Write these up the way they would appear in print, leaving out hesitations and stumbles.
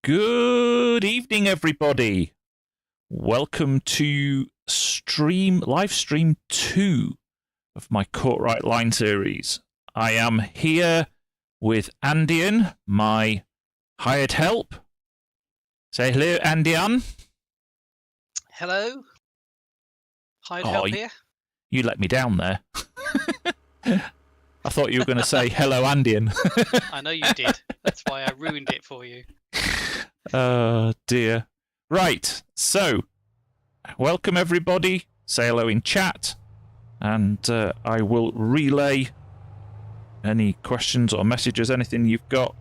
Good evening, everybody. Welcome to live stream 2 of my Courtright line series. I am here with Andian, my hired help. Say hello, Andian. Hello. Hired help here. You let me down there. I thought you were going to say hello, Andian. I know you did. That's why I ruined it for you. Oh, dear. Right, so, welcome everybody. Say hello in chat. And I will relay any questions or messages, anything you've got.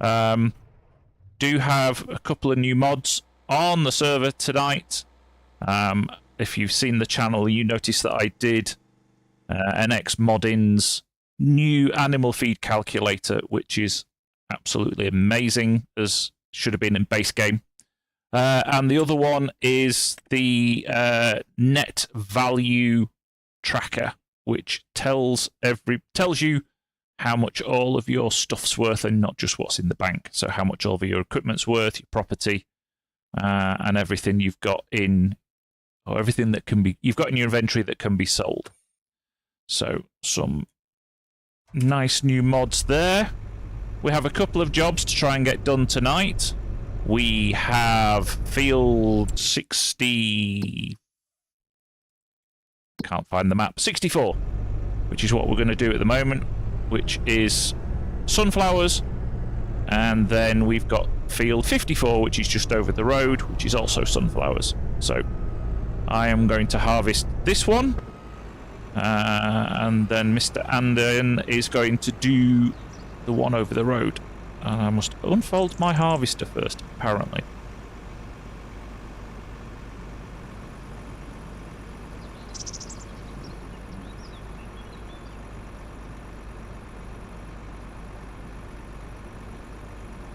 Do have a couple of new mods on the server tonight. If you've seen the channel, you notice that I did NX Modding's new animal feed calculator, which is absolutely amazing, as should have been in base game. And the other one is the net value tracker, which tells you how much all of your stuff's worth and not just what's in the bank. So how much all of your equipment's worth, your property, and everything you've got in, or everything that can be you've got in your inventory that can be sold. So some nice new mods there. We have a couple of jobs to try and get done tonight. We have field 60... Can't find the map. 64, which is what we're going to do at the moment, which is sunflowers. And then we've got field 54, which is just over the road, which is also sunflowers. So I am going to harvest this one. And then Mr. Anden is going to do the one over the road. And I must unfold my harvester first, apparently.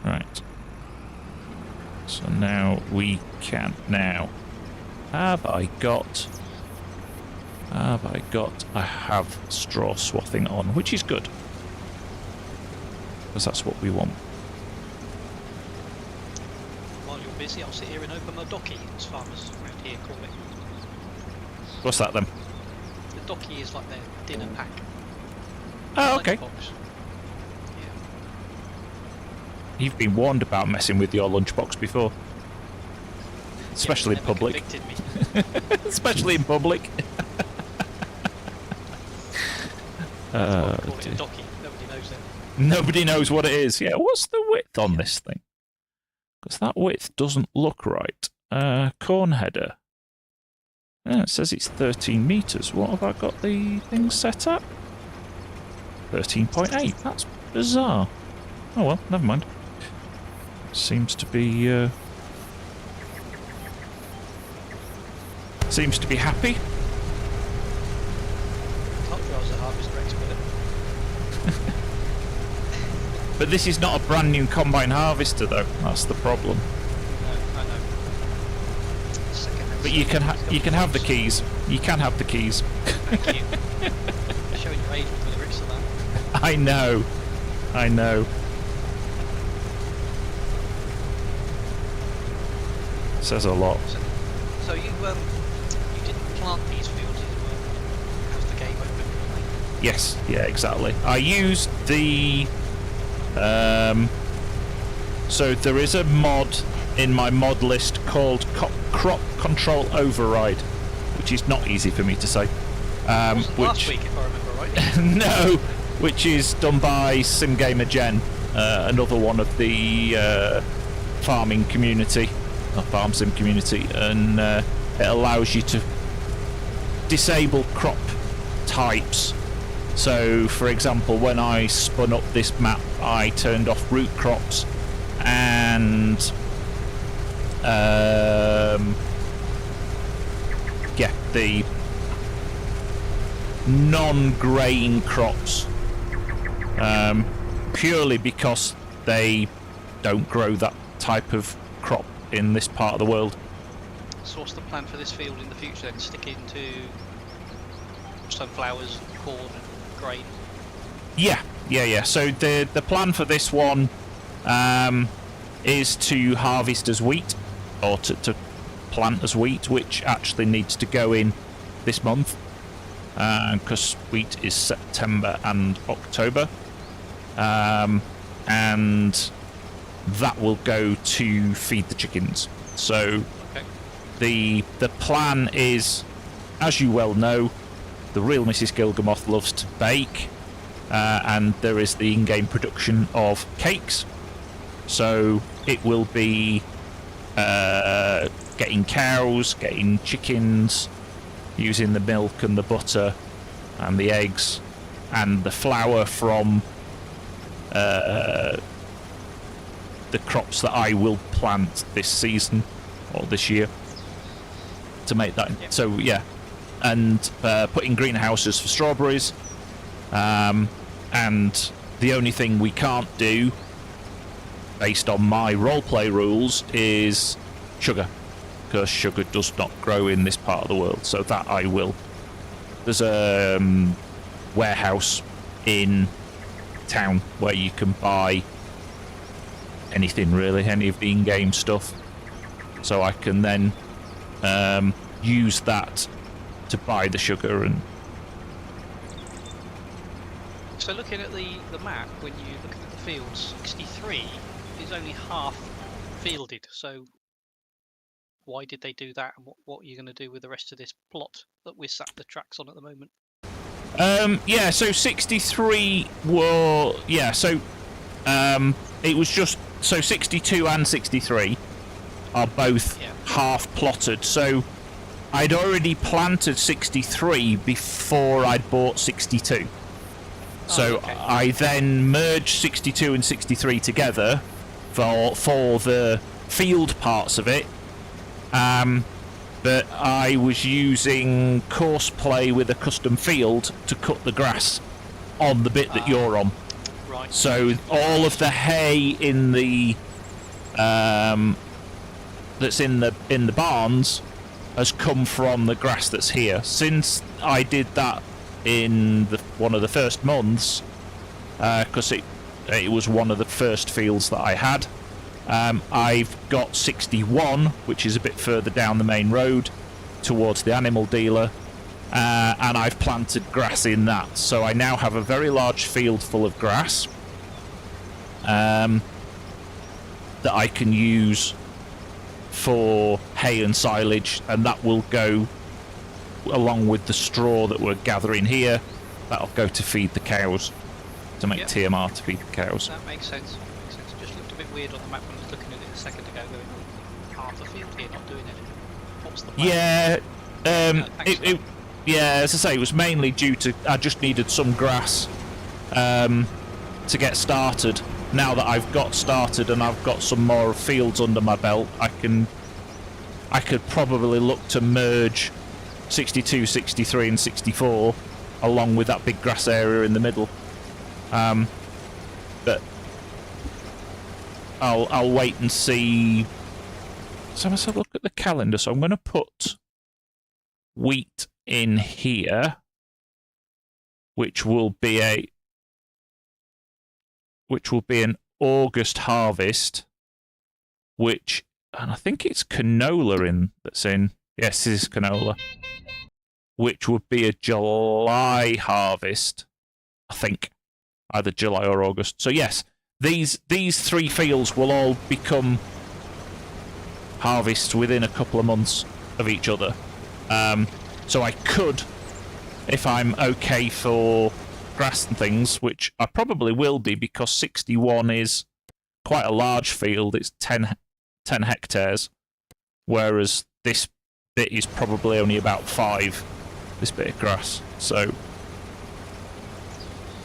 Right. So now we can. Now, I have straw swathing on, which is good. Because that's what we want. While you're busy, I'll sit here and open my docky, as farmers around here call it. What's that then? The docky is like their dinner pack. Oh, okay. Lunchbox. Yeah. You've been warned about messing with your lunchbox before. Especially in public. Me. Especially in public. Call it a docky. Nobody knows that. Nobody knows what it is. Yeah, what's the width on this thing? Because that width doesn't look right. Corn header. Yeah, it says it's 13 metres. What have I got the thing set at? 13.8. That's bizarre. Oh well, never mind. Seems to be happy. Top drawers are harvester expert. But this is not a brand new combine harvester, though. That's the problem. No, I know. But you can have the keys. You can have the keys. Thank you. Showing your age with the rich of that. I know. I know. Says a lot. So you didn't plant these fields as well. How's the game open? Yes. Yeah. Exactly. I used the. So there is a mod in my mod list called Crop Control Override, which is not easy for me to say. Last week, if I remember rightly. No, which is done by SimGamer Gen, another one of the farming community, or farm sim community, and it allows you to disable crop types. So, for example, when I spun up this map, I turned off root crops and the non-grain crops, purely because they don't grow that type of crop in this part of the world. So what's the plan for this field in the future then? Stick into sunflowers, corn and grain? Yeah. So the plan for this one is to harvest as wheat, or to plant as wheat, which actually needs to go in this month, because wheat is September and October, and that will go to feed the chickens. So the plan is, as you well know, the real Mrs. Gilgamoth loves to bake, and there is the in-game production of cakes. So it will be getting cows, getting chickens, using the milk and the butter and the eggs and the flour from the crops that I will plant this season or this year to make that. Yep. So yeah, and putting greenhouses for strawberries, and the only thing we can't do based on my roleplay rules is sugar, because sugar does not grow in this part of the world. So that I will. There's a warehouse in town where you can buy anything really, any of the in-game stuff. So I can then use that to buy the sugar. And So looking at the map, when you look at the fields, 63 is only half fielded. So why did they do that, and what are you going to do with the rest of this plot that we're sat the tracks on at the moment? yeah, so 63 were, yeah, so it was just, so 62 and 63 are both half plotted. So I'd already planted 63 before I'd bought 62. So I then merged 62 and 63 together for the field parts of it. But I was using Courseplay with a custom field to cut the grass on the bit that you're on. Right. So all of the hay in the that's in the barns has come from the grass that's here. Since I did that in one of the first months, because it was one of the first fields that I had. I've got 61, which is a bit further down the main road towards the animal dealer, and I've planted grass in that. So I now have a very large field full of grass that I can use for hay and silage, and that will go along with the straw that we're gathering here. That'll go to feed the cows, to make TMR to feed the cows. That makes sense. Just looked a bit weird on the map when I was looking at it a second ago, going, half the field here not doing anything. What's the plan? Yeah, yeah, as I say, it was mainly due to I just needed some grass to get started. Now that I've got started and I've got some more fields under my belt, I could probably look to merge 62, 63 and 64 along with that big grass area in the middle. But I'll wait and see. So let's have a look at the calendar. So I'm going to put wheat in here, which will be an August harvest, and I think it's canola that's in. Yes, this is canola, which would be a July harvest, I think, either July or August. So yes, these three fields will all become harvests within a couple of months of each other. So I could, if I'm okay for grass and things, which I probably will be, because 61 is quite a large field. It's 10 hectares, whereas this bit is probably only about 5, this bit of grass. So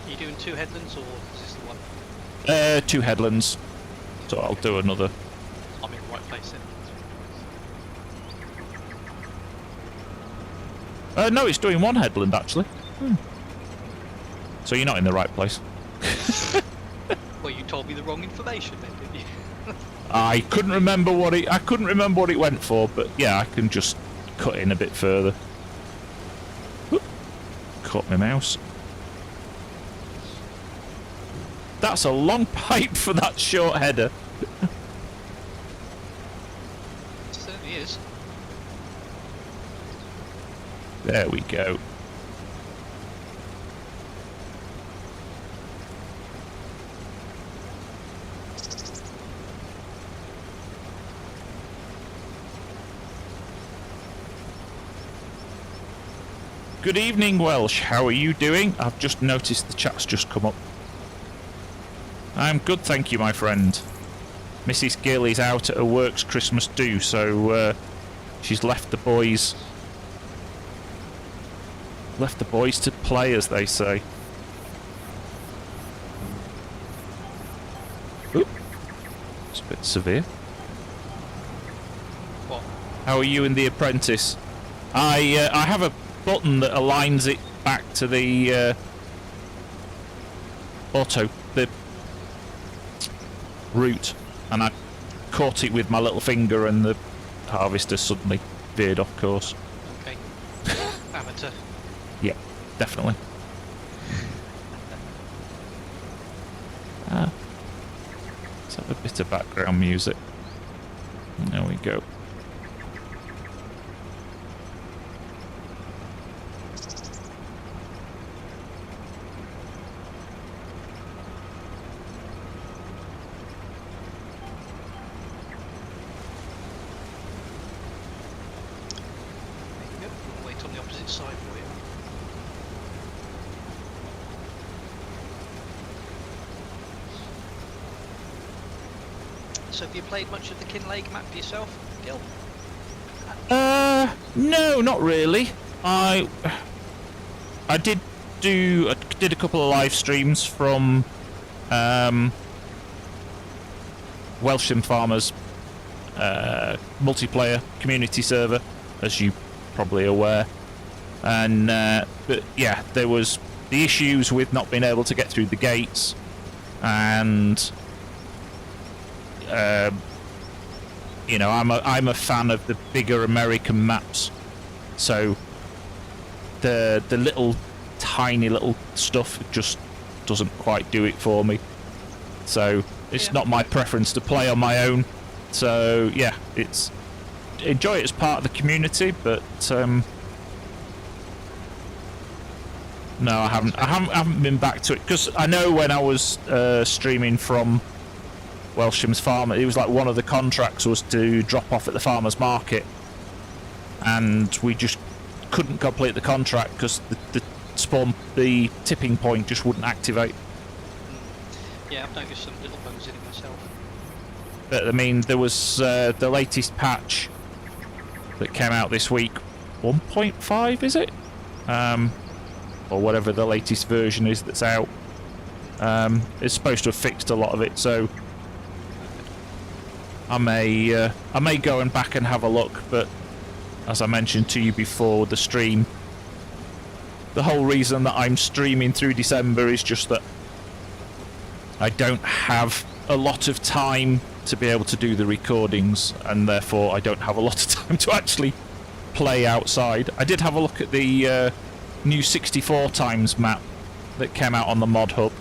are you doing 2 headlands, or is this the one? 2 headlands. So I'll do another. I'm in the right place then. No, it's doing 1 headland actually. So you're not in the right place. Well, you told me the wrong information then, didn't you? I couldn't remember what it went for, but yeah, I can just cut in a bit further. Whoop. Cut my mouse. That's a long pipe for that short header. There we go. Good evening, Welsh. How are you doing? I've just noticed the chat's just come up. I'm good, thank you, my friend. Mrs. Gill is out at her work's Christmas do, so she's left the boys to play, as they say. Oop. It's a bit severe. What? How are you in The Apprentice? I have a button that aligns it back to the the route, and I caught it with my little finger, and the harvester suddenly veered off course. Okay. Amateur. Yeah, definitely. Let's have a bit of background music. There we go. Wait on the opposite side for you. So have you played much of the Kinlake map yourself, Gil? No, not really. I did a couple of live streams from Welsham Farmers multiplayer community server, as you probably aware, and but yeah, there was the issues with not being able to get through the gates, and you know, I'm a fan of the bigger American maps, so the little tiny little stuff just doesn't quite do it for me. So it's not my preference to play on my own. So yeah, it's enjoy it as part of the community, but no, I haven't been back to it, because I know when I was streaming from Welsham's farm, it was like one of the contracts was to drop off at the farmer's market, and we just couldn't complete the contract because the tipping point just wouldn't activate. Yeah, I've noticed some little bugs in it myself. But I mean, there was the latest patch that came out this week, 1.5 is it? Or whatever the latest version is that's out. It's supposed to have fixed a lot of it, so I may go and back and have a look. But as I mentioned to you before the stream, the whole reason that I'm streaming through December is just that I don't have a lot of time to be able to do the recordings, and therefore I don't have a lot of time to actually play outside. I did have a look at the new 64 times map that came out on the mod hub,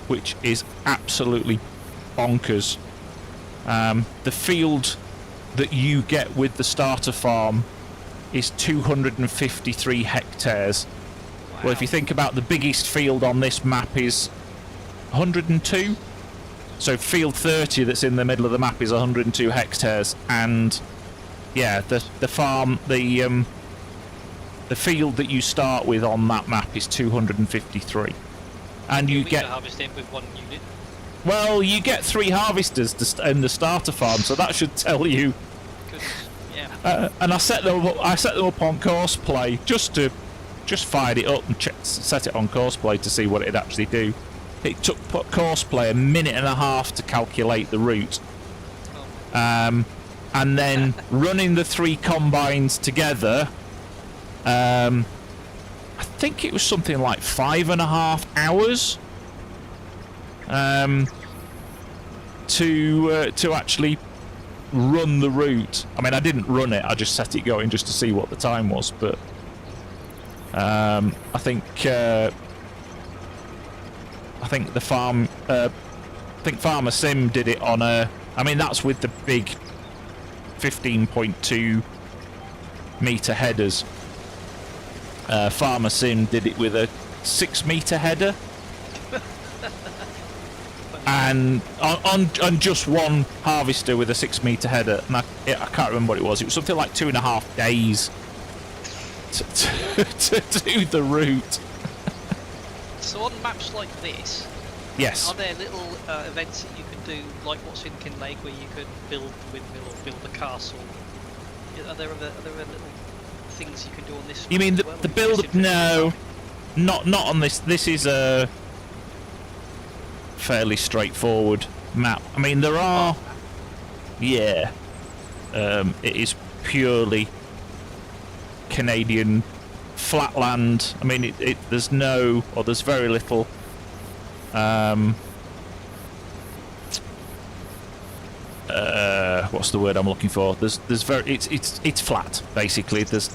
which is absolutely bonkers. The field that you get with the starter farm is 253 hectares. Wow. Well, if you think about the biggest field on this map is 102, so field 30 that's in the middle of the map is 102 hectares, and yeah, the farm, the field that you start with on that map is 253, and you get harvesting with one unit. Well, you get 3 harvesters in the starter farm, so that should tell you. Yeah. And I set them up on course play just fired it up and set it on course play to see what it'd actually do. It took course play a minute and a half to calculate the route, and then running the 3 combines together. I think it was something like 5.5 hours to actually run the route. I mean, I didn't run it, I just set it going just to see what the time was, but I think the farm I think Farmer Sim did it on a, I mean, that's with the big 15.2 metre headers. Farmer Sim did it with a 6 metre header. And on just one harvester with a 6 metre header. And I can't remember what it was. It was something like 2.5 days to do the route. So on maps like this, Yes. are there little events that you can do, like what's in Kinlake, where you could build a windmill or build a castle? Are there other little things you can do on this? You mean as well, the or you build? just No, not on this. This is a fairly straightforward map. I mean, there are. Yeah, it is purely Canadian flatland. I mean, there's no, or there's very little. What's the word I'm looking for? There's it's flat basically. There's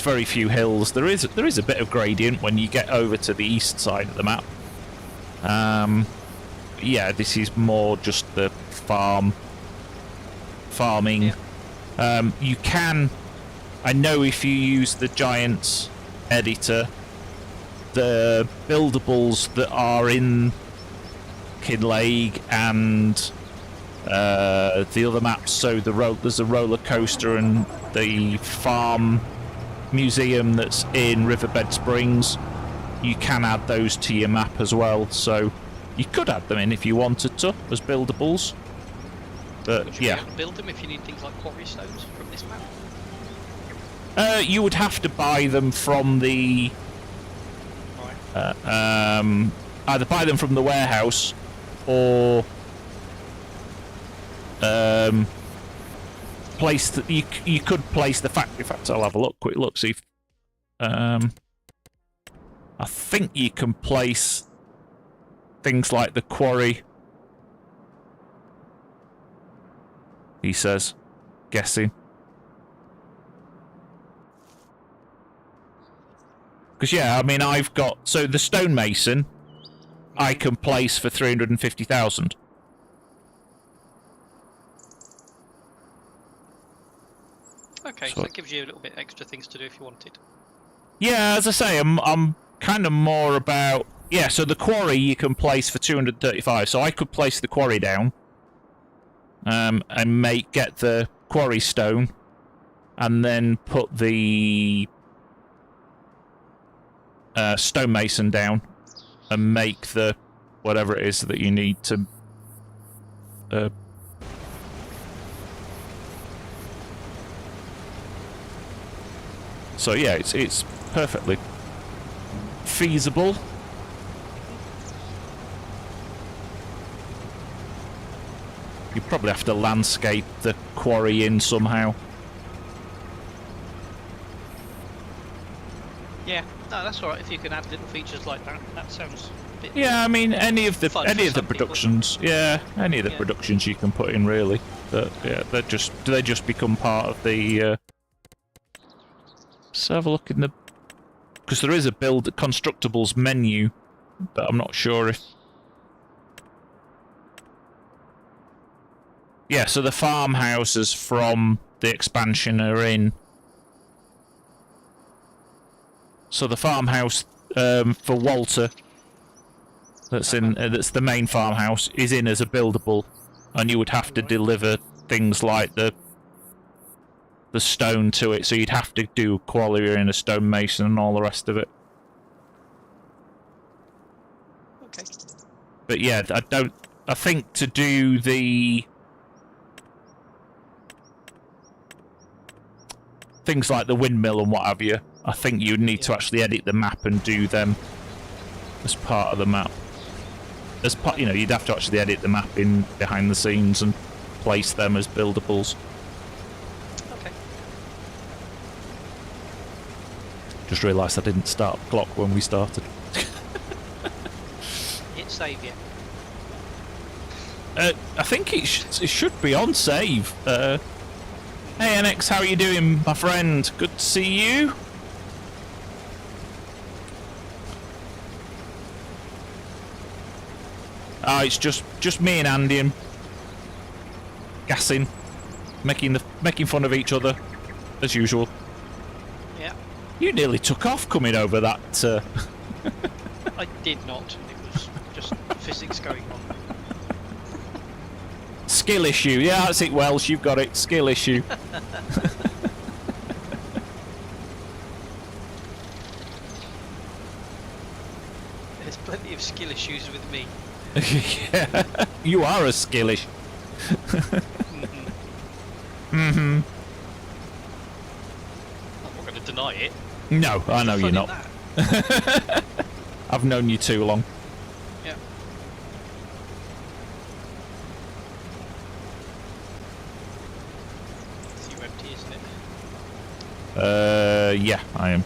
very few hills. There is a bit of gradient when you get over to the east side of the map. Yeah, this is more just the farming. Yeah. You can, I know if you use the Giants editor, the buildables that are in Kinlake and the other maps, so there's a roller coaster and the farm museum that's in Riverbed Springs, you can add those to your map as well, so you could add them in if you wanted to as buildables. But Would you yeah, be able to build them if you need things like quarry stones from this map? you would have to buy them from the Right. either buy them from the warehouse or place you could place the factory. In fact, I'll have a quick look, see if I think you can place things like the quarry, he says, guessing. Because yeah, I mean, I've got, so the stonemason I can place for 350,000. Okay, so it gives you a little bit extra things to do if you wanted. Yeah, as I say, I'm kind of more about, yeah, so the quarry you can place for 235, so I could place the quarry down and get the quarry stone and then put the stonemason down and make the whatever it is that you need to so yeah, it's perfectly feasible. You probably have to landscape the quarry in somehow. Yeah, no, that's alright if you can add little features like that. That sounds a bit. Yeah, I mean any of the fun for some productions. Yeah, any of the productions you can put in really. But yeah, they just become part of the. Let's have a look in the, because there is a build constructibles menu, but I'm not sure if. Yeah, so the farmhouses from the expansion are in. So the farmhouse for Walter, that's in that's the main farmhouse, is in as a buildable, and you would have to deliver things like the stone to it. So you'd have to do a quarry and a stonemason and all the rest of it. Okay. But yeah, I think to do the things like the windmill and what have you, I think you'd need to actually edit the map and do them as part of the map. As part, you know, you'd have to actually edit the map in behind the scenes and place them as buildables. Okay. Just realised I didn't start the clock when we started. Hit save yet? I think it should be on save. Hey NX, how are you doing, my friend? Good to see you. It's just me and Andy and gassing, making fun of each other as usual. Yeah. You nearly took off coming over that. I did not. It was just physics going on. Skill issue. Yeah, that's it, Welsh. You've got it. Skill issue. There's plenty of skill issues with me. Yeah, you are a skillish. Mm-hmm. I'm not going to deny it. No, I know you're not. I've known you too long. Yeah. It's you empty, isn't it? Yeah, I am.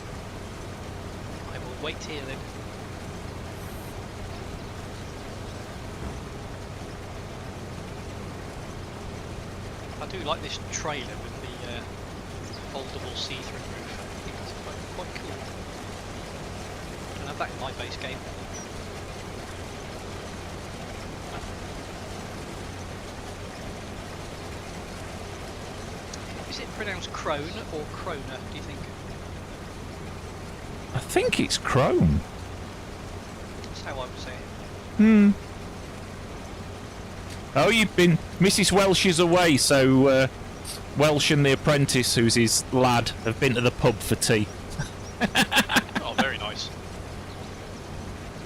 I will wait here then. I do like this trailer with the foldable see-through roof. I think it's quite cool. I have that in my base game. Is it pronounced crone or krona, do you think? I think it's Chrome. That's how I would say it. Hmm. Oh, you've been... Mrs. Welsh is away, so Welsh and the apprentice, who's his lad, have been to the pub for tea. Oh, very nice.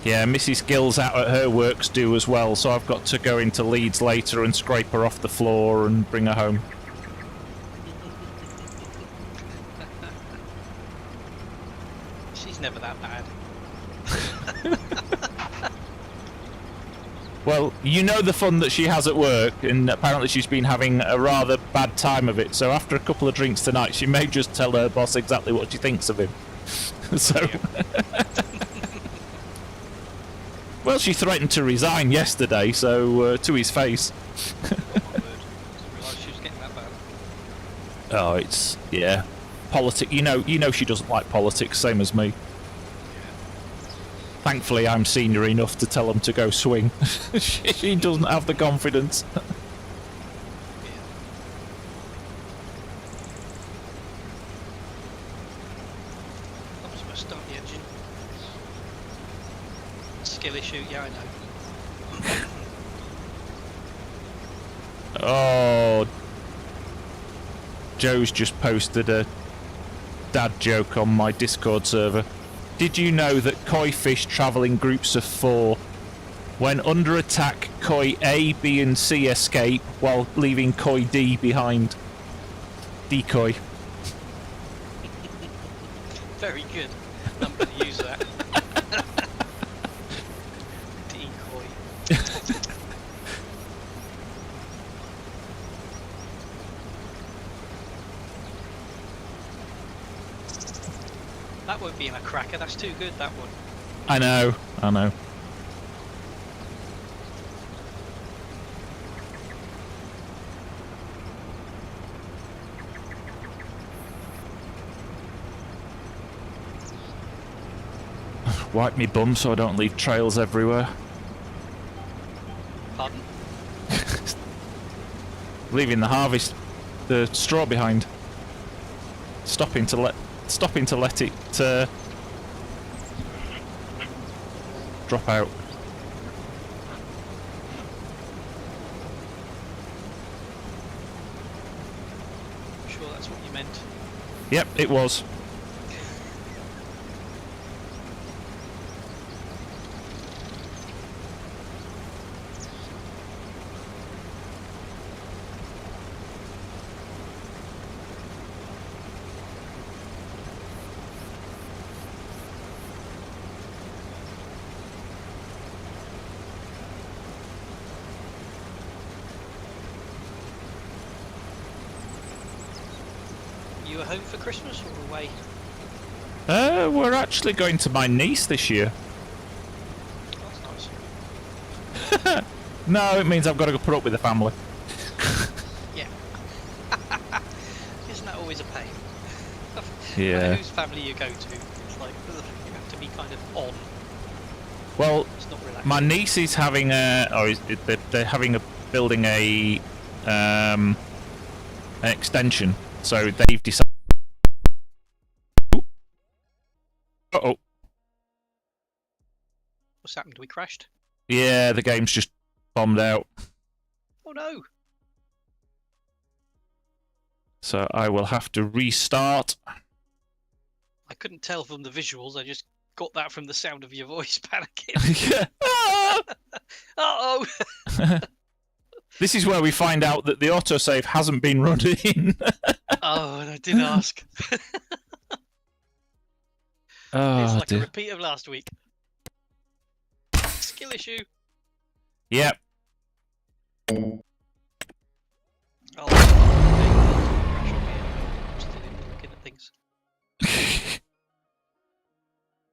Yeah, Mrs. Gill's out at her works do as well, so I've got to go into Leeds later and scrape her off the floor and bring her home. She's never that bad. Well, you know the fun that she has at work, and apparently she's been having a rather bad time of it, so after a couple of drinks tonight, she may just tell her boss exactly what she thinks of him. So... Well, she threatened to resign yesterday, so to his face. Oh my word. I didn't realise she was getting that bad. Oh, it's... yeah. Politics... You know she doesn't like politics, same as me. Thankfully, I'm senior enough to tell him to go swing. She doesn't have the confidence. I'm supposed to start the engine. Skill issue, yeah, I know. Oh... Joe's just posted a dad joke on my Discord server. Did you know that koi fish travel in groups of 4? When under attack, koi A, B and C escape, while leaving koi D behind. Decoy. Very good. I'm going to use that. Decoy. That won't be in a cracker, that's too good, that one. I know. Wipe me bum so I don't leave trails everywhere. Pardon? Leaving the straw behind. Stopping to let it drop out. I'm sure that's what you meant. Yep, it was. You were home for Christmas or away? We're actually going to my niece this year. That's nice. No, it means I've got to go put up with the family. Yeah. Isn't that always a pain? Yeah. No matter whose family you go to, it's like, ugh, you have to be kind of on. Well, It's not relaxing. my niece is having they're having building an extension, so they've decided Uh-oh. What's happened? We crashed? Yeah, the game's just bombed out. Oh no! So I will have to restart. I couldn't tell from the visuals, I just got that from the sound of your voice panicking. Yeah. Ah! Uh-oh! This is where we find out that the autosave hasn't been running. Oh, and I did ask. Oh, it's like dear. a repeat of last week. Skill issue. Yep. Oh, crash on me. I'm still looking at things.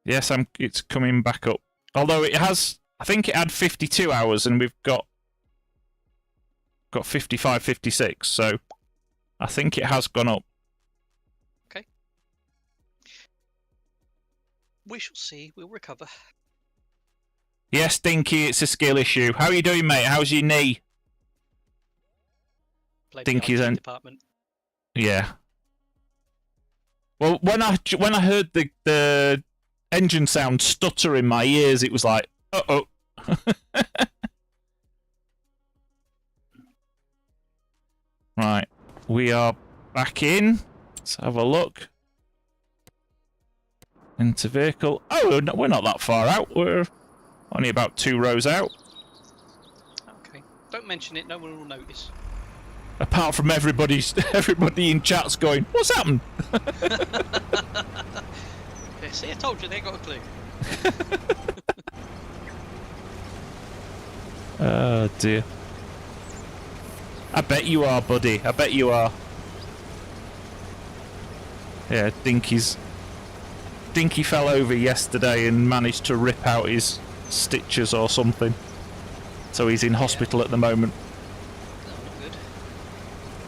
Yes, it's coming back up. Although it has, I think it had 52 hours and we've got 55, 56, so I think it has gone up. Okay. We shall see. We'll recover. Yes, Dinky, it's a skill issue. How are you doing, mate? How's your knee? Dinky's IT department. Yeah. Well, when I heard the engine sound stutter in my ears, it was like, uh-oh. Right, we are back in. Let's have a look. Into vehicle. Oh, no, we're not that far out. We're only about 2 rows out. Okay. Don't mention it, no one will notice. Apart from everybody in chat's going, what's happened? Yeah, see, I told you, they got a clue. Oh, dear. I bet you are, buddy. I bet you are. Yeah, Dinky fell over yesterday and managed to rip out his stitches or something. So he's in hospital at the moment. No, not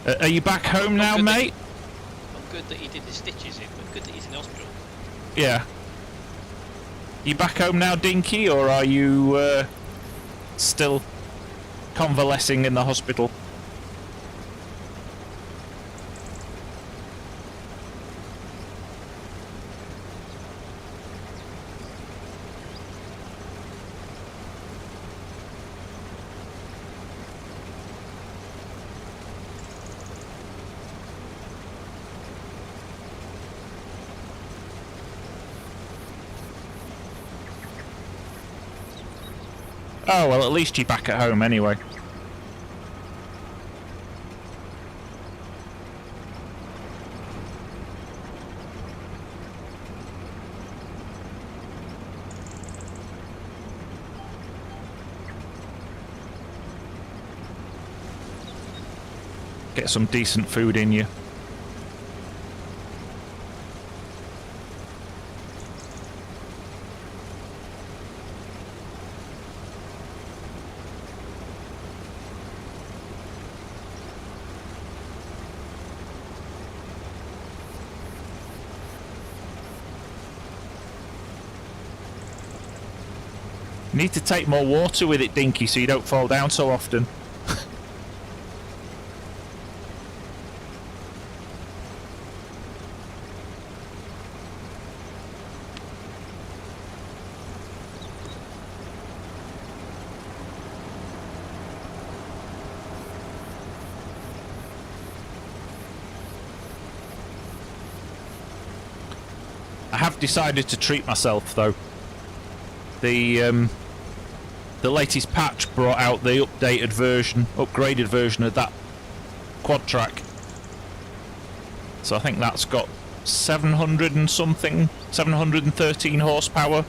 good. Are you back home now, mate? Not good that he did his stitches in, but good that he's in hospital. Yeah. You back home now, Dinky, or are you still convalescing in the hospital? Oh, well, at least you're back at home anyway. Get some decent food in you. You need to take more water with it, Dinky, so you don't fall down so often. I have decided to treat myself, though. The latest patch brought out the upgraded version of that quad track. So I think that's got 700 and something, 713 horsepower.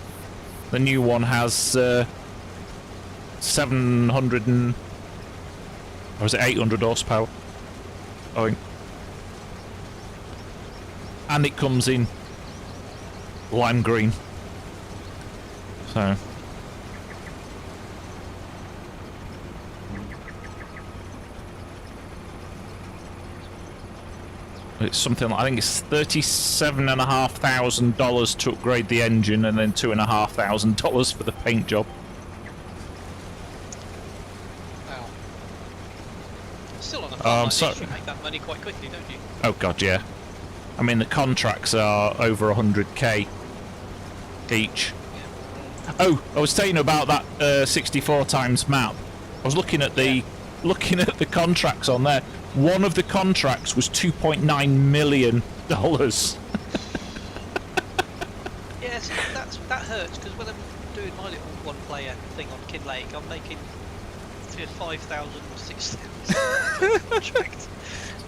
The new one has 700 and, or is it 800 horsepower? Oh, and it comes in lime green. So it's something like, I think it's $37,500 to upgrade the engine, and then $2,500 for the paint job. Wow. Still on a farm like so this, you make that money quite quickly, don't you? Oh god, yeah. I mean, the contracts are over 100k. each. Oh, I was telling you about that 64 times map. I was looking at the contracts on there. One of the contracts was $2.9 million. Yeah, see, that hurts because when I'm doing my little one-player thing on Kid Lake, I'm making 5,000, 6,000 contract.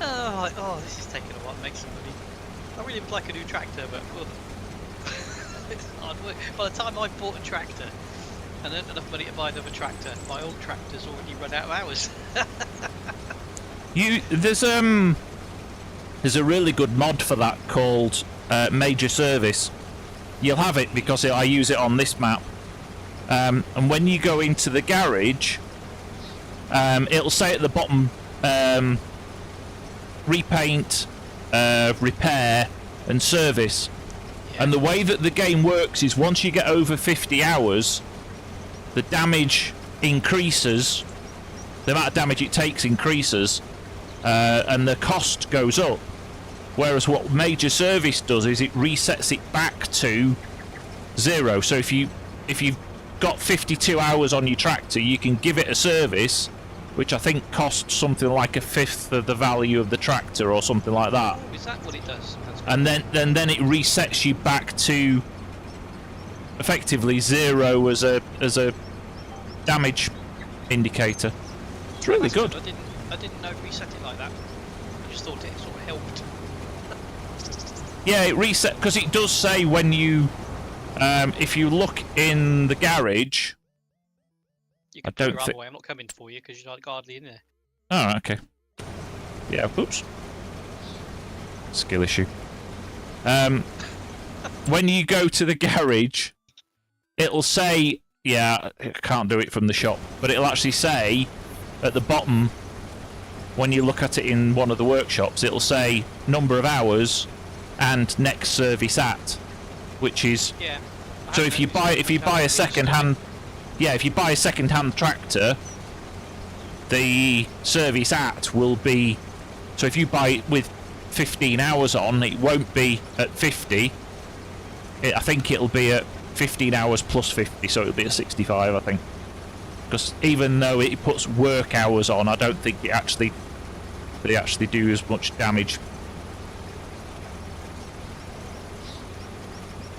Oh, this is taking a while to make some money. I really would like a new tractor, but it's hard work. By the time I bought a tractor and earned enough money to buy another tractor, my old tractor's already run out of hours. There's a really good mod for that called Major Service. You'll have it because I use it on this map. And when you go into the garage, it'll say at the bottom, repaint, repair, and service. Yeah. And the way that the game works is once you get over 50 hours, the damage increases, the amount of damage it takes increases, and the cost goes up. Whereas what Major Service does is it resets it back to 0. So if you've got 52 hours on your tractor, you can give it a service, which I think costs something like 1/5 of the value of the tractor or something like that. Oh, is that what it does? And then it resets you back to effectively 0 as a damage indicator. It's really good. I didn't know it reset it like that. I just thought it sort of helped. Yeah, it reset because it does say when you, if you look in the garage. You can put it the other way. I'm not coming for you because you're like hardly in there. Oh, okay. Yeah. Oops. Skill issue. When you go to the garage, it'll say, yeah, I can't do it from the shop, but it'll actually say at the bottom, when you look at it in one of the workshops, it'll say number of hours and next service at, which is so if you buy a second-hand, if you buy a second-hand tractor, the service at will be, so if you buy it with 15 hours on, it won't be at 50. I think it'll be at 15 hours plus 50, so it'll be at 65, I think. Because even though it puts work hours on, I don't think they actually do as much damage.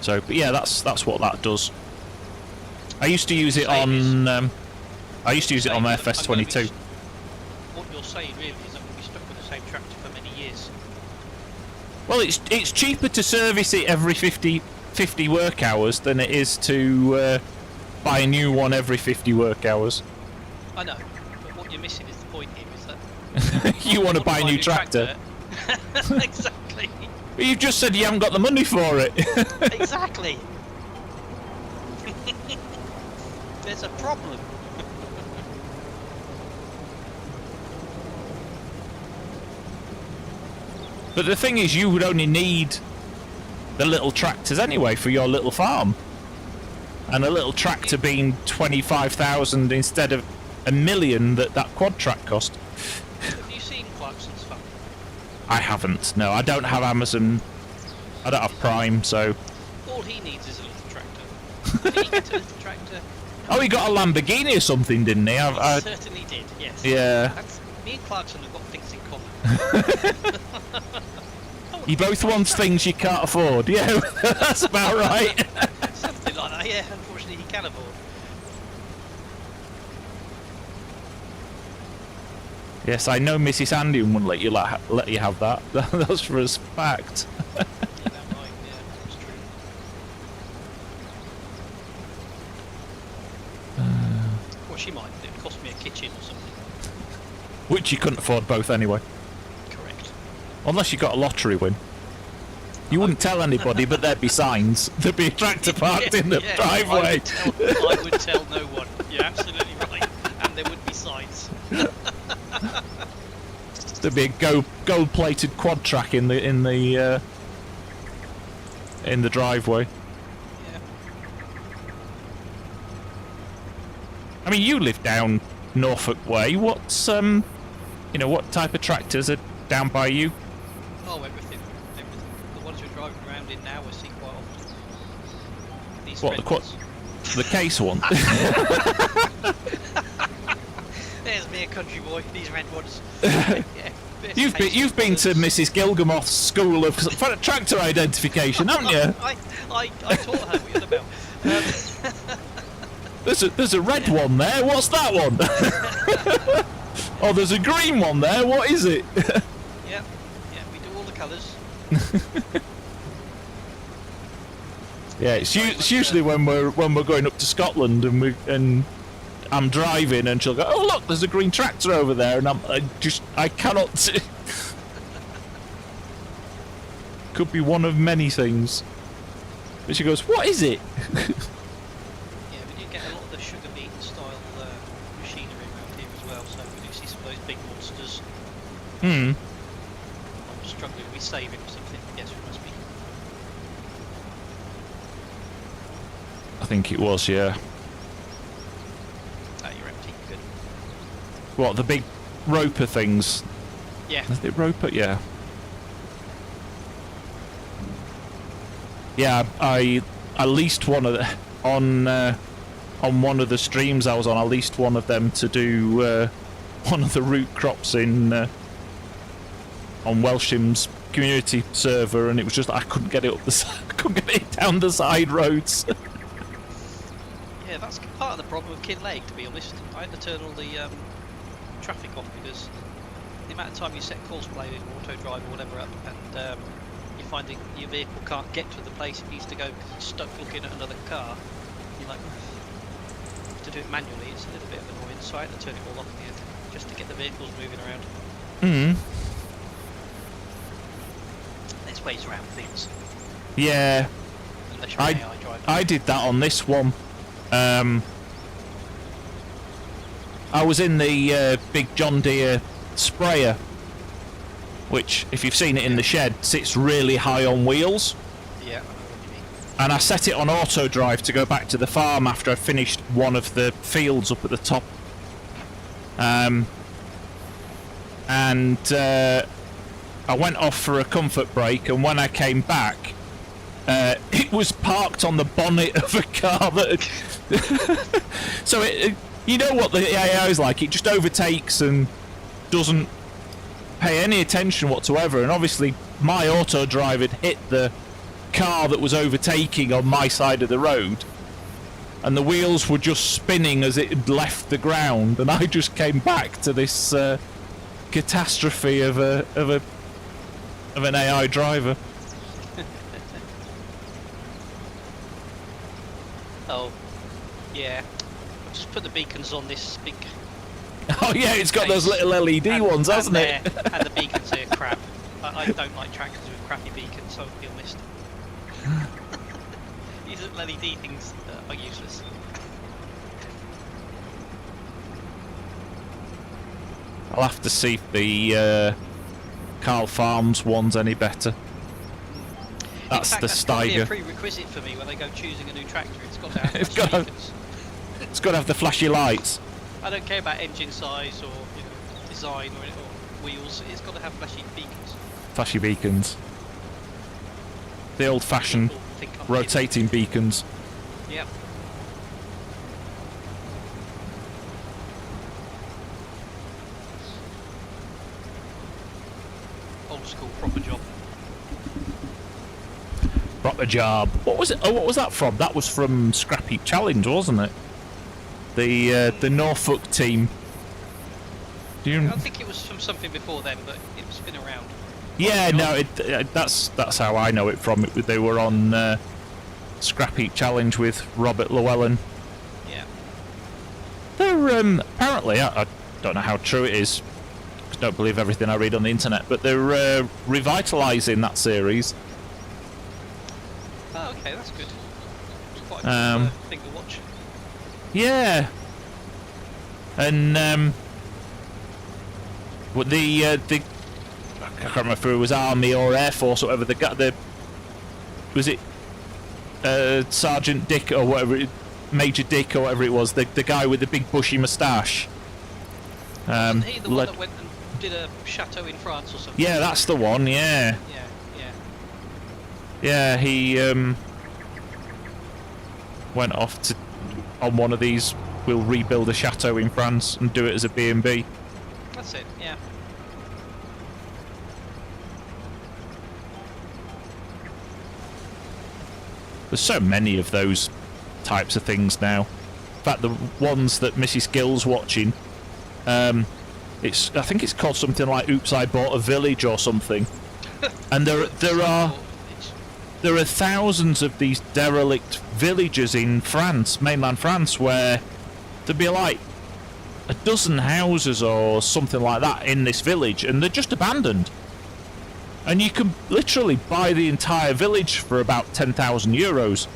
So, but yeah, that's what that does. I used to use it on on FS25. What you're saying really is I'm going to be stuck with the same tractor for many years. Well, it's cheaper to service it every 50 work hours than it is to buy a new one every 50 work hours. I know, but what you're missing is the point here is that you want to buy a new tractor. Exactly. But you've just said you haven't got the money for it. Exactly. There's a problem. But the thing is, you would only need the little tractors anyway for your little farm. And a little tractor being 25,000 instead of $1 million that quad track cost. Have you seen Clarkson's farm? I haven't. No, I don't have Amazon. I don't have Prime, so. All he needs is a little tractor. Did he get a little tractor? Oh, he got a Lamborghini or something, didn't he? He certainly did. Yes. Yeah. Me and Clarkson have got things in common. You both want things you can't afford. Yeah, that's about right. Something like that. Yeah. Unfortunately, he can afford. Yes, I know Mrs. Andy wouldn't let you have that. That's for a fact. Yeah, that might. Yeah, that's true. Well, she might. It would cost me a kitchen or something. Which you couldn't afford both anyway. Correct. Unless you got a lottery win. You wouldn't tell anybody, but there'd be signs. There'd be a tractor parked in the driveway. I would tell no one. You're absolutely right. And there would be signs. There'd be a gold-plated quad track in the driveway. Yeah. I mean, you live down Norfolk Way. What's what type of tractors are down by you? Oh, everything. The ones we're driving around in now, I see quite often. The These What, red the ones. the case one? There's me, a country boy. These red ones. Yeah, You've been to Mrs. Gilgamoth's school of tractor identification, haven't you? I taught her what you're about. There's a red one there. What's that one? Oh, there's a green one there. What is it? Yeah, we do all the colours. Yeah, it's usually when we're going up to Scotland and I'm driving and she'll go, oh look, there's a green tractor over there, and I cannot. Could be one of many things. But she goes, what is it? Yeah, we do get a lot of the sugar beet style machinery around here as well, so we do see some of those big monsters. I'm struggling with saving or something. Yes, it must be. I think it was, yeah. Oh, you're empty. Good. What, the big roper things? Yeah. Is it roper? Yeah. Yeah, I leased one of the, on one of the streams I was on. I leased one of them to do one of the root crops in on Welshham's community server, and it was just I couldn't get it up the couldn't get it down the side roads. Yeah, that's part of the problem with Kinleg, to be honest. I had to turn all the traffic off because the amount of time you set course play in auto drive or whatever up, and you find that your vehicle can't get to the place it needs to go because it's stuck looking at another car. You're like, to do it manually, it's a little bit of annoyance, so I had to turn it all off in the end just to get the vehicles moving around. There's ways around things. Yeah, Unless you're an AI driver. I did that on this one. I was in the big John Deere sprayer, which, if you've seen it in the shed, sits really high on wheels. Yeah, I know what you mean. And I set it on auto drive to go back to the farm after I finished one of the fields up at the top. And I went off for a comfort break, and when I came back, it was parked on the bonnet of a car that had so you know what the AI is like, it just overtakes and doesn't pay any attention whatsoever, and obviously my auto drive had hit the car that was overtaking on my side of the road, and the wheels were just spinning as it had left the ground, and I just came back to this catastrophe of an AI driver. Oh, yeah. I've just put the beacons on this big... Oh yeah, it's got those little LED ones, hasn't it? And the beacons are crap. I don't like tractors with crappy beacons, so I'll be honest. These little LED things are useless. I'll have to see if the Carl Farms one's any better. That's in fact, the that's probably a Steiger. prerequisite for me when I go choosing a new tractor. It's got to have It's flashy got to- beacons. It's got to have the flashy lights. I don't care about engine size or design or wheels. It's got to have flashy beacons. Flashy beacons. The old-fashioned People think I'm rotating beacons. kidding. Yep. Old school proper job. Proper job. What was it? Oh, what was that from? That was from Scrap Heap Challenge, wasn't it? The Norfolk team. Do you? I think it was from something before then, but it's been around. Yeah, no, that's how I know it from. They were on Scrap Heap Challenge with Robert Llewellyn. Yeah. They're apparently, I don't know how true it is. I don't believe everything I read on the internet, but they're revitalising that series. Oh, okay, that's good. It's quite a good thing to watch. Yeah, and what the I can't remember if it was Army or Air Force or whatever. Was it Sergeant Dick or whatever, Major Dick or whatever it was, the guy with the big bushy moustache. Wasn't he the one that went and did a chateau in France or something? Yeah, that's the one. Yeah. Yeah, yeah. Yeah, he went off to on one of these. We'll rebuild a chateau in France and do it as a B&B. That's it. Yeah. There's so many of those types of things now. In fact, the ones that Mrs. Gill's watching, I think it's called something like "Oops, I Bought a Village" or something. And there are thousands of these derelict villages in France, mainland France, where there'd be like a dozen houses or something like that in this village, and they're just abandoned. And you can literally buy the entire village for about 10,000 euros.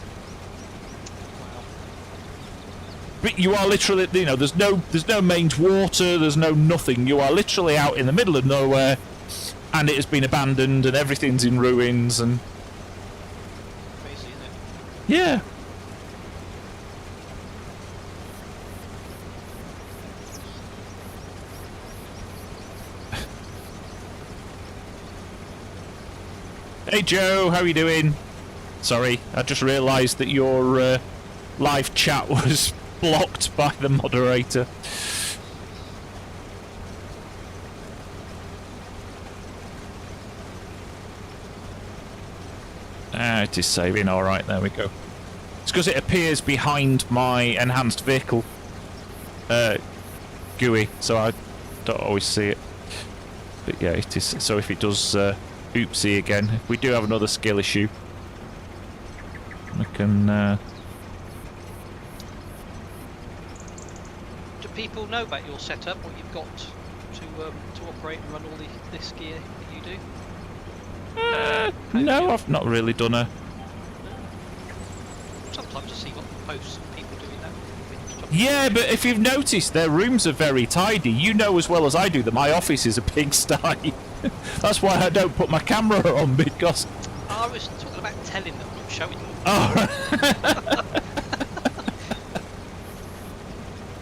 But you are literally, you know, there's no mains water, there's no nothing. You are literally out in the middle of nowhere, and it has been abandoned, and everything's in ruins. And Crazy, isn't it? yeah. Hey Joe, how you doing? Sorry, I just realised that your live chat was blocked by the moderator. It is saving, alright, there we go. It's because it appears behind my enhanced vehicle GUI, so I don't always see it. But yeah, it is. So if it does oopsie again, if we do have another skill issue, I can... Do people know about your setup, what you've got to operate and run all this gear that you do? No, I've not really done a... Sometimes I see what posts of people doing that. Yeah, but if you've noticed, their rooms are very tidy. You know as well as I do that my office is a pigsty. That's why I don't put my camera on, because... I was talking about telling them, not showing them. Oh.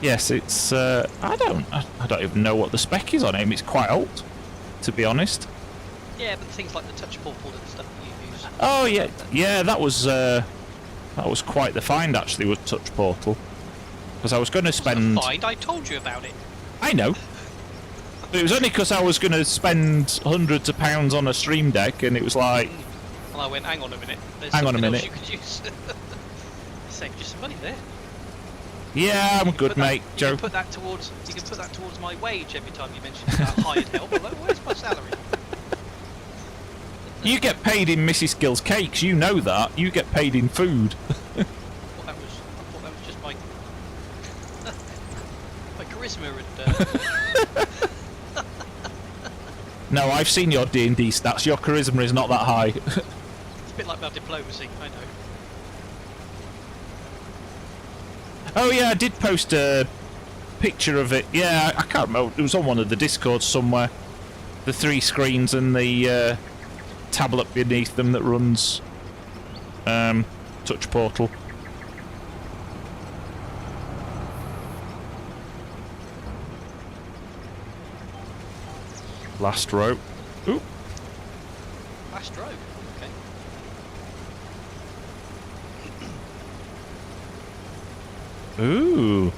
Yes, it's... I don't even know what the spec is on it. It's quite old, to be honest. Yeah, but things like the touch portal and stuff that you use. Oh yeah, that was quite the find actually, with Touch Portal, because I was going to spend. Find, I told you about it. I know. But it was only because I was going to spend hundreds of pounds on a Stream Deck, and it was like. Well, I went, hang on a minute. There's hang on a something minute. else you could use. Saved you some money there. Yeah, I'm good, mate. Joe. You can put that towards my wage every time you mention about hired help. I'm like, where's my salary? You get paid in Mrs. Gill's cakes, you know that. You get paid in food. I thought that was just my my charisma and. No, I've seen your D&D stats. Your charisma is not that high. It's a bit like my diplomacy, I know. Oh yeah, I did post a picture of it. Yeah, I can't remember. It was on one of the Discords somewhere. The 3 screens and the tablet beneath them that runs Touch Portal. Last row. Ooh. Last row. Okay. Ooh.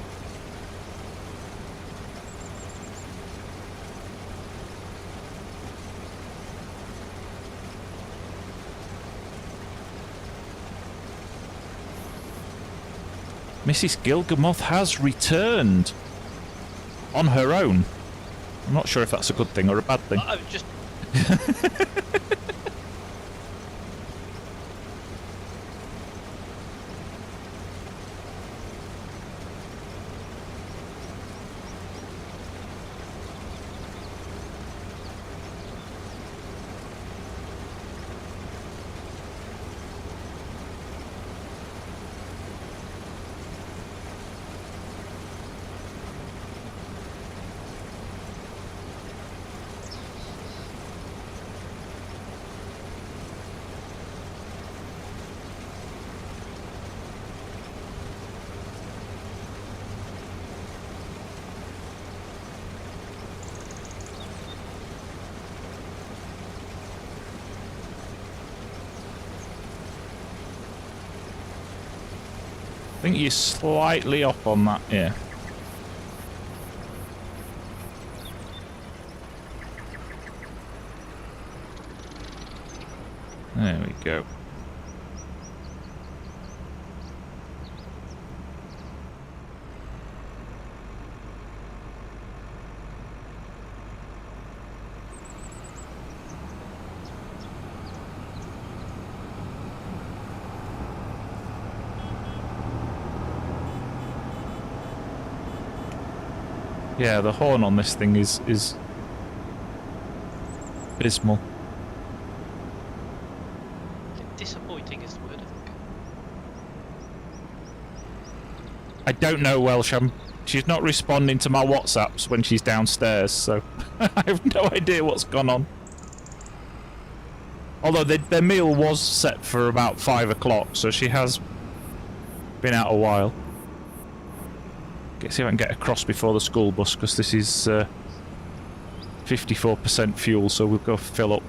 Mrs. Gilgamoth has returned on her own. I'm not sure if that's a good thing or a bad thing. I was just. think you're slightly off on that, yeah. There we go. Yeah, the horn on this thing is abysmal. Disappointing is the word, I think. I don't know Welsh. She's not responding to my WhatsApps when she's downstairs, so I have no idea what's gone on. Although their meal was set for about 5 o'clock, so she has been out a while. See if I can get across before the school bus, because this is 54% fuel, so we'll go fill up.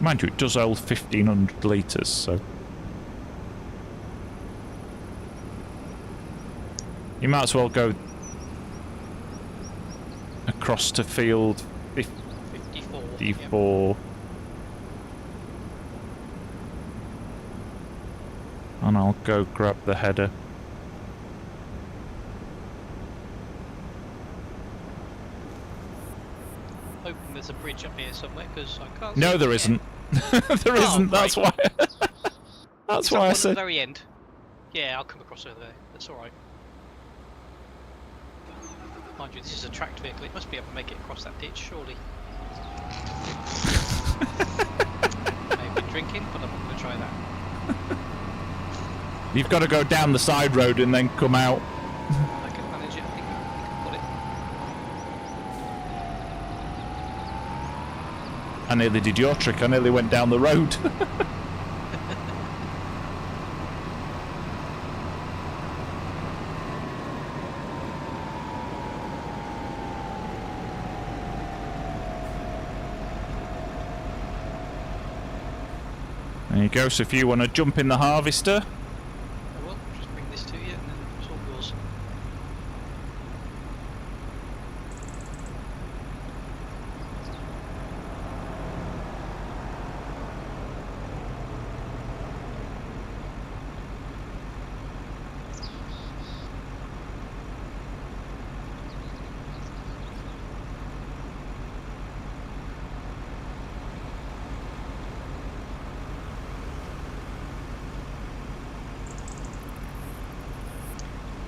Mind you, it does hold 1,500 litres, so... You might as well go across to field 54. Yep. And I'll go grab the header. Hoping there's a bridge up here somewhere, because I can't... No, there isn't. There isn't, that's why... That's why I said... At the very end. Yeah, I'll come across over there. That's alright. Mind you, this is a tracked vehicle. It must be able to make it across that ditch, surely. I have been drinking, but I'm not going to try that. You've got to go down the side road and then come out. I can manage it. I think I can pull it. I nearly did your trick. I nearly went down the road. There you go, so if you want to jump in the harvester. I will. Just bring this to you and then it's all yours.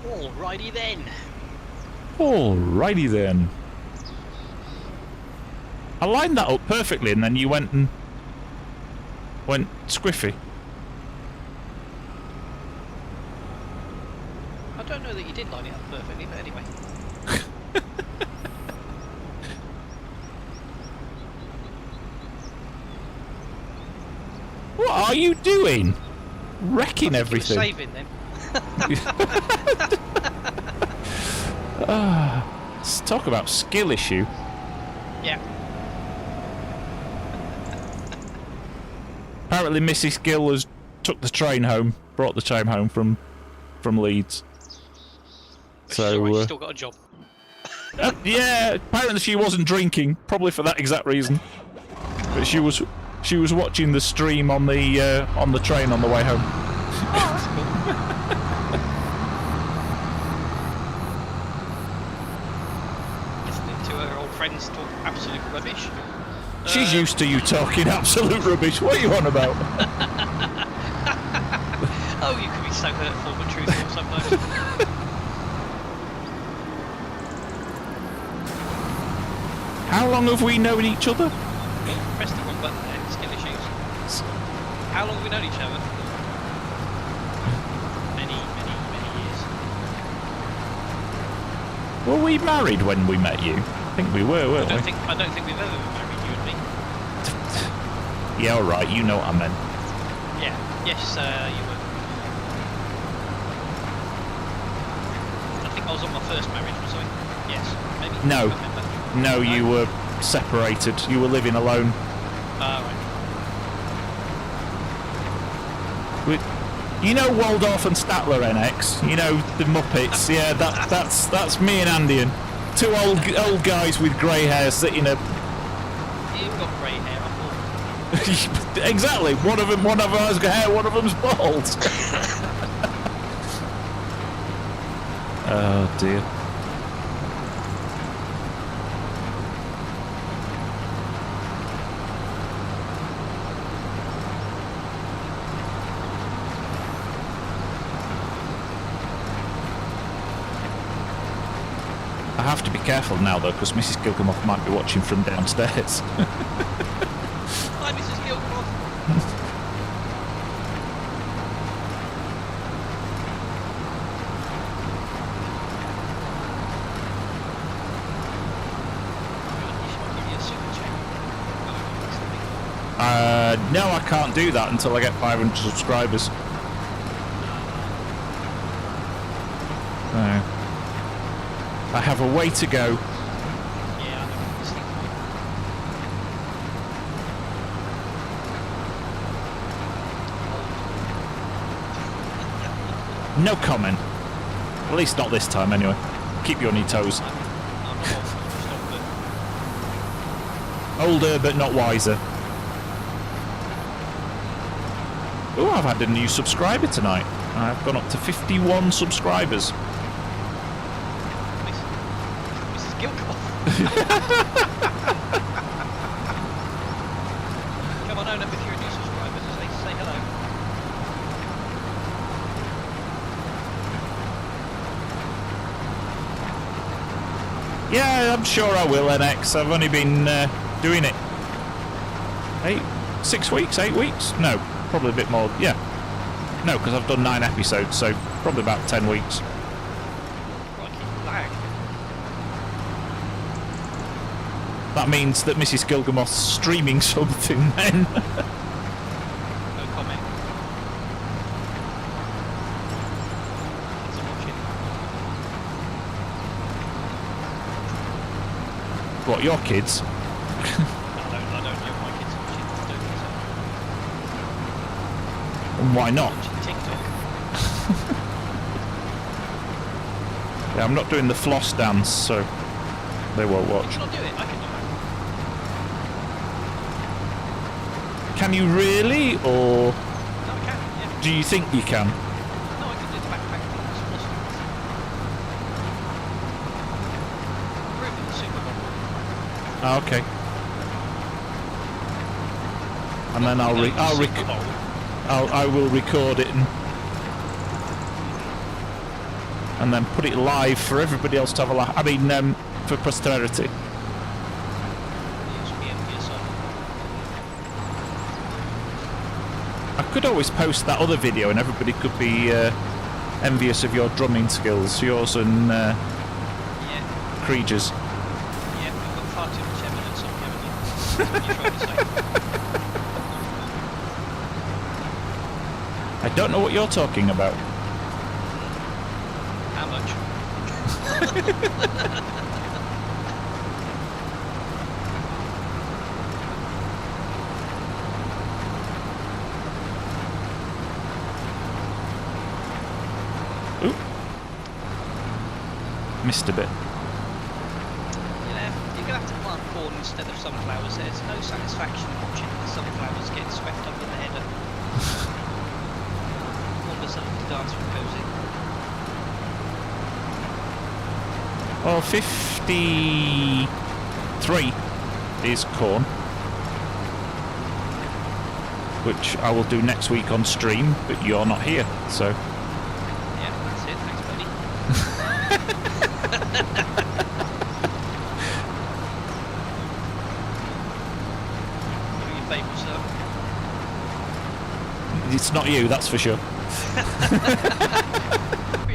Alrighty then. Alrighty then. I lined that up perfectly and then you went squiffy. I don't know that you did line it up perfectly, but anyway. What are you doing? Wrecking everything. Saving then. Let's talk about skill issue. Yeah. Apparently Mrs. Gill has brought the train home from Leeds. So she's still got a job. yeah, apparently she wasn't drinking, probably for that exact reason. But she was watching the stream on the train on the way home. Oh, that's cool. Listening to her old friends talk absolute rubbish. She's used to you talking absolute rubbish. What are you on about? Oh, you can be so hurtful but truthful sometimes. How long have we known each other? Press the wrong button there, skill issues. How long have we known each other? Many years. Were we married when we met you? I think we were, weren't we? I don't think we've ever been married, you and me. Yeah, alright, you know what I meant. Yeah. Yes, you were. I think I was on my first marriage, was I? Yes, maybe. No. I can't remember. No, you were separated. You were living alone. Right. You know Waldorf and Statler NX? You know the Muppets? Yeah, that's me and Andy and two old guys with grey hair sitting up. You've got grey hair, I thought. Exactly. One of them has got hair, one of them's bald. Oh dear. I have to be careful now though, because Mrs. Gilgamoth might be watching from downstairs. Hi, Mrs. Gilgamoth. No, I can't do that until I get 500 subscribers. So, I have a way to go. Yeah, I know. No comment. At least not this time, anyway. Keep you on your toes. I'm not old, Older, but not wiser. Oh, I've had a new subscriber tonight. I've gone up to 51 subscribers. Mrs. Gilgamoth. Come on, own up if you're a new subscriber. Say hello. Yeah, I'm sure I will, NX. I've only been doing it 8 weeks? No, probably a bit more. Yeah. No, because I've done 9 episodes, so probably about 10 weeks. Crikey, lag. That means that Mrs. Gilgamoth's streaming something then. No comment. Kids are watching. What, your kids? I don't know my kids are watching. Don't think so. And why not? Watching TikTok. Yeah, I'm not doing the floss dance, so they won't You watch. cannot do it. I can do it. Can you really, or No, I can. Yeah. do you think you can? No, I can do the backpack thing. It's awesome. Prove it, Super Bowl. Ah, okay. And then I will record it and then put it live for everybody else to have a laugh. I mean, for posterity. I could always post that other video and everybody could be envious of your drumming skills, yours and Yeah, Creeger's. yeah, we've got far too much evidence of you, haven't you? That's what you're trying to say. I don't know what you're talking about. How much? Oop. Missed a bit. Yeah, you're going to have to plant corn instead of sunflowers. There's no satisfaction in watching the sunflowers get swept up in the header. Wonders something to dance with goes in. Well, 53 is corn, which I will do next week on stream, but you're not here, so... Yeah, that's it. Thanks, buddy. What are your favourites, sir? It's not you, that's for sure. You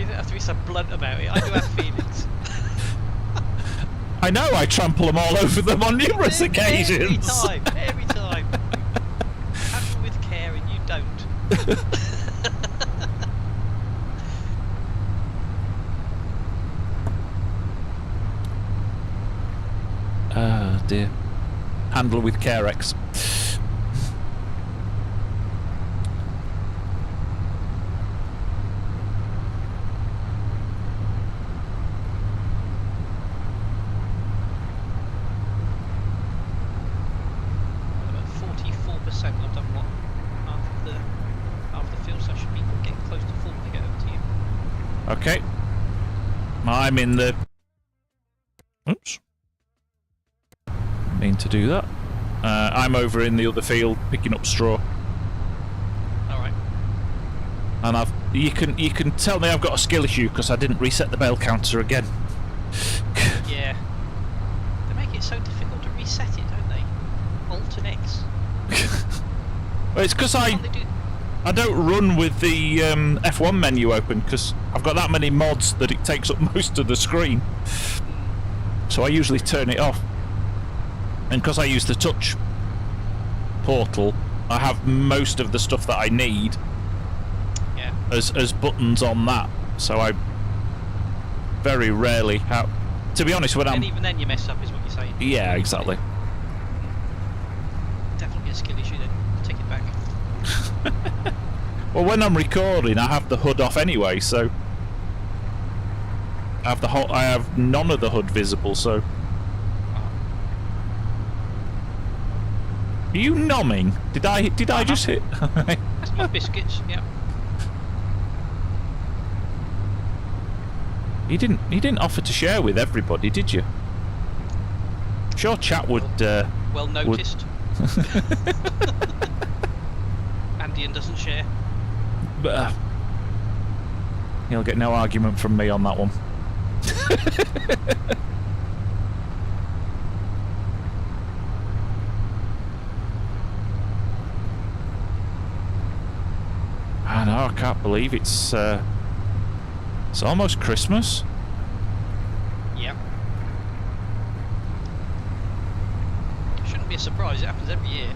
don't have to be so blunt about it. I do have feelings. I know, I trample them all over them on numerous occasions. Every time. Handle with care and you don't. Ah, dear. Handle with care, X. I've done what half the field, so I should be getting close to full to get over to you. Okay. I'm in the... Oops. Mean to do that. I'm over in the other field picking up straw. Alright. And you can tell me I've got a skill issue because I didn't reset the bale counter again. Yeah. They make it so difficult to reset it, don't they? Alt and X. Well, it's because I don't run with the F1 menu open because I've got that many mods that it takes up most of the screen. So I usually turn it off. And because I use the touch portal, I have most of the stuff that I need as buttons on that. So I very rarely have... To be honest, when and even then you mess up is what you're saying. Yeah, exactly. Definitely a skill issue then. I'll take it back. Well, when I'm recording, I have the HUD off anyway, so I have none of the HUD visible. So, are you nomming? Did I just hit? That's my biscuits. Yeah. You didn't offer to share with everybody, did you? Sure, chat would. Well noticed. Andean doesn't share. But he'll get no argument from me on that one. I know, I can't believe it's almost Christmas. Yep. Shouldn't be a surprise, it happens every year.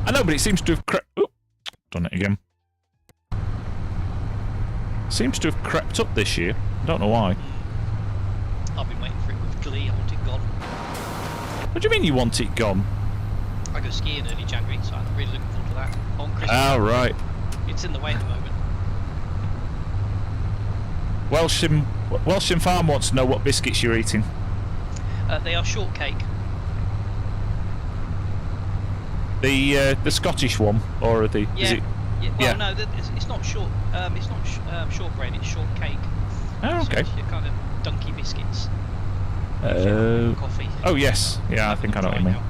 I know, but it seems to have done it again. Seems to have crept up this year. I don't know why. I've been waiting for it with glee. I want it gone. What do you mean you want it gone? I go skiing early January, so I'm really looking forward to that. On Christmas. Oh, right. It's in the way at the moment. Welsham Farm wants to know what biscuits you're eating. They are shortcake. The Scottish one, or the Yeah. is it? Well, no, it's not short. It's not shortbread. It's shortcake. Oh, okay. So it's your kind of donkey biscuits. Coffee. Oh yes, yeah, I think I know what you mean. Now.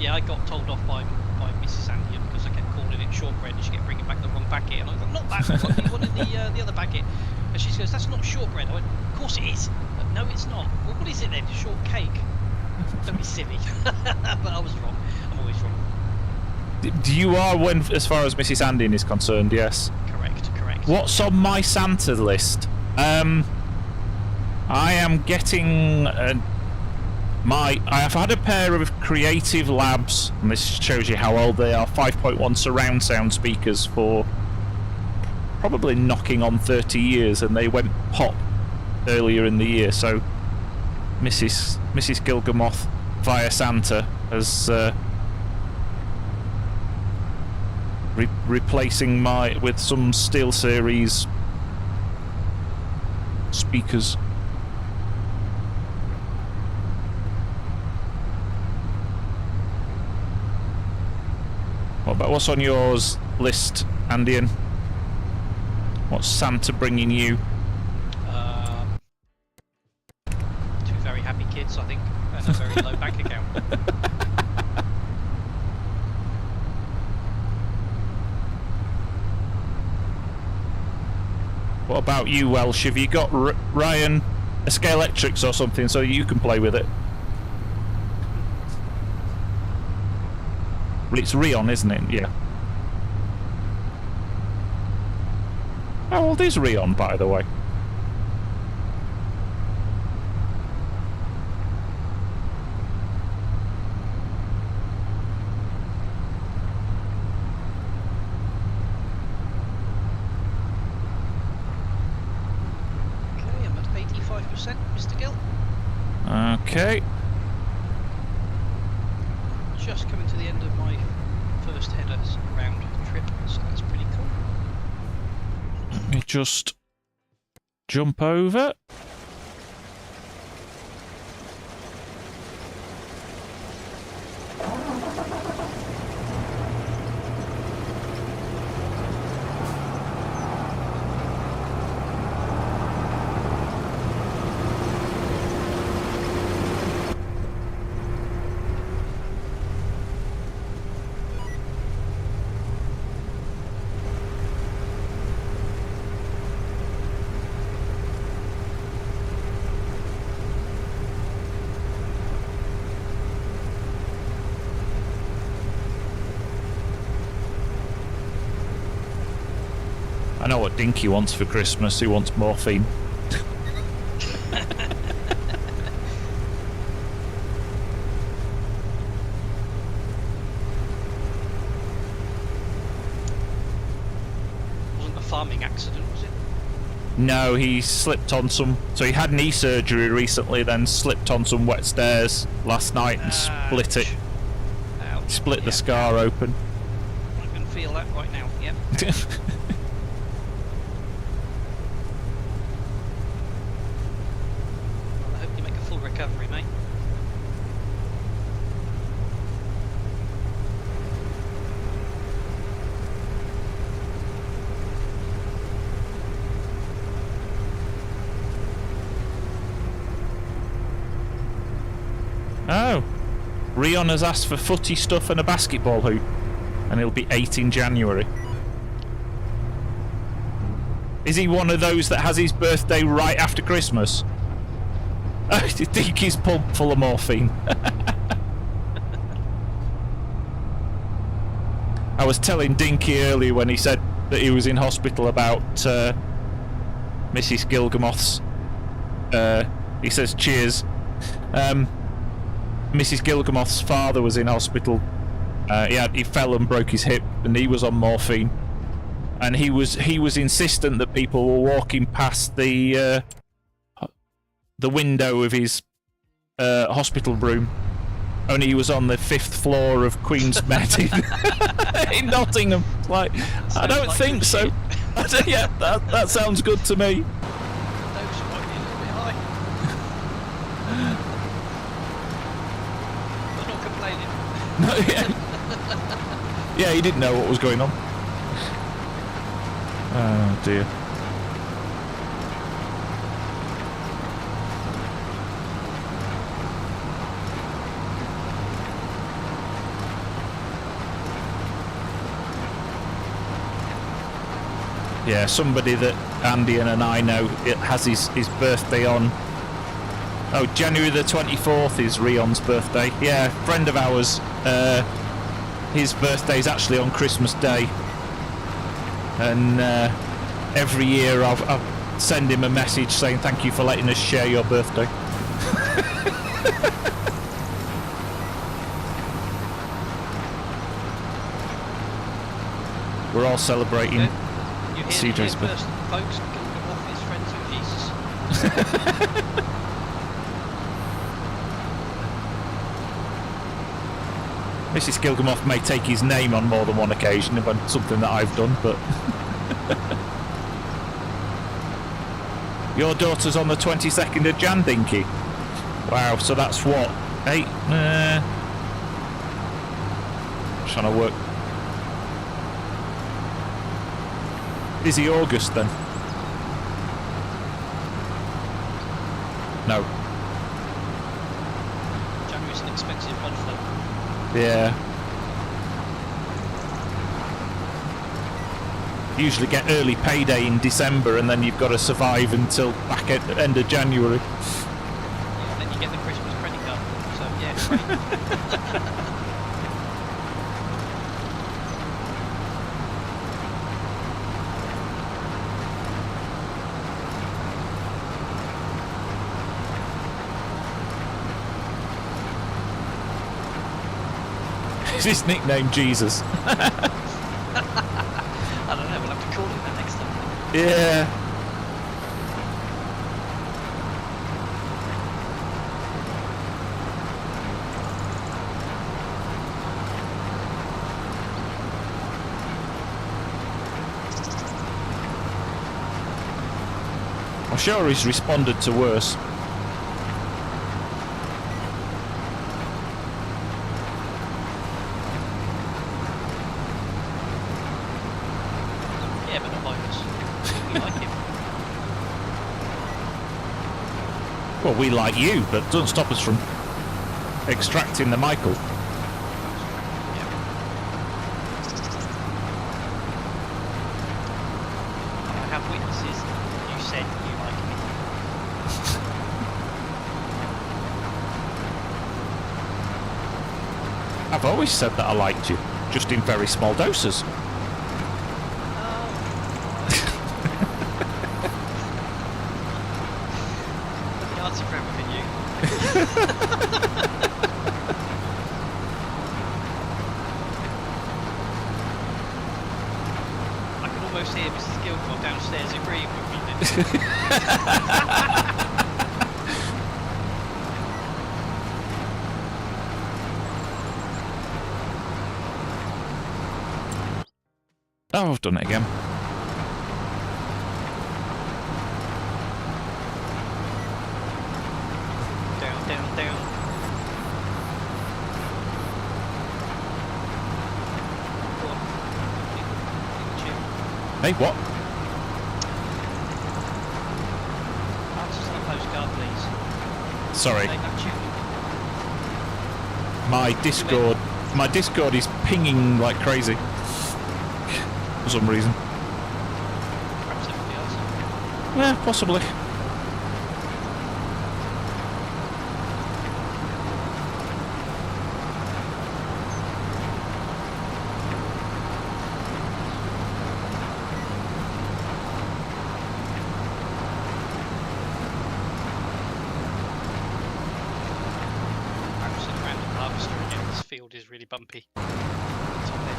Yeah, I got told off by Mrs. Andian because I kept calling it shortbread and she kept bringing back the wrong packet. And I was like, not that one, you wanted the other packet. And she goes, that's not shortbread. I went, of course it is. No, it's not. Well, what is it then? Shortcake. Don't be silly. But I was wrong. I'm always wrong. You are, as far as Mrs. Andian is concerned, yes. Correct. What's on my Santa list? I am getting I have had a pair of Creative Labs, and this shows you how old they are, 5.1 surround sound speakers for probably knocking on 30 years, and they went pop earlier in the year, so Mrs. Gilgamoth via Santa has replacing with some SteelSeries speakers. What's on yours list, Andian? What's Santa bringing you? 2 very happy kids, I think, and a very low bank account. What about you, Welsh? Have you got Ryan a Scalextrics or something so you can play with it? Well, it's Rion, isn't it? Yeah. How old is Rion, by the way? Okay, I'm at 85%, Mr. Gill. Okay. Just coming to the end of my first headers round trip, so that's pretty cool. Let me just jump over. I know what Dinky wants for Christmas. He wants morphine. Wasn't a farming accident, was it? No, he slipped on some... So he had knee surgery recently, then slipped on some wet stairs last night and split it. Ouch. Split Yeah. the scar open. I can feel that right now, yep. Well, I hope you make a full recovery, mate. Oh. Rion has asked for footy stuff and a basketball hoop. And he'll be 8 in January. Is he one of those that has his birthday right after Christmas? I think he's pumped full of morphine. I was telling Dinky earlier when he said that he was in hospital about Mrs. Gilgamoth's. He says cheers. Mrs. Gilgamoth's father was in hospital. He fell and broke his hip, and he was on morphine. And he was insistent that people were walking past the window of his hospital room. Only he was on the 5th floor of Queen's Med in Nottingham. Like, I don't like think good so. Yeah, that sounds good to me. Those might be a little bit high. I'm not complaining. Yeah, he didn't know what was going on. Oh dear. Yeah, somebody that Andy and I know, it has his birthday on. Oh, January the 24th is Rion's birthday. Yeah, friend of ours. His birthday's actually on Christmas Day. And every year I'll send him a message saying thank you for letting us share your birthday. We're all celebrating You hear CJ's it birthday. first, folks. Gilgamoth is friends with Jesus. Mrs. Gilgamoth may take his name on more than one occasion, if it's something that I've done, but... Your daughter's on the 22nd of Jan, Dinky? Wow, so that's what? 8? Trying to work... Is he August, then? No. January's an expensive month, though. Yeah. Usually get early payday in December, and then you've got to survive until back at the end of January. Yeah, and then you get the Christmas credit card. So, yeah, great. Is his nickname Jesus? I don't know. We'll have to call him that next time. Yeah. I'm sure he's responded to worse. Yeah, but not like us. We like him. Well, we like you, but it doesn't stop us from extracting the Michael. Yeah. I have witnesses. You said you like me. I've always said that I liked you, just in very small doses. The answer for everything, you. I can almost hear Mrs. Gilgamoth downstairs agreeing with me then. Oh, I've done it again. Down, down, down. Go on. Hey, what? Answers on the postcard, please. Sorry, Take that tune. my Discord is pinging like crazy. For some reason. Perhaps everybody else. Yeah, possibly. Perhaps a random harvester again. This field is really bumpy. Top end.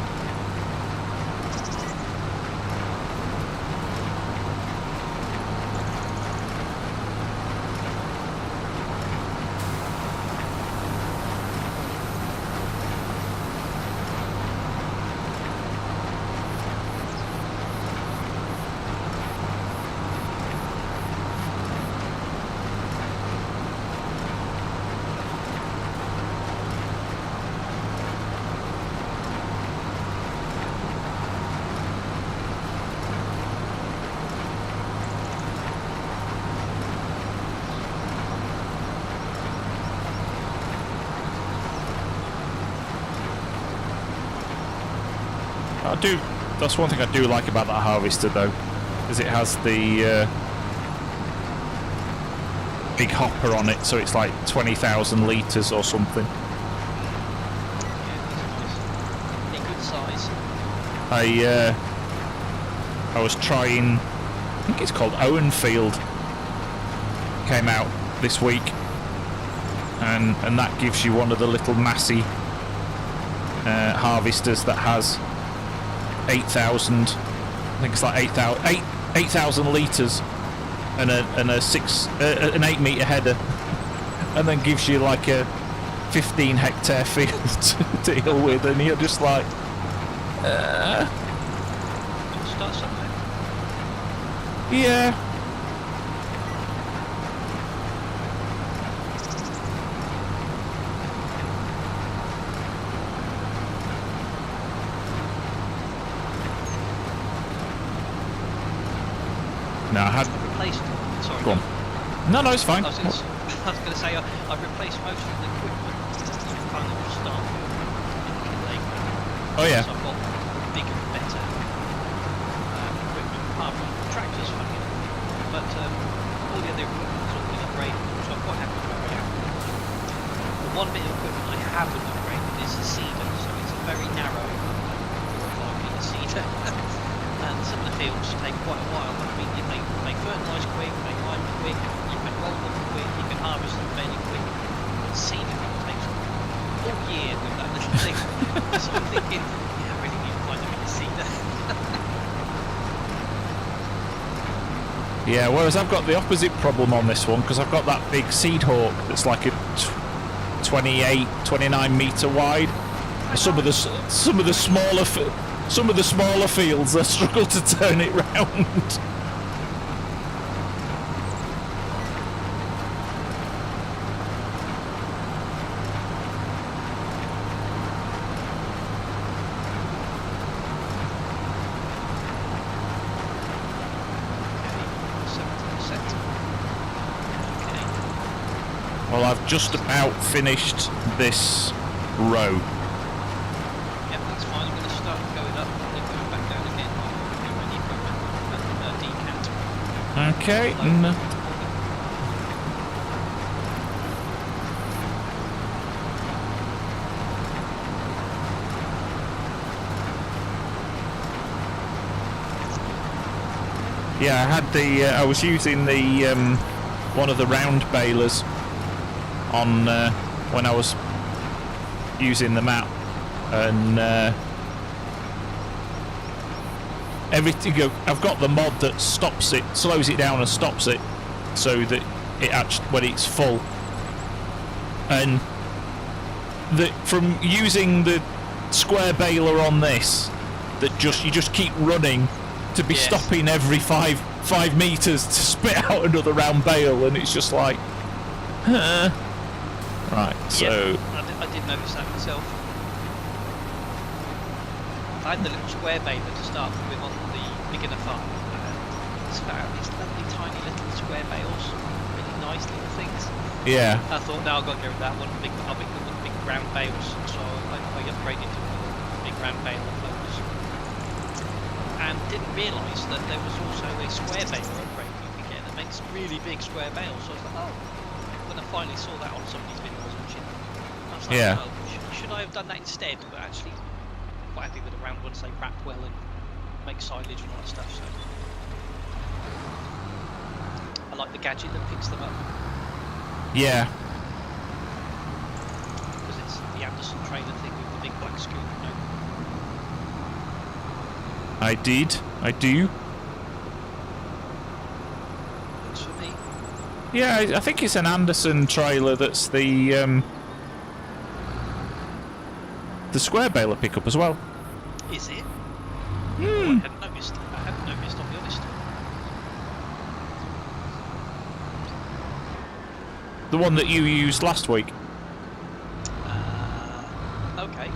I do. That's one thing I do like about that harvester, though, is it has the big hopper on it, so it's like 20,000 litres or something. Yeah, these are nice. A good size. I was trying. I think it's called Owenfield. Came out this week, and that gives you one of the little Massey harvesters that has 8,000. I think it's like 8,000 litres, and an 8 metre header, and then gives you like a 15 hectare field to deal with, and you're just like, Start somewhere. yeah. No, I had. I've replaced. Sorry. Go on. No, it's fine. I was going to say I've replaced most of the equipment. You kind of start with. Oh yeah. So I've got bigger, better equipment, apart from tractors, funny enough. But all the other equipment's all been upgraded, so I'm quite happy with where I am. The one bit of equipment I haven't upgraded is the seeder, so it's a very narrow 5 metre seeder. And some of the fields take quite a while. I mean, they fertilise quick, they lime quick, you can roll them quick, you can harvest them fairly quick. But seeding them takes full year with that little thing. So I'm thinking, yeah, I really need to find a bit of cedar. Yeah, whereas I've got the opposite problem on this one because I've got that big seed hawk that's like a 28, 29 metre wide. Some of the smaller fields, I struggle to turn it round. Well, I've just about finished this row. Yep, that's fine. I'm going to start going up and then going back down again. Get ready for decant. Okay. Yeah, I had the. I was using the one of the round balers on when I was using the map, and everything. I've got the mod that stops it, slows it down, and stops it, so that it actually when it's full. And from using the square baler on this, that you just keep running to be stopping every 5 meters to spit out another round bale, and it's just like, right. So I did notice that myself. I had the little square baler to start with on the beginner farm. It's about these lovely tiny little square bales, really nice little things. yeah, I thought, now I've got to go with that one. I'll make them with big round bales, so I upgraded to a big round bale of those. And didn't realise that there was also a square baler upgrade you can get that makes really big square bales. So I was like, oh, when I finally saw that on somebody's video I was watching, I was like, Yeah. oh, should I have done that instead? But actually, I'm quite happy with the round ones. They wrap well and make silage and all that stuff. So I like the gadget that picks them up yeah. because it's the Anderson trailer thing with the big black scoop. No, I do. works for me. Yeah, I think it's an Anderson trailer that's the square baler pickup as well. Is it? Hmm. I hadn't noticed. I'll be honest. The one that you used last week. Okay.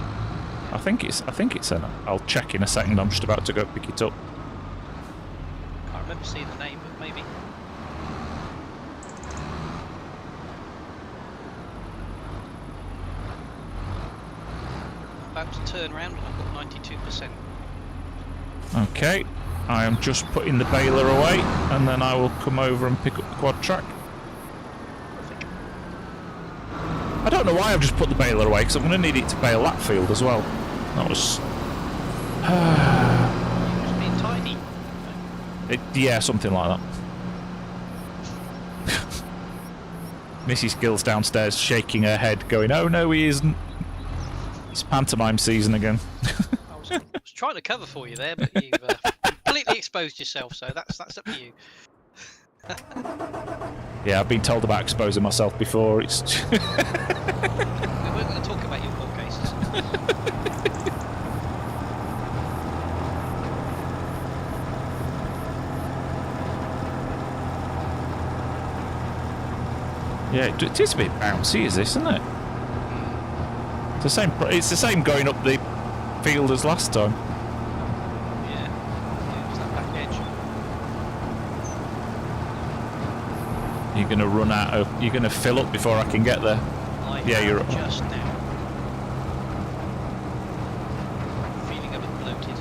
I think it's an. I'll check in a second. I'm just about to go pick it up. Can't remember seeing the name, but maybe. I'm about to turn around and I've got 92%. Okay, I am just putting the baler away, and then I will come over and pick up the quad track. Perfect. I don't know why I've just put the baler away, because I'm going to need it to bale that field as well. That was... Just being tiny. yeah, something like that. Mrs. Gill's downstairs shaking her head, going, "Oh no, he isn't. It's pantomime season again." I was trying to cover for you there, but you've completely exposed yourself, so that's up to you. Yeah, I've been told about exposing myself before. It's... We weren't going to talk about your court cases. Yeah, it is a bit bouncy, is this, isn't it? It's the same. It's the same going up the field as last time. Yeah, it's that back edge. You're going to run out of... You're going to fill up before I can get there. Yeah, you're right. Just now. Feeling a bit bloated.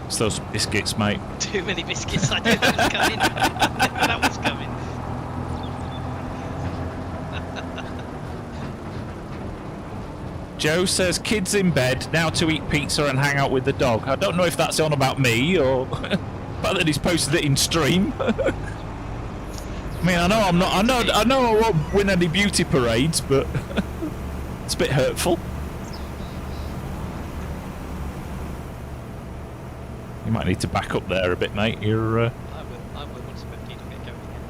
It's those biscuits, mate. Too many biscuits. I knew that was coming. I knew that was coming. Joe says, "Kids in bed, now to eat pizza and hang out with the dog." I don't know if that's on about me or... but that he's posted it in stream. I mean, I know I'm not. I know I won't win any beauty parades, but it's a bit hurtful. You might need to back up there a bit, mate. You're. I will once I'm ready to get going again.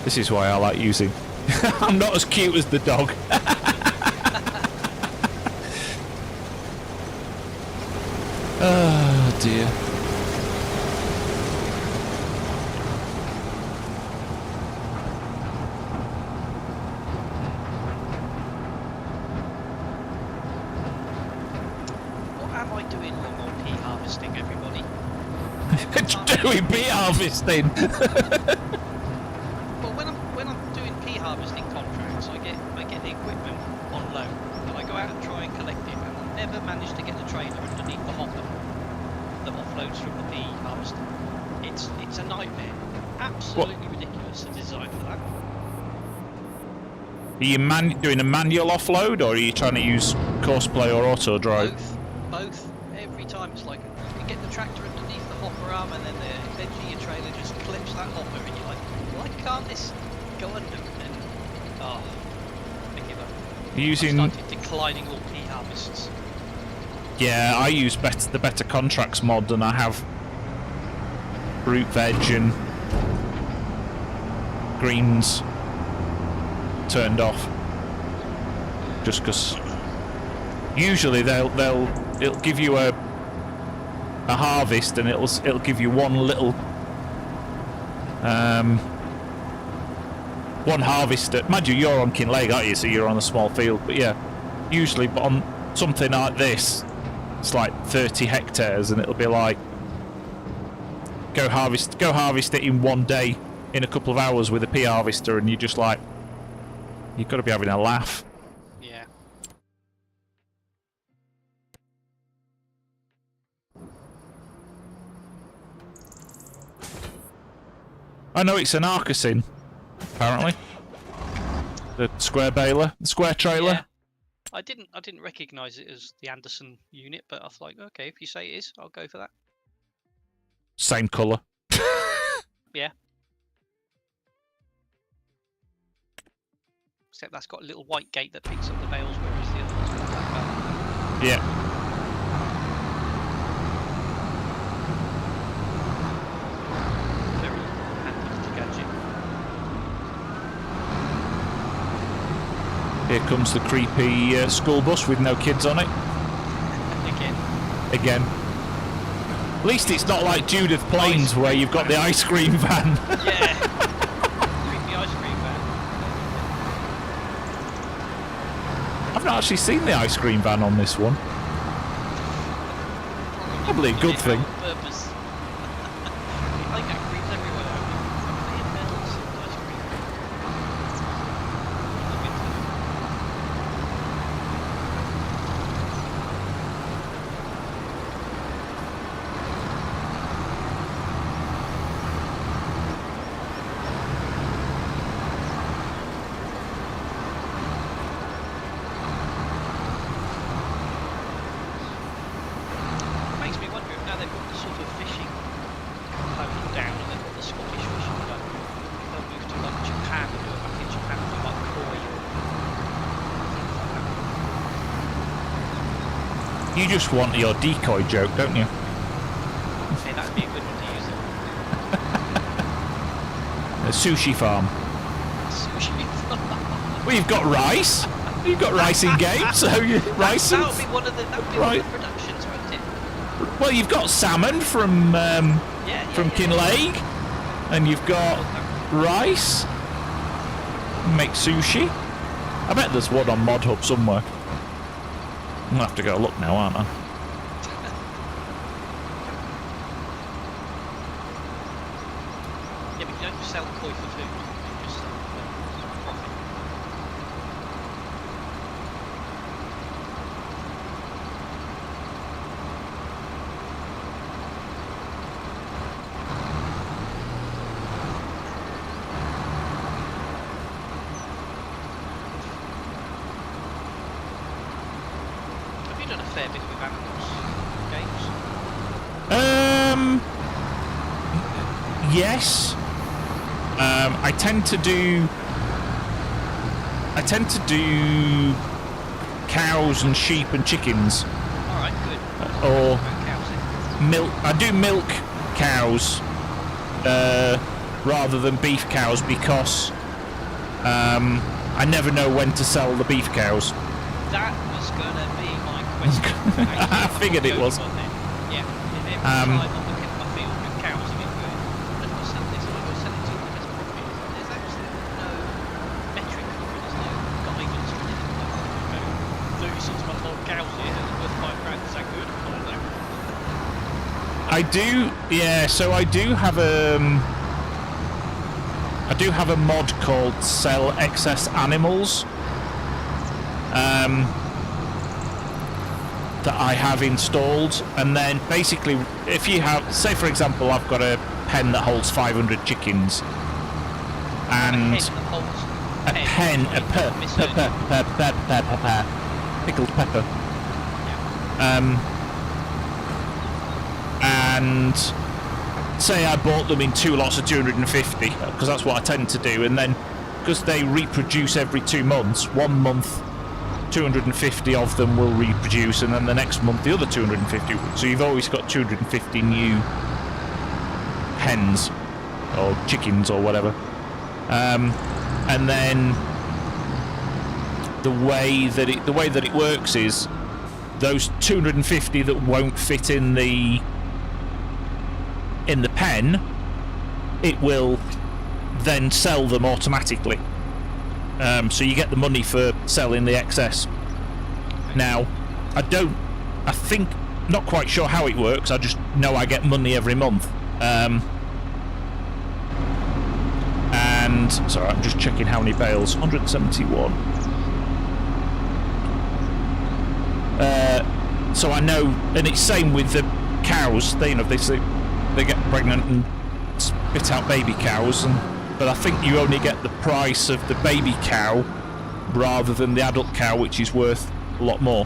This is why I like using. I'm not as cute as the dog. Oh dear. What am I doing wrong on pea harvesting, everybody? Doing bee harvesting. Well, when I'm doing pea harvesting contracts, I get the equipment on loan, and I go out and try and collect it, and I never manage to get the trailer underneath the hopper that offloads from the pea harvester. It's a nightmare. Absolutely ridiculous the design for that. Are you doing a manual offload, or are you trying to use Courseplay or auto drive? Both. Every time it's like you get the tractor underneath the hopper arm, and then eventually your trailer just clips that hopper, and you're like, why can't this go under? And oh, I give up. Using. I started declining all pea harvests. Yeah, I use the Better Contracts mod, and I have root veg and greens turned off, just because usually it'll give you a harvest, and it'll give you one little one harvester. Mind you, you're on Kinlake, aren't you? So you're on a small field, but yeah, usually on something like this, it's like 30 hectares, and it'll be like go harvest it in one day, in a couple of hours with a pea harvester, and you're just like, you've got to be having a laugh. Yeah. I know it's an Arcasin, apparently. The square baler, the square trailer. Yeah. I didn't recognise it as the Anderson unit, but I was like, okay, if you say it is, I'll go for that. Same colour. Yeah. Except that's got a little white gate that picks up the bales, whereas the other one's got a black belt. Yeah. Very handy little gadget. Here comes the creepy school bus with no kids on it. Again. At least it's not like Judith Plains where you've got the ice cream van. Yeah. Creepy ice cream van. I've not actually seen the ice cream van on this one. Probably a good thing. Purpose. I think that creeps everywhere. Bells and ice cream. Makes me wonder if now they've got the sort of fishing component down, and they've got the Scottish fishing done, if they'll move to like Japan and do it back in Japan for like koi or things like that. You just want your decoy joke, don't you? Hey, that'd be a good one to use it. A sushi farm. Sushi. Well, you've got rice. You've got rice in game, so you rice. That would be one of the Right. productions, wouldn't it? Well, you've got salmon from Kinlake, and you've got rice. Make sushi. I bet there's one on Mod Hub somewhere. I'm gonna have to go look now, aren't I? Yeah, but you don't sell koi for food. You just sell for profit. done a fair bit with animals games. Yes. I tend to do cows and sheep and chickens. All right, good. Or About cows then. milk. I do milk cows rather than beef cows because I never know when to sell the beef cows. That was gonna be my question. I figured it was. Yeah. If every time I'm looking at my field with cows, I'm going, "Let me sell this, I'm going to sell it to the best profit." There's absolutely no metric for it. There's no guidance for it. Like, 36-month-old cows here, they're worth £5 grand. Is that good? I don't know. I do, yeah. So I do have a mod called Sell Excess Animals that I have installed, and then basically, if you have, say for example, I've got a pen that holds 500 chickens, and pickled pepper. And say I bought them in 2 lots of 250, because that's what I tend to do, and then because they reproduce every 2 months, 1 month 250 of them will reproduce, and then the next month the other 250. So you've always got 250 new hens or chickens or whatever. And then the way that it works is those 250 that won't fit in the pen, it will then sell them automatically. So you get the money for selling the excess. Now, I think, not quite sure how it works, I just know I get money every month. And, sorry, I'm just checking how many bales. 171. So I know, and it's same with the cows. They get pregnant and spit out baby cows, but I think you only get the price of the baby cow rather than the adult cow, which is worth a lot more.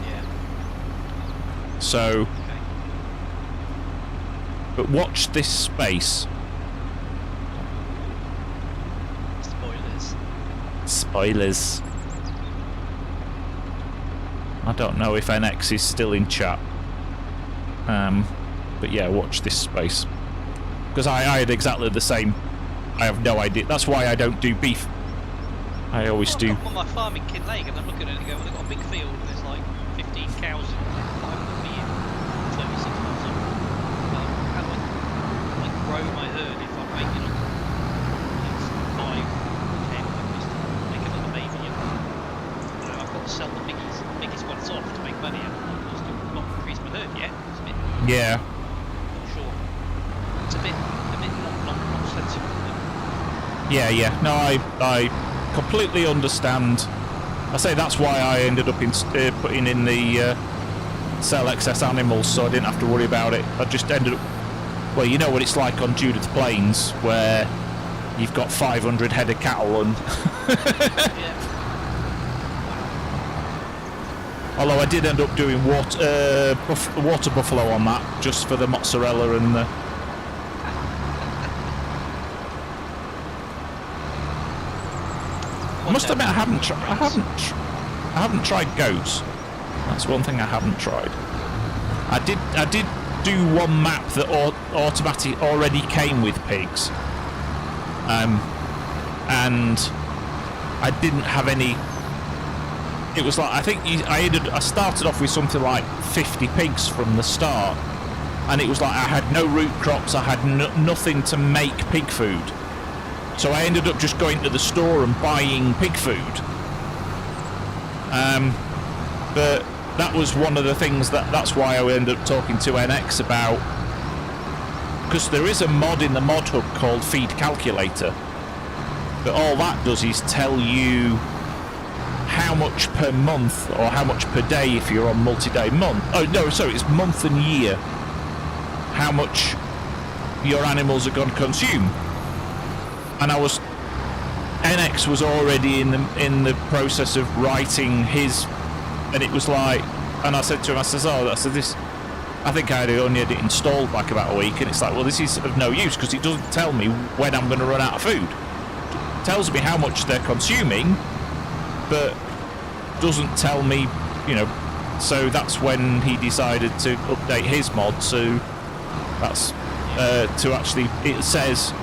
Yeah. So, but watch this space. Spoilers. I don't know if NX is still in chat. But yeah, watch this space. Because I had exactly the same. I have no idea. That's why I don't do beef. I always do. I'm on my farm in Kinlake and I'm looking at it and going, well, they've got a big field and there's like 15 cows and 500 beef, 36 months old. How do I grow my herd if I'm making like 5, 10, just make another baby? And, I've got to sell the biggest ones off to make money, and I've still not increased my herd yet. It's a bit, yeah. not sure. It's a bit not sensible. Yeah. No, I completely understand. I say that's why I ended up putting in the sell excess animals, so I didn't have to worry about it. I just ended up, well, you know what it's like on Judith Plains, where you've got 500 head of cattle and Yeah. although I did end up doing water buffalo on that, just for the mozzarella and the... I must admit, I haven't tried goats. That's one thing I haven't tried. I did do one map that automatic already came with pigs, and I didn't have any. It was like, I think I started off with something like 50 pigs from the start, and it was like I had no root crops, I had nothing to make pig food. So I ended up just going to the store and buying pig food. But that was one of the things that's why I ended up talking to NX about, because there is a mod in the mod hub called Feed Calculator, but all that does is tell you how much per month or how much per day if you're on multi-day month. Oh no, sorry, it's month and year. How much your animals are going to consume. And NX was already in the process of writing his, and it was like, and I said to him, I said, this. I think I only had it installed like about a week, and it's like, well, this is of no use because it doesn't tell me when I'm going to run out of food. It tells me how much they're consuming, but doesn't tell me, you know. So that's when he decided to update his mod. So that's to actually, it says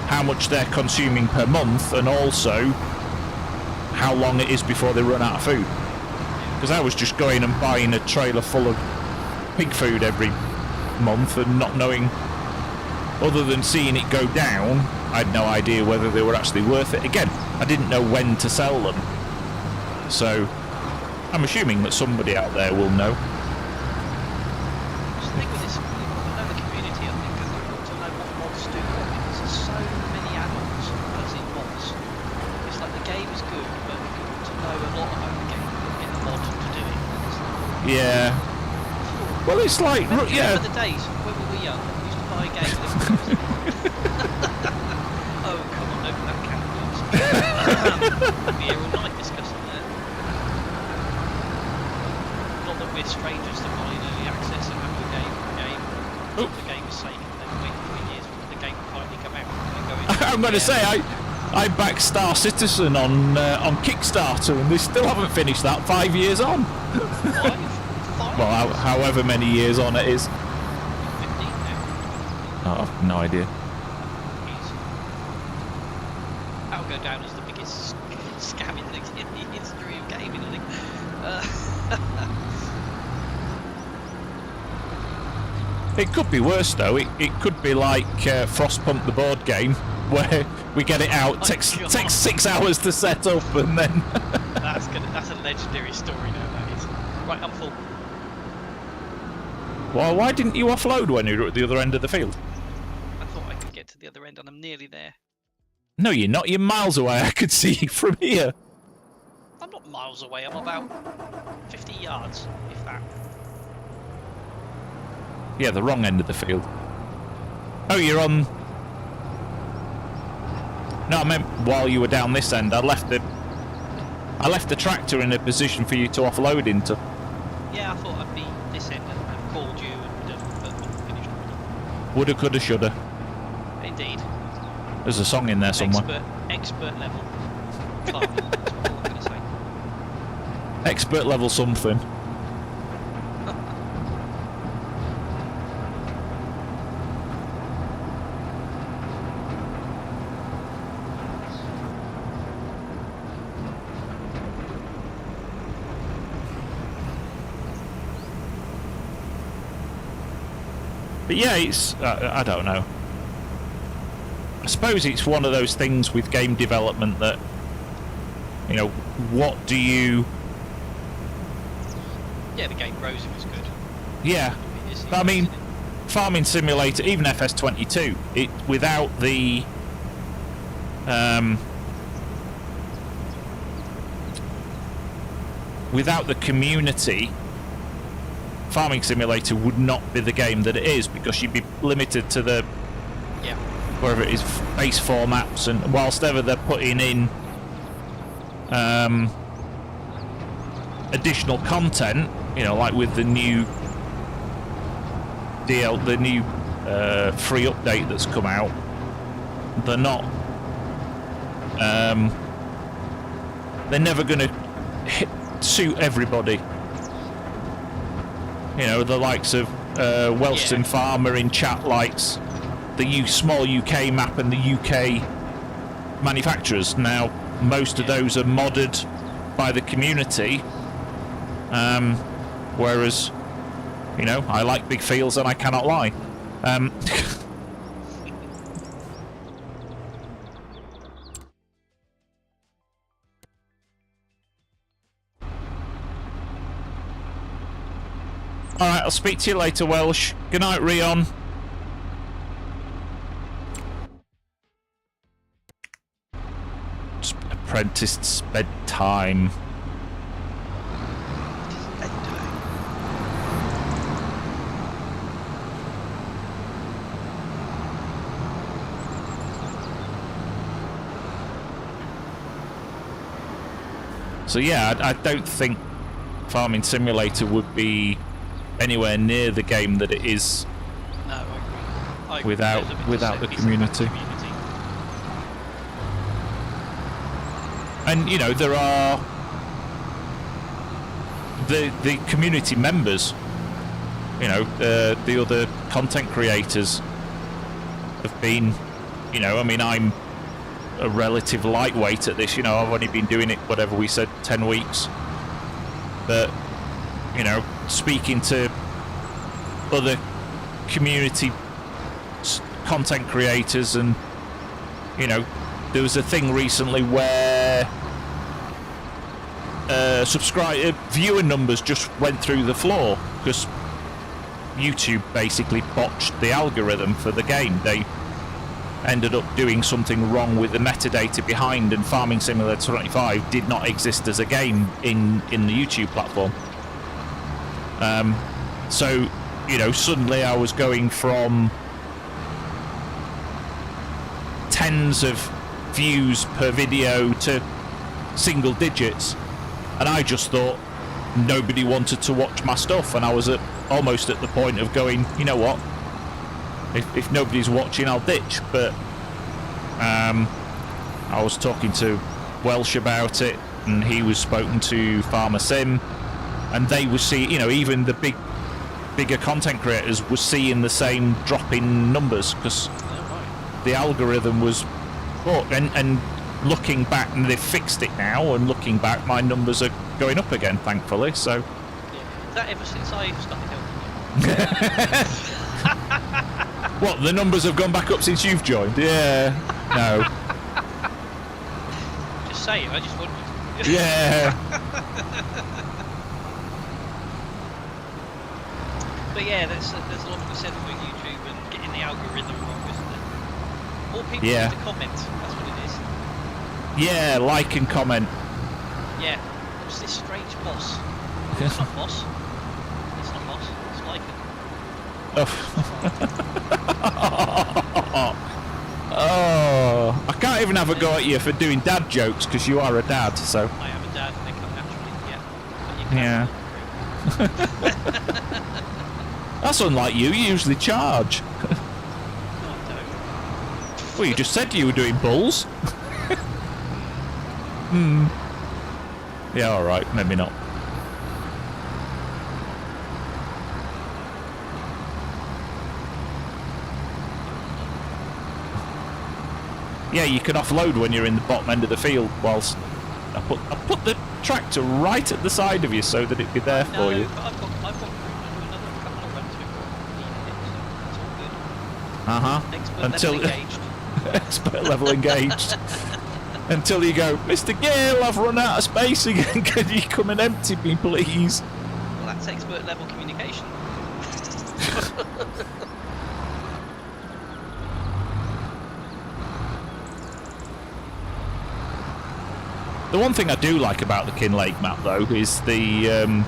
how much they're consuming per month, and also how long it is before they run out of food. Because I was just going and buying a trailer full of pig food every month and not knowing, other than seeing it go down, I had no idea whether they were actually worth it. Again, I didn't know when to sell them. So I'm assuming that somebody out there will know. The thing with this, you've got to know the community, I think, because you've got to know what mods do what, because there's so many add-ons as in mods. It's like the game is good, but you've got to know a lot about the game to get the mod to do it. Yeah. Well, it's like, yeah. Remember the days when we were young, we used to buy a game. Oh, come on, open that can of worms. We'll be here all night discussing that. Not that we're strangers to buying early access and having a game for the game's sake, and then wait 3 years for the game to finally come out. And go in, I'm going to say, I backed Star Citizen on Kickstarter, and they still haven't finished that 5 years on. 5? Well, however many years on it is. 15 now. Oh, I've no idea. That'll go down as the biggest scam in the history of gaming, I think. It could be worse though. It could be like Frostpunk the board game, where we get it out, takes 6 hours to set up, and then that's a legendary story now. That is. Right, I'm full. Well, why didn't you offload when you were at the other end of the field? I thought I could get to the other end, and I'm nearly there. No, you're not. You're miles away. I could see you from here. I'm not miles away. I'm about 50 yards, if that. Yeah, the wrong end of the field. Oh, you're on. No, I meant while you were down this end. I left the tractor in a position for you to offload into. Yeah, I thought I'd be this end and called you and but not finished. Woulda, coulda, shoulda. Indeed. There's a song in there somewhere. Expert level. Farming, that's all I'm going to say. Expert level something. But yeah, it's I don't know. I suppose it's one of those things with game development that, you know, what do you... Yeah, the game grows if it's good. Yeah, but I mean, Farming Simulator, even FS25, it without the community, Farming Simulator would not be the game that it is, because you'd be limited to the wherever it is base formats, and whilst ever they're putting in additional content, you know, like with the new free update that's come out, they're not they're never going to suit everybody. You know, the likes of Wellston Farmer in chat likes the small UK map and the UK manufacturers. Now, most of those are modded by the community, whereas, you know, I like big fields and I cannot lie. Alright, I'll speak to you later, Welsh. Good night, Rion. Apprentice's bedtime. So yeah, I don't think Farming Simulator would be anywhere near the game that it is No, I agree. without the community. And you know, there are the community members. You know, the other content creators have been. You know, I mean, I'm a relative lightweight at this. You know, I've only been doing it, whatever we said, 10 weeks. But you know, speaking to other community content creators, and you know, there was a thing recently where viewer numbers just went through the floor because YouTube basically botched the algorithm for the game. They ended up doing something wrong with the metadata behind, and Farming Simulator 25 did not exist as a game in the YouTube platform. So, you know, suddenly I was going from tens of views per video to single digits, and I just thought nobody wanted to watch my stuff, and I was almost at the point of going, you know what, if nobody's watching, I'll ditch. But I was talking to Welsh about it, and he was spoken to Farmer Sim, and they were seeing, you know, even the bigger content creators were seeing the same drop in numbers because the algorithm was and looking back, and they've fixed it now, and looking back, my numbers are going up again, thankfully. So yeah. Is that ever since I started helping you? what, the numbers have gone back up since you've joined? Yeah. No. Just saying, I just wondered. Yeah. But yeah, there's a lot to be said for YouTube and getting the algorithm wrong, isn't there? More people need to comment, that's what it is. Yeah, like and comment. Yeah. What's this strange moss? It's not moss. It's not moss. It's lichen. Oh, I can't even have a go at you for doing dad jokes because you are a dad. So I am a dad, and they come naturally. Yeah. But you can That's unlike you. You usually charge. No, I don't. Well, you just said you were doing bulls. Yeah, all right, maybe not. Yeah, you can offload when you're in the bottom end of the field. Whilst I put the tractor right at the side of you so that it'd be there for you. But I've got another couple of runs before needed it, so it's all good. Expert level engaged. Expert level engaged. Until you go, Mr. Gale, I've run out of space again. Can you come and empty me, please? Well, that's expert level communication. The one thing I do like about the Kinlake map, though, is the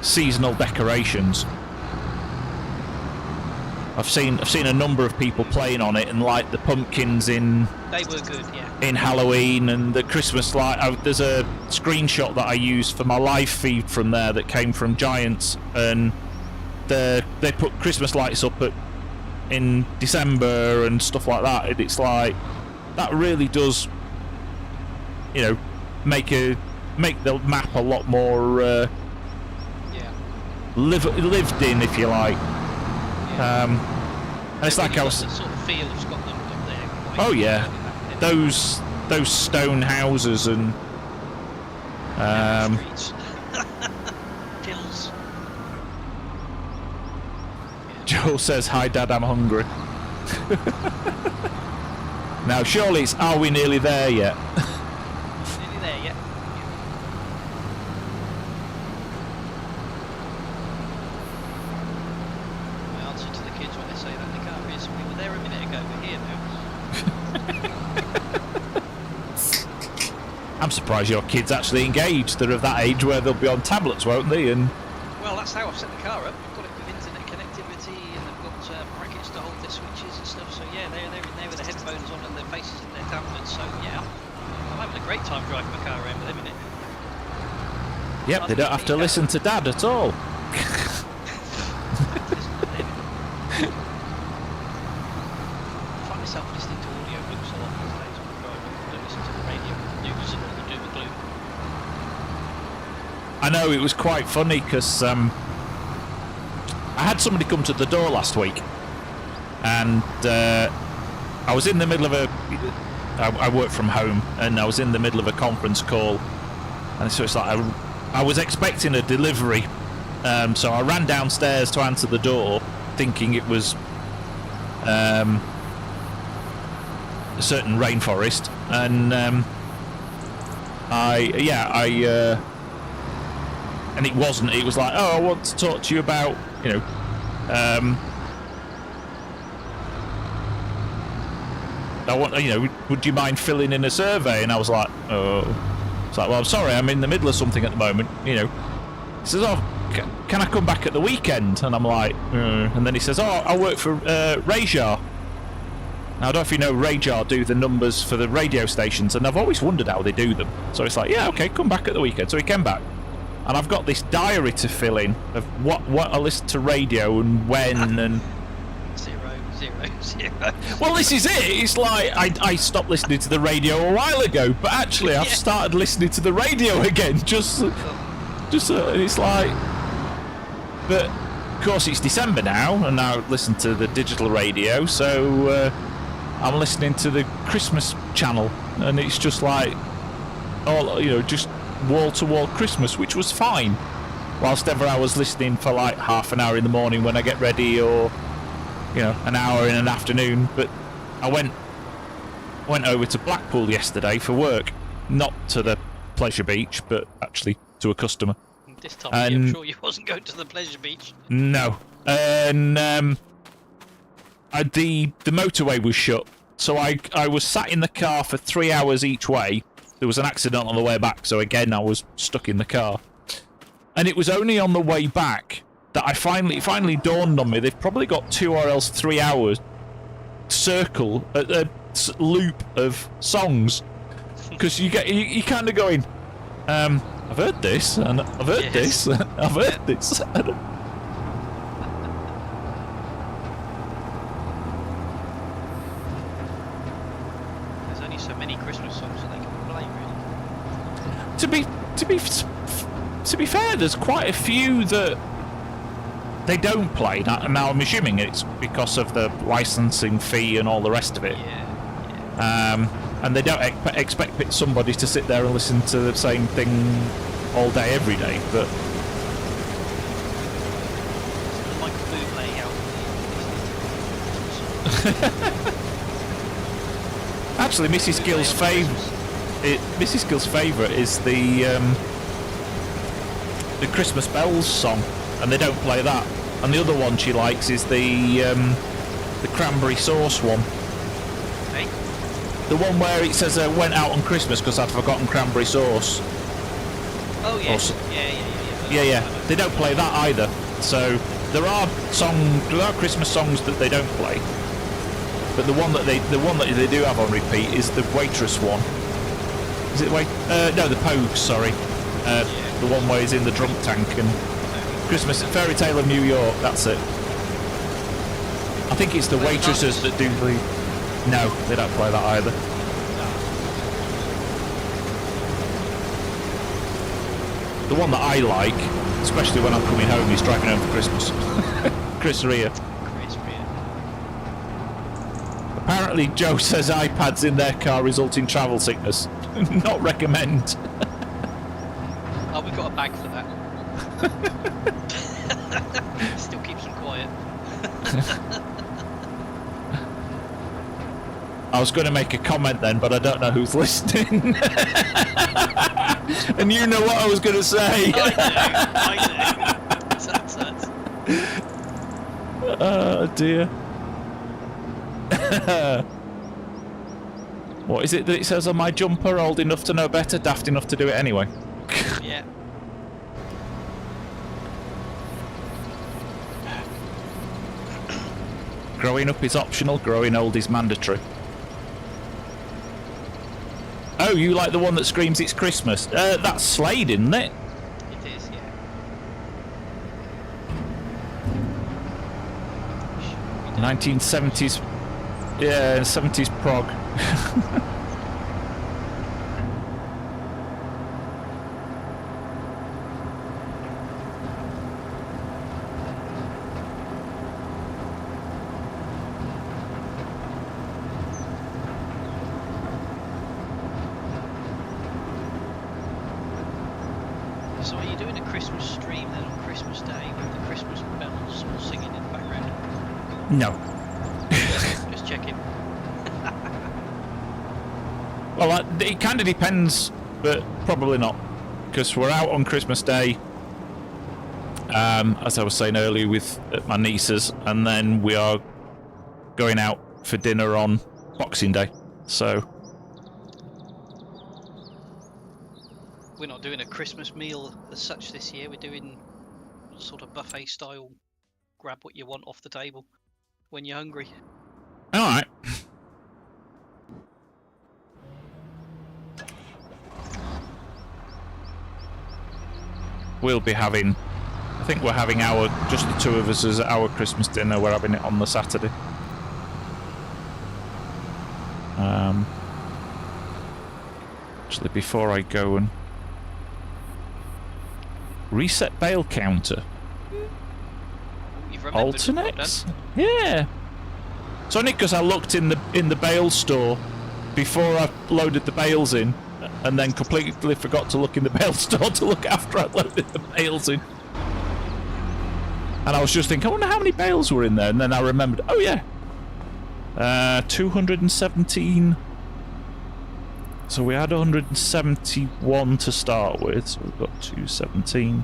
seasonal decorations. I've seen a number of people playing on it, and like the pumpkins in. They were good, yeah. In Halloween, and the Christmas light. There's a screenshot that I used for my live feed from there that came from Giants, and they put Christmas lights up in December and stuff like that. And it's like that really does, you know, make the map a lot more lived in, if you like. And it's like I was. The sort of feel of Scotland up there. Oh yeah, those stone houses and streets. Hills. Joel says, "Hi, Dad, I'm hungry." Now, surely it's, are we nearly there yet? Nearly there yet. My answer to the kids when they say that in the car is, we were there a minute ago, we're here now. I'm surprised your kids actually engaged. They're of that age where they'll be on tablets, won't they? And well, that's how I've set the car up. I've got it with internet connectivity, and I've got brackets to hold their switches and stuff. So yeah, they're in there with their headphones on and their faces in their tablets. So yeah, I'm having a great time driving my car around with them in it. Yep, they don't have to listen to Dad at all. I find myself listening to audiobooks a lot these days when I'm driving. I don't listen to the radio news and all the doom and gloom. I know, it was quite funny because I had somebody come to the door last week, and I was in the middle of I work from home, and I was in the middle of a conference call, and so it's like I was expecting a delivery, so I ran downstairs to answer the door, thinking it was a certain rainforest, and and it wasn't. It was like, oh, I want to talk to you about, I want, would you mind filling in a survey? And I was like, oh. It's like, well, I'm sorry, I'm in the middle of something at the moment, He says, oh, can I come back at the weekend? And I'm like, and then he says, oh, I work for Rajar. Now, I don't know if you know, Rajar do the numbers for the radio stations, and I've always wondered how they do them. So it's like, yeah, okay, come back at the weekend. So he came back. And I've got this diary to fill in of what I listen to radio and when and... 0, 0, 0. Well, this is it. It's like I stopped listening to the radio a while ago, but actually I've started listening to the radio again. Just it's like... But, of course, it's December now, and now I listen to the digital radio, so I'm listening to the Christmas channel, and it's just like... all just... wall-to-wall Christmas, which was fine, whilst ever I was listening for like half an hour in the morning when I get ready, or an hour in an afternoon. But I went over to Blackpool yesterday for work, not to the pleasure beach, but actually to a customer. This time of year, I'm sure you wasn't going to the pleasure beach. No, and the motorway was shut, so I was sat in the car for 3 hours each way. There was an accident on the way back, so again I was stuck in the car. And it was only on the way back that it finally dawned on me they've probably got 2 or else 3 hours circle, a loop of songs. Because you kind of going, I've heard this, and I've heard this, I've heard this. There's only so many Christmas songs that they can play, really. To be fair, there's quite a few that they don't play. Now I'm assuming it's because of the licensing fee and all the rest of it. Yeah. And they don't expect somebody to sit there and listen to the same thing all day, every day. But It's like a bootleg album. actually, Mrs. Gill's favourite is the Christmas Bells song, and they don't play that. And the other one she likes is the cranberry sauce one. Hey? The one where it says went out on Christmas because I'd forgotten cranberry sauce. Oh yeah. Yeah. They don't play that either. So there are Christmas songs that they don't play. But the one that they do have on repeat is the Waitress one. Is it no, the Pogues, sorry. The one where he's in the drunk tank and Christmas Fairy Tale of New York, that's it. I think it's the Waitresses that do the... No, they don't play that either. The one that I like, especially when I'm coming home, is Driving Home for Christmas. Chris Rea. Apparently Joe says iPads in their car result in travel sickness. Not recommend. Oh, we've got a bag for that. Still keeps them quiet. I was going to make a comment then, but I don't know who's listening. And you know what I was going to say. I do. Oh dear. What is it that it says on my jumper? Old enough to know better, daft enough to do it anyway. Yeah. Growing up is optional, growing old is mandatory. Oh, you like the one that screams it's Christmas? That's Slade, isn't it? It 1970s. Yeah, 70s prog. So are you doing a Christmas stream then on Christmas Day with the Christmas bells all singing in the background? No. Just checking. Well, it kind of depends, but probably not, because we're out on Christmas Day, as I was saying earlier, with my nieces, and then we are going out for dinner on Boxing Day. So We're not doing a Christmas meal as such this year. We're doing sort of buffet style, grab what you want off the table when you're hungry. all right. We'll be having, I think we're having just the two of us as our Christmas dinner. We're having it on the Saturday. Actually, before I go and reset bail counter. You've remembered. Alternates? Yeah. It's only because I looked in the bail store before I loaded the bales in, and then completely forgot to look in the bail store to look after I loaded the bales in. And I was just thinking, I wonder how many bales were in there, and then I remembered, oh yeah, 217. So we had 171 to start with, so we've got 217.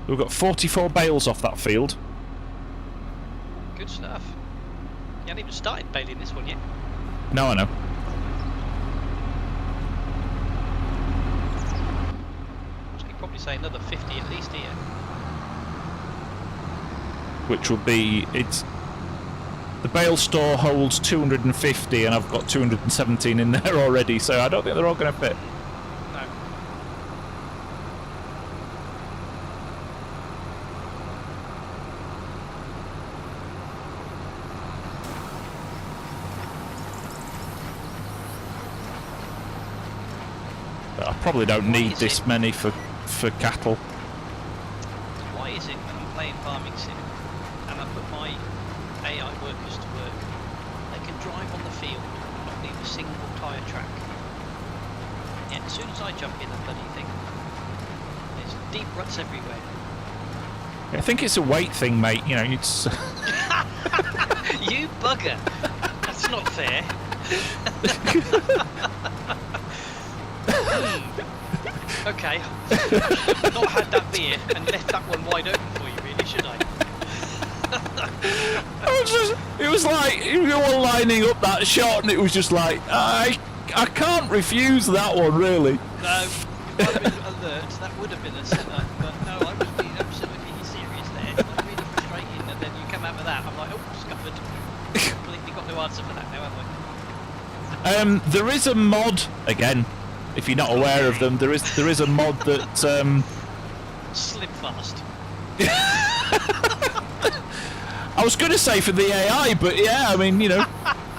We've got 44 bales off that field. Good stuff. You haven't even started baling this one yet. No, I know. So you'd probably say another 50 at least here. Which will be, the bale store holds 250 and I've got 217 in there already, so I don't think they're all going to fit. No. But I probably don't need this many for cattle. Why is it when I'm playing Farming Sim and I put my AI workers to work, they can drive on the field and not leave a single tyre track? Yet as soon as I jump in the bloody thing, there's deep ruts everywhere. I think it's a weight thing, mate. You know, it's. You bugger! That's not fair. Okay, not had that beer and left that one wide open for you, really, should I? It was like you were lining up that shot, and it was just like I can't refuse that one, really. No, if I'd have been alert, that would have been a setup, but no, I was being absolutely serious there. It was really frustrating, and then you come out with that, I'm like, oh, scuppered. Completely got no answer for that now, have I? There is a mod again. If you're not aware of them, there is a mod that Slim fast. I was going to say for the AI, but yeah, I mean, you know,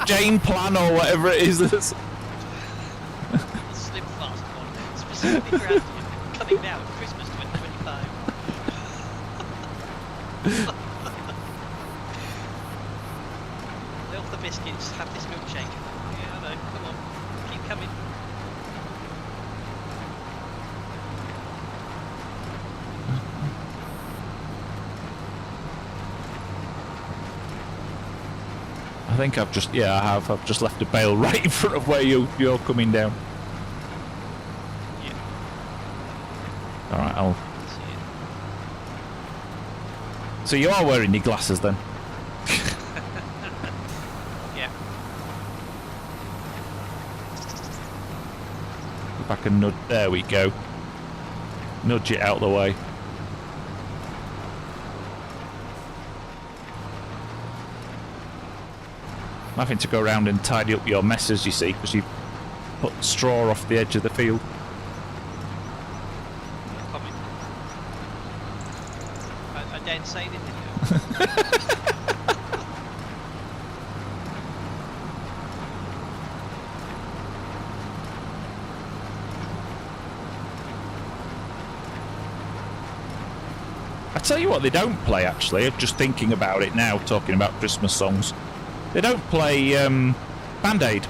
Jane Plan or whatever it is. That's... Slim fast one, specifically for Andy, coming now at Christmas 2025. Lay off the biscuits, have this milkshake. Yeah, I know, come on, keep coming. I think I've just, yeah, I have. I've just left a bale right in front of where you're coming down. Yeah. All right, I'll. See it. So you are wearing your glasses then? Yeah. If I can nudge, there we go. Nudge it out of the way. I'm having to go around and tidy up your messes, you see, because you put straw off the edge of the field. Coming. didn't say anything. I tell you what, they don't play actually. I'm just thinking about it now, talking about Christmas songs. They don't play Band-Aid.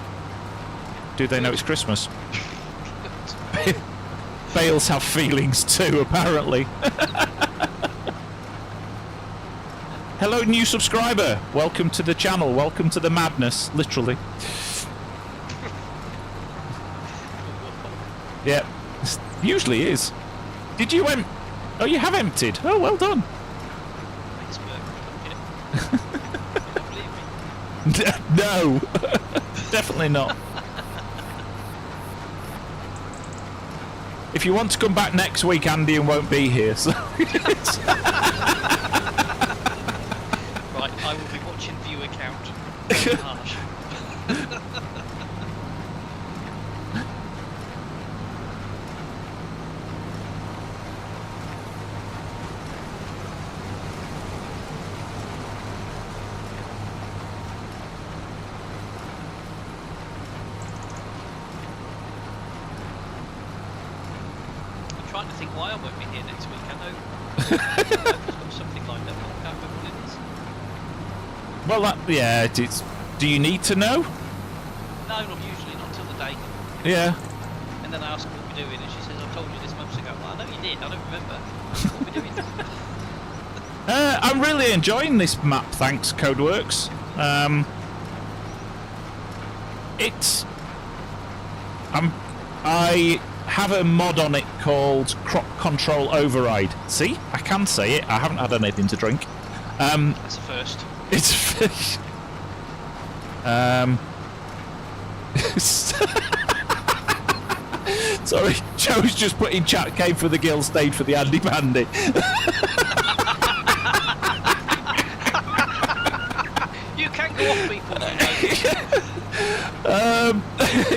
Do they know it's Christmas? Bales have feelings too, apparently. Hello, new subscriber. Welcome to the channel. Welcome to the madness, literally. Yeah, usually is. Did you Oh, you have emptied. Oh, well done. No, definitely not. If you want to come back next week, Andy won't be here. So Right, I will be watching view account. Very harsh. Trying to think why I won't be here next week. I know I've got something lined up, but I can't remember what it is. well, yeah, it's. Do you need to know? No, not usually, not till the day. Yeah. And then I ask her what we're doing, and she says, I told you this months ago. Well, I know you did, I don't remember. What we're doing. I'm really enjoying this map, thanks, Codeworks. It's. I have a mod on it called Crop Control Override. See? I can say it. I haven't had anything to drink. That's a first. It's... Sorry, Joe's just put in chat, came for the Gill, stayed for the Andy Bandy. You can go off people,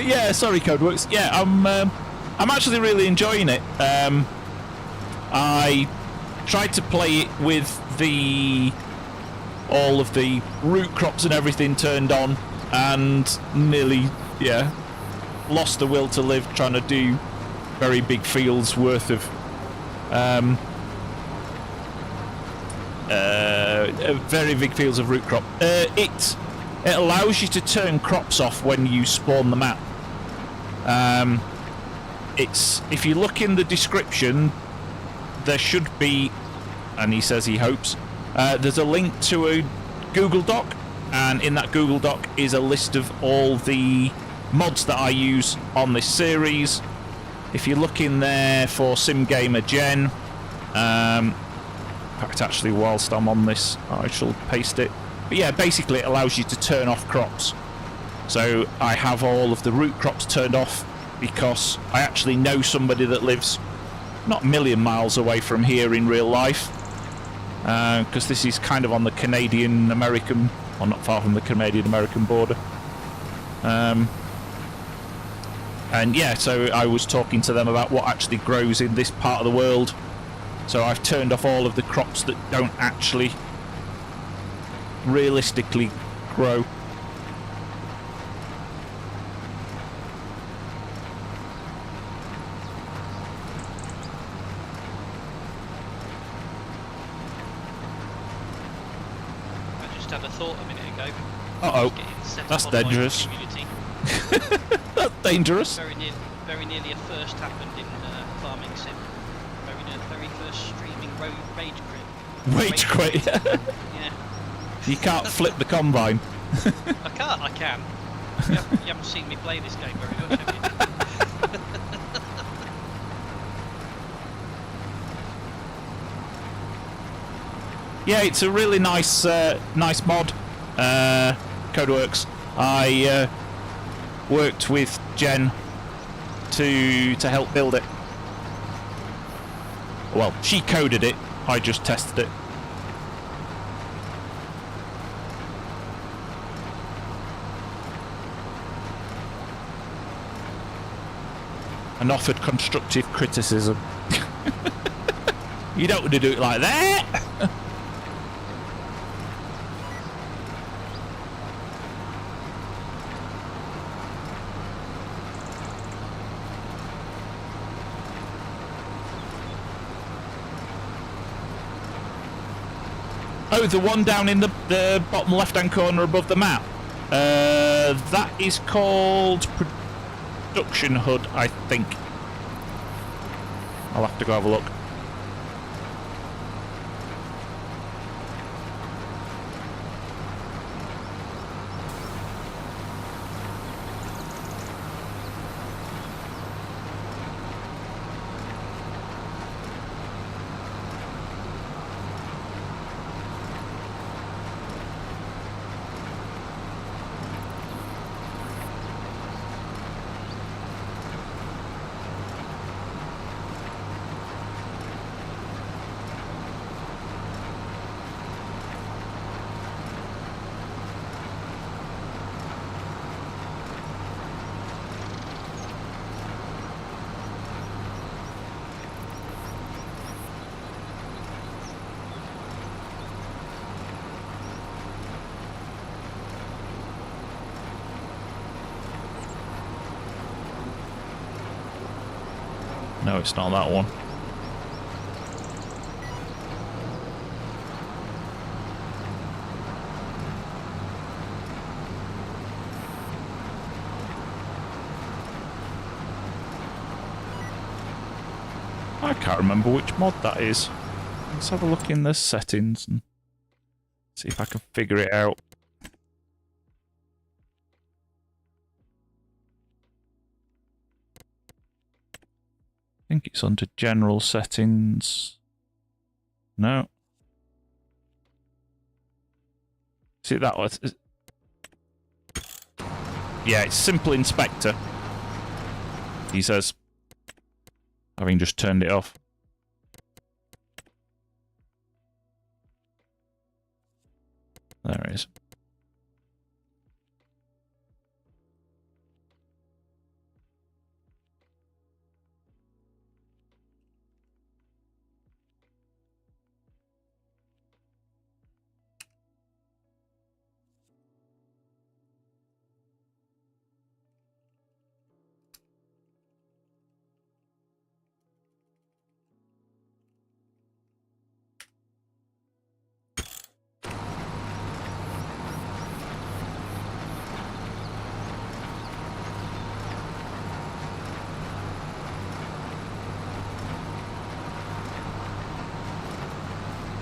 Yeah, sorry, Codeworks. Yeah, I'm actually really enjoying it. I tried to play it with all of the root crops and everything turned on, and nearly, lost the will to live trying to do very big fields worth of very big fields of root crop. It allows you to turn crops off when you spawn the map. If you look in the description, there should be, and he says he hopes, there's a link to a Google Doc, and in that Google Doc is a list of all the mods that I use on this series. If you look in there for SimGamer Gen, in fact, actually, whilst I'm on this, I shall paste it. But yeah, basically it allows you to turn off crops. So I have all of the root crops turned off because I actually know somebody that lives not a million miles away from here in real life, because this is kind of on the Canadian-American, or not far from the Canadian-American border. And yeah, so I was talking to them about what actually grows in this part of the world. So I've turned off all of the crops that don't actually realistically grow. I just had a thought a minute ago. Uh-oh, that's dangerous. That's dangerous. Very nearly a first happened in farming sim. Very first streaming rage quit. Rage quit. Yeah. You can't flip the combine. I can't. I can. You haven't seen me play this game very much, have you? Yeah, it's a really nice mod. Codeworks. I worked with Jen to help build it. Well, she coded it. I just tested it. And offered constructive criticism. You don't want to do it like that. Oh, the one down in the bottom left-hand corner above the map. That is called Production HUD, I think. I'll have to go have a look. No, it's not that one. I can't remember which mod that is. Let's have a look in the settings and see if I can figure it out. I think it's under general settings. No. See that one? Yeah, it's simple inspector. He says, having just turned it off. There it is.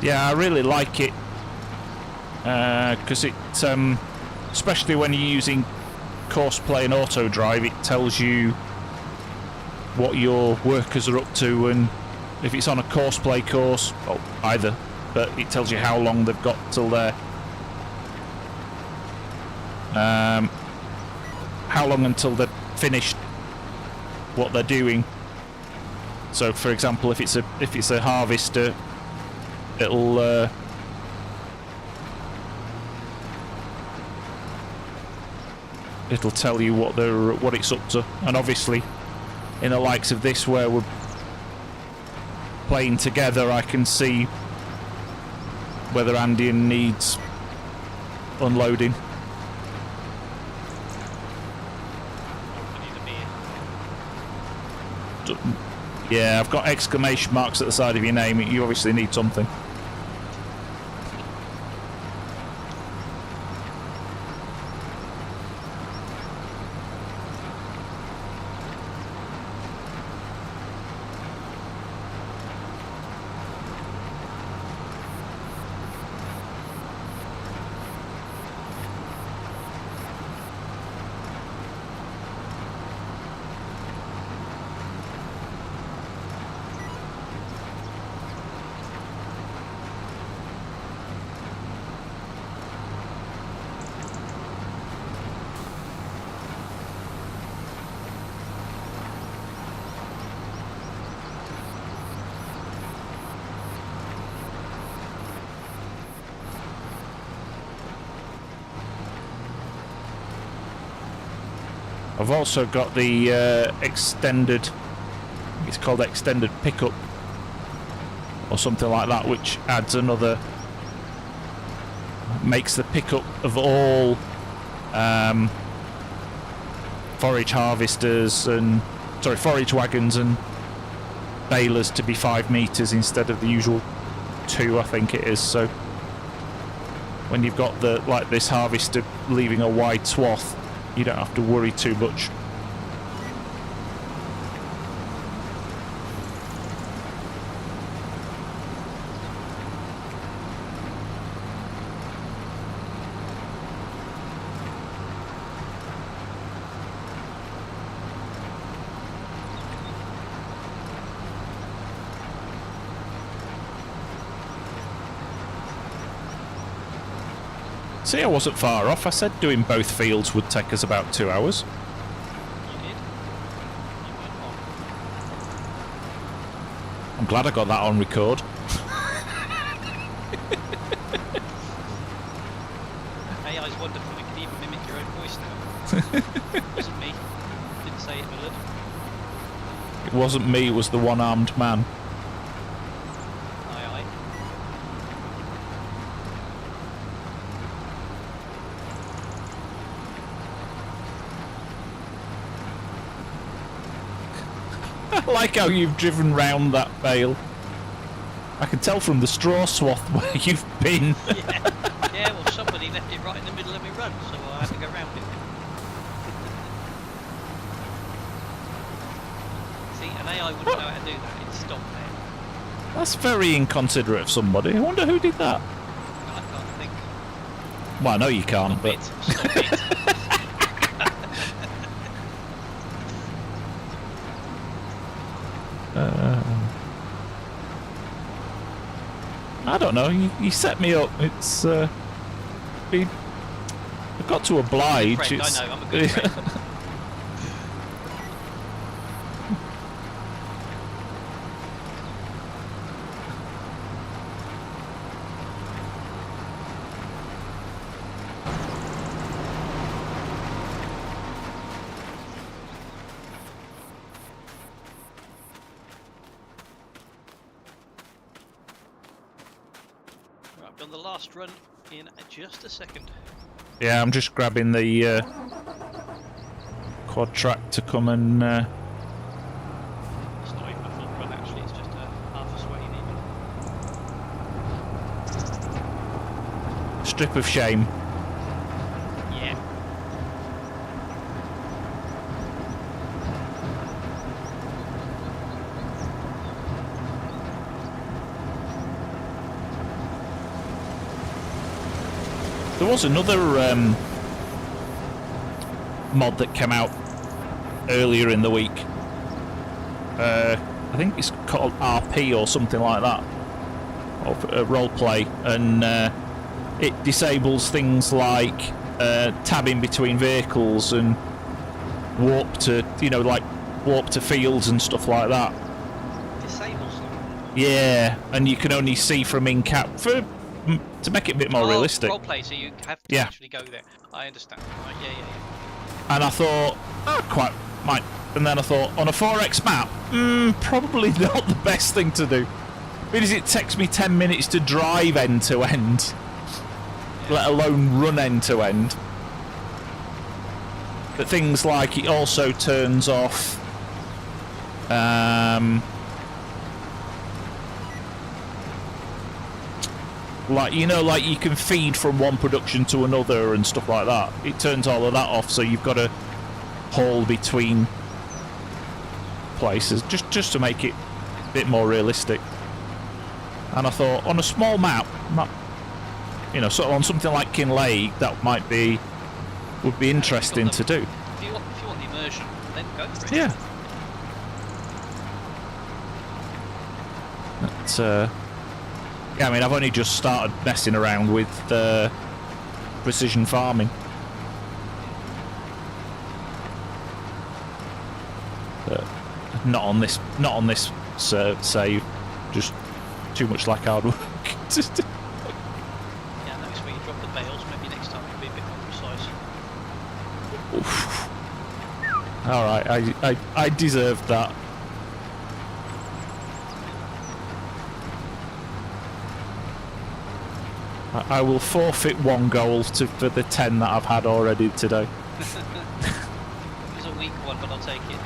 Yeah, I really like it because it, especially when you're using course play and auto drive, it tells you what your workers are up to, and if it's on a course play course, well, either, but it tells you how long they've got till there. How long until they've finished what they're doing. So, for example, if it's a harvester, it'll tell you what it's up to, and obviously, in the likes of this where we're playing together, I can see whether Andy needs unloading. Yeah, I've got exclamation marks at the side of your name. You obviously need something. I've also got the extended, it's called extended pickup or something like that, which adds another, makes the pickup of all forage harvesters and, sorry, forage wagons and balers to be 5 meters instead of the usual 2, I think it is. So When you've got the like this harvester leaving a wide swath, you don't have to worry too much. See, I wasn't far off. I said doing both fields would take us about 2 hours. You did. You went on. I'm glad I got that on record. AI's wonderful. It can even mimic your own voice now. Wasn't me. Didn't say it, Millard. It wasn't me, it was the one-armed man. Aye, aye. I like how you've driven round that bale. I can tell from the straw swath where you've been. Yeah, well, somebody left it right in the middle of my run, so I had to go round it. See, an AI wouldn't know how to do that. It'd stop there. That's very inconsiderate of somebody. I wonder who did that. I can't think. Well, I know you can't, but... Stop it. I don't know. You set me up. It's I've got to oblige. Friend, It's, I know, I'm a good friend. Right, I've done the last run in just a second. yeah, I'm just grabbing the Courtright to come and. It's not even a full run actually, it's just a half a sway even. Strip of shame. Yeah. There was another mod that came out earlier in the week. I think it's called RP or something like that, or roleplay, and it disables things like tabbing between vehicles and warp to, like warp to fields and stuff like that. Disables them. Yeah, and you can only see from in-cap to make it a bit more realistic. Roleplay, so you have to actually go there. I understand. Right, yeah. And I thought, quite might. And then I thought, on a 4X map, probably not the best thing to do. Because it takes me 10 minutes to drive end to end, let alone run end to end. But things like it also turns off like you can feed from one production to another and stuff like that. It turns all of that off, so you've got to haul between places just to make it a bit more realistic. And I thought, on a small map, sort of on something like Kinlake, that would be interesting to do. If you want the immersion, then go for it. Yeah. But, yeah, I mean, I've only just started messing around with precision farming. But not on this save. Just too much like hard work. Yeah, I noticed where you drop the bales. Maybe next time you'll be a bit more precise. All right, I deserved that. I will forfeit 1 goal for the 10 that I've had already today. It was a weak one, but I'll take it.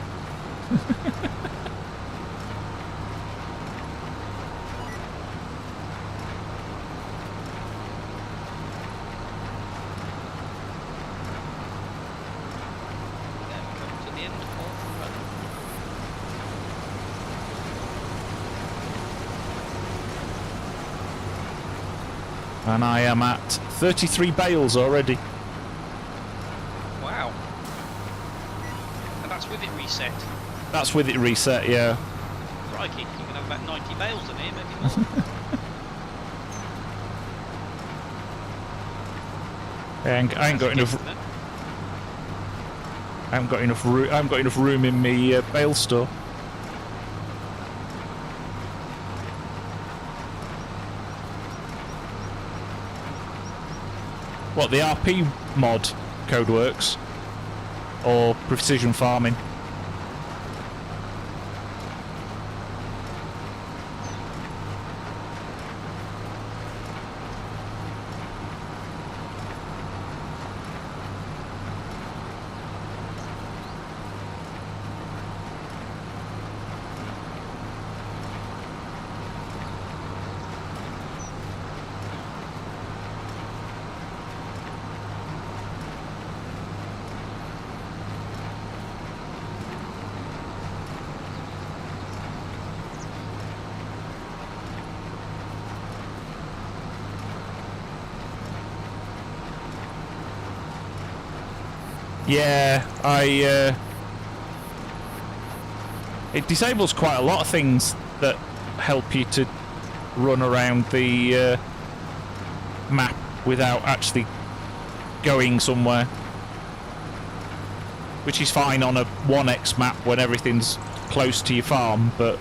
And I am at 33 bales already. Wow. And that's with it reset. That's with it reset, yeah. Crikey, you can have about 90 bales in here, maybe more. I ain't got enough. I haven't got enough room. I haven't got enough room in my bale store. What, the RP mod code works, or precision farming? Yeah, it disables quite a lot of things that help you to run around the map without actually going somewhere, which is fine on a 1x map when everything's close to your farm, but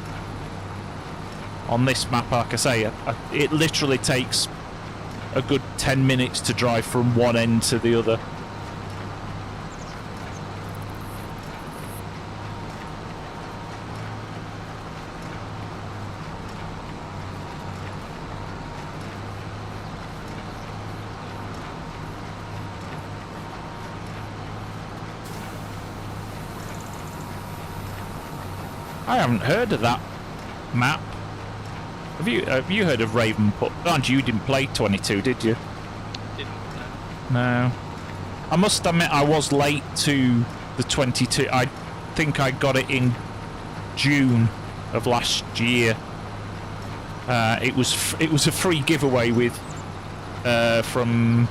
on this map, like I say, it literally takes a good 10 minutes to drive from one end to the other. I haven't heard of that map. Have you heard of Raven Put? Aren't you didn't play 22, did you? Didn't, no. I must admit I was late to the 22. I think I got it in June of last year. It was a free giveaway with from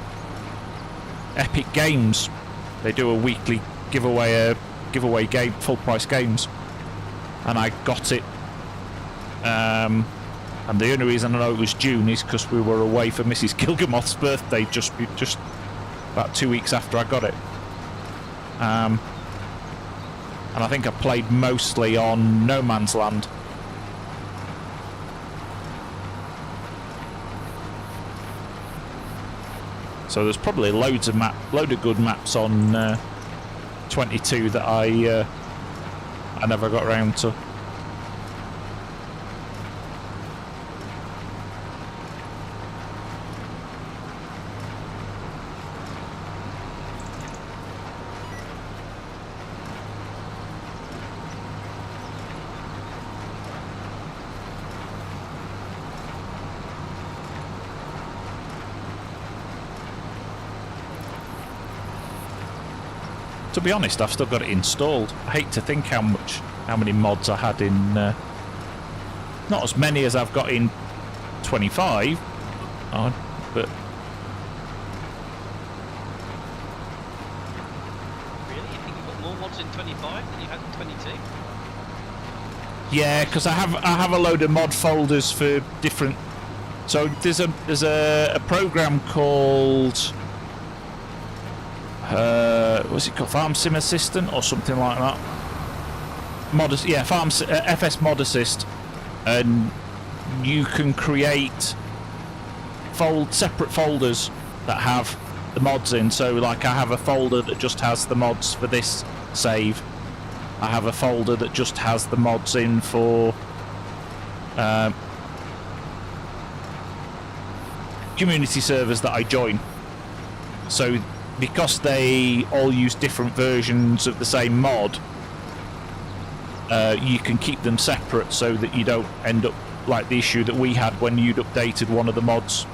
Epic Games. They do a weekly giveaway game, full price games. And I got it, and the only reason I know it was June is because we were away for Mrs. Gilgamoth's birthday just about 2 weeks after I got it, and I think I played mostly on No Man's Land. So there's probably load of good maps on 22 that I never got around to. To be honest, I've still got it installed. I hate to think how many mods I had in. Not as many as I've got in 25, but. Really? You think you've got more mods in 25 than you had in 22? Yeah, because I have a load of mod folders for different. So there's a program called. What's it called? Farm Sim Assistant or something like that. FS Mod Assist, and you can create separate folders that have the mods in. So, like, I have a folder that just has the mods for this save. I have a folder that just has the mods in for community servers that I join. So, because they all use different versions of the same mod, you can keep them separate so that you don't end up like the issue that we had when you'd updated one of the mods.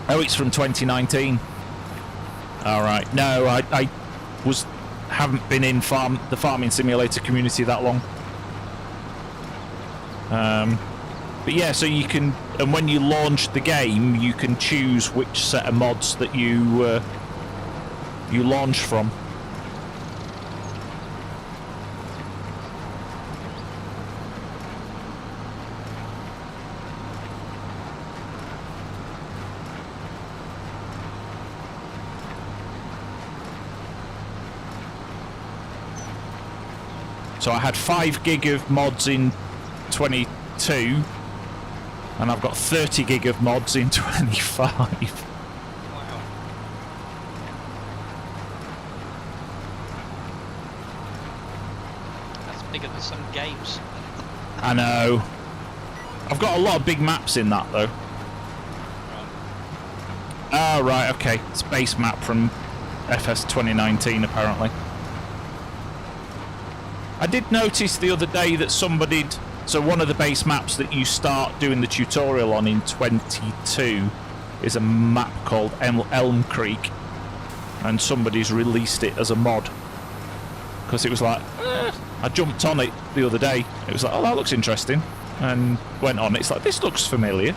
Oh, it's from 2019. All right. No, I haven't been in the farming simulator community that long. But yeah, so you can, and when you launch the game, you can choose which set of mods that you launch from. So I had 5 gig of mods in 22, and I've got 30 gig of mods in 25. Wow. That's bigger than some games. I know. I've got a lot of big maps in that though. Oh right, okay. It's a base map from FS2019 apparently. I did notice the other day that somebody... So one of the base maps that you start doing the tutorial on in 22 is a map called Elm Creek, and somebody's released it as a mod. Because it was like... I jumped on it the other day. It was like, oh, that looks interesting. And went on. It's like, this looks familiar.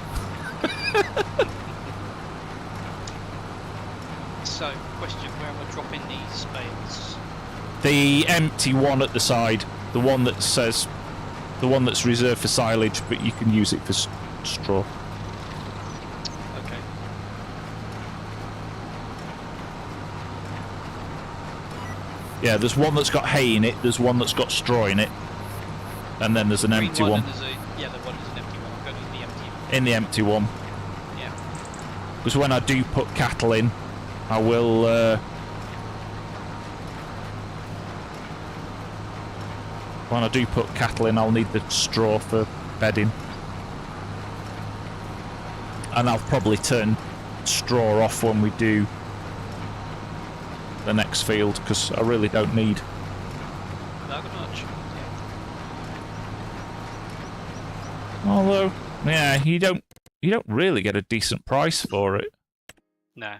So, question, where am I dropping these spades? The empty one at the side, the one that says, the one that's reserved for silage, but you can use it for straw. Okay. Yeah, there's one that's got hay in it, there's one that's got straw in it, and then there's an Green empty one. And there's a yellow one, there's an empty one. I'm going with the empty one. In the empty one. Yeah. Because when I do put cattle in, I will... when I do put cattle in, I'll need the straw for bedding. And I'll probably turn straw off when we do the next field, because I really don't need. Not much. Yeah. Although, yeah, you don't really get a decent price for it. Nah.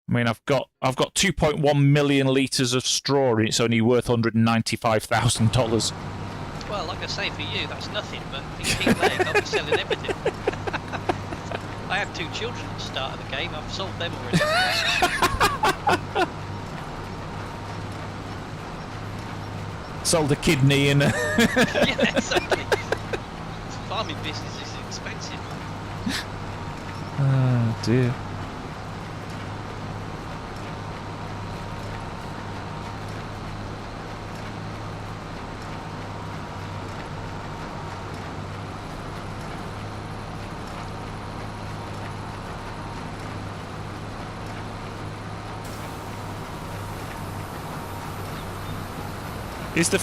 I mean, I've got 2.1 million litres of straw, and it's only worth $195,000. Well, like I say, for you, that's nothing, but in King Leg, I'll be selling everything. I had 2 children at the start of the game, I've sold them already. Sold a kidney and... Yeah, exactly. Farming business is expensive. Oh, dear. Is the...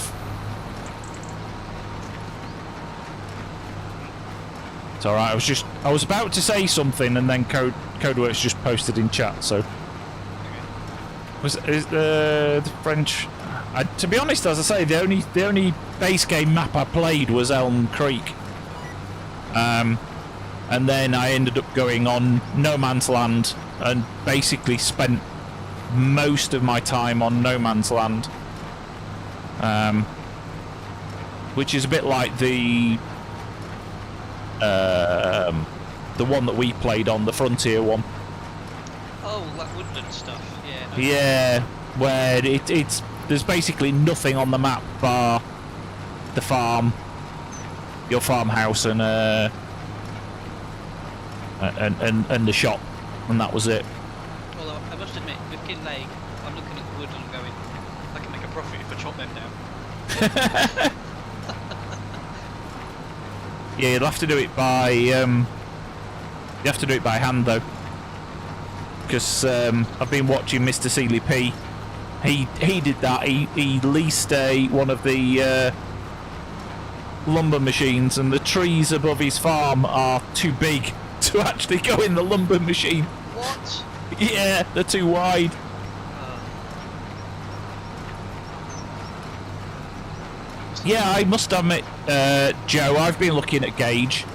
It's alright, I was about to say something and then Codeworks just posted in chat, so... Is the French... to be honest, as I say, the only base game map I played was Elm Creek. And then I ended up going on No Man's Land and basically spent most of my time on No Man's Land. Which is a bit like the one that we played on, the Frontier one. Oh, that woodland stuff, yeah. No. Yeah, where it's there's basically nothing on the map bar the farm, your farmhouse, and the shop, and that was it. Well, I must admit, with Kin Lake, I'm looking at the wood and I'm going, I can make a profit if I chop them down. Yeah, you'll have to do it by hand though, because I've been watching Mr. Seeley P. He did that. He leased one of the lumber machines, and the trees above his farm are too big to actually go in the lumber machine. What? Yeah, they're too wide. Yeah, I must admit, Joe, I've been looking at Gage,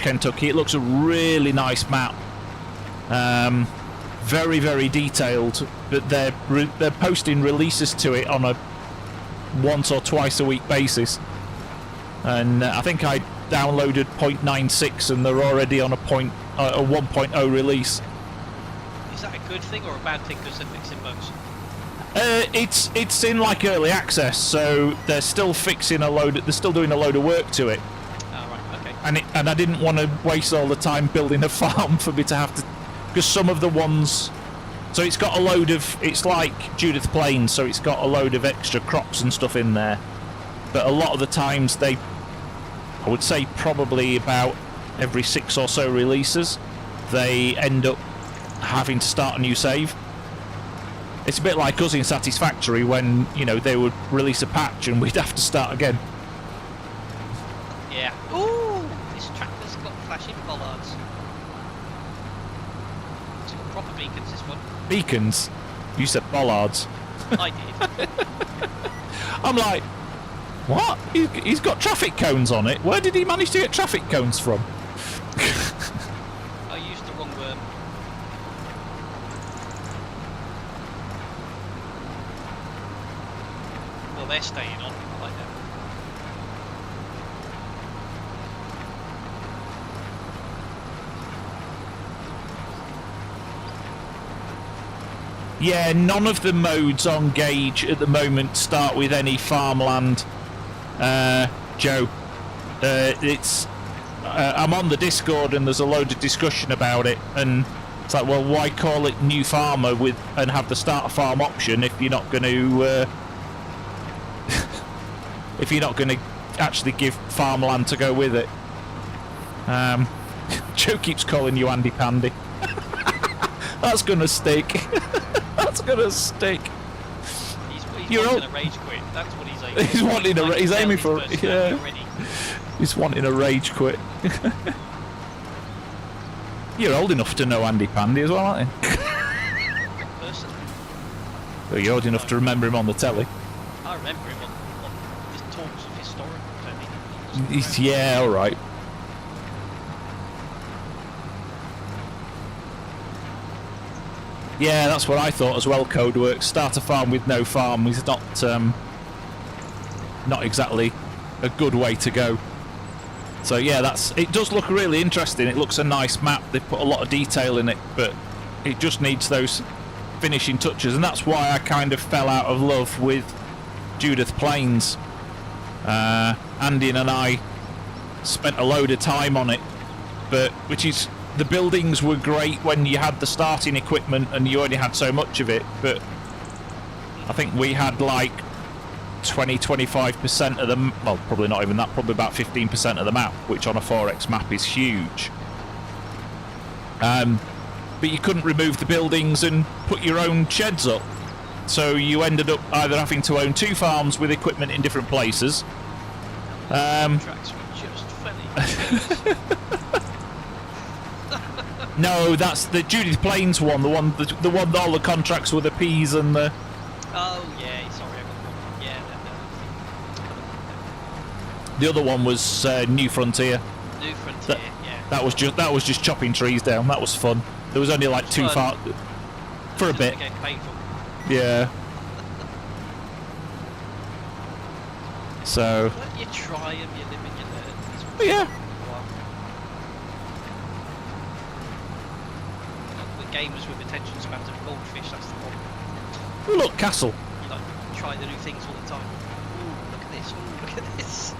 Kentucky. It looks a really nice map. Very, very detailed, but they're posting releases to it on a once or twice a week basis. And I think I downloaded 0.96 and they're already on a 1.0 release. Is that a good thing or a bad thing because they're fixing bugs? It's in like early access, so they're still fixing they're still doing a load of work to it. Oh, right, okay. And I didn't want to waste all the time building a farm for me to have to, because some of the ones, so it's got a load of, it's like Judith Plains, so it's got a load of extra crops and stuff in there, but a lot of the times I would say probably about every 6 or so releases, they end up having to start a new save. It's a bit like us in Satisfactory when, you know, they would release a patch and we'd have to start again. Yeah. Ooh, this tractor's got flashing bollards. It's got proper beacons, this one. Beacons? You said bollards. I did. I'm like, what? He's got traffic cones on it. Where did he manage to get traffic cones from? I used the wrong word. Well, they're staying on. I like that. Yeah, none of the modes on Gauge at the moment start with any farmland. Joe, I'm on the Discord and there's a load of discussion about it, and it's like, well, why call it new farmer and have the start a farm option if you're not going to if you're not going to actually give farmland to go with it. Joe keeps calling you Andy Pandy. That's gonna stick. That's gonna stick. He's wanting a rage quit. That's what he's aiming for. He's wanting a. He's aiming for. Yeah. Already. He's wanting a rage quit. You're old enough to know Andy Pandy as well, aren't you? Personally. Well, you're old enough to remember him on the telly. I remember him on his talks of historical telly. Yeah, all right. Yeah, that's what I thought as well. Codeworks, start a farm with no farm is not exactly a good way to go. So yeah, it does look really interesting. It looks a nice map. They've put a lot of detail in it, but it just needs those finishing touches, and that's why I kind of fell out of love with Judith Plains. Andy and I spent a load of time on it, but the buildings were great when you had the starting equipment and you only had so much of it, but I think we had like 20-25% of the, well, probably not even that, probably about 15% of the map, which on a 4x map is huge. But you couldn't remove the buildings and put your own sheds up, so you ended up either having to own 2 farms with equipment in different places. Tracks were just funny. No, that's the Judith Plains one, the one that all the contracts were the P's and the... Oh, yeah, sorry, I got one. Yeah, no. The other one was New Frontier. New Frontier, yeah. That was just chopping trees down. That was fun. There was only like 2 farms for a bit. Getting painful. Yeah. So... But you try them, you live and you learn. Yeah. Gamers with attention spans of goldfish, that's the problem. Oh, look, castle. You like try the new things all the time. Ooh, look at this, ooh, look at this.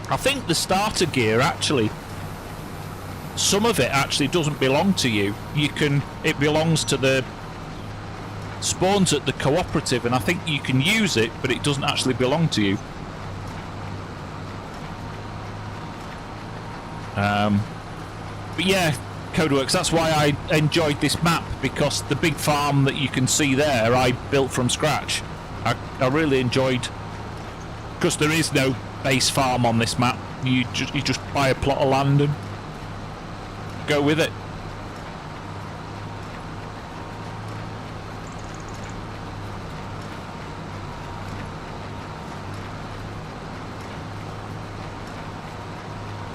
I think the starter gear actually, some of it actually doesn't belong to you. It belongs to the spawns at the cooperative, and I think you can use it, but it doesn't actually belong to you. But yeah, Codeworks, that's why I enjoyed this map, because the big farm that you can see there I built from scratch. I really enjoyed, because there is no base farm on this map. You just buy a plot of land and go with it.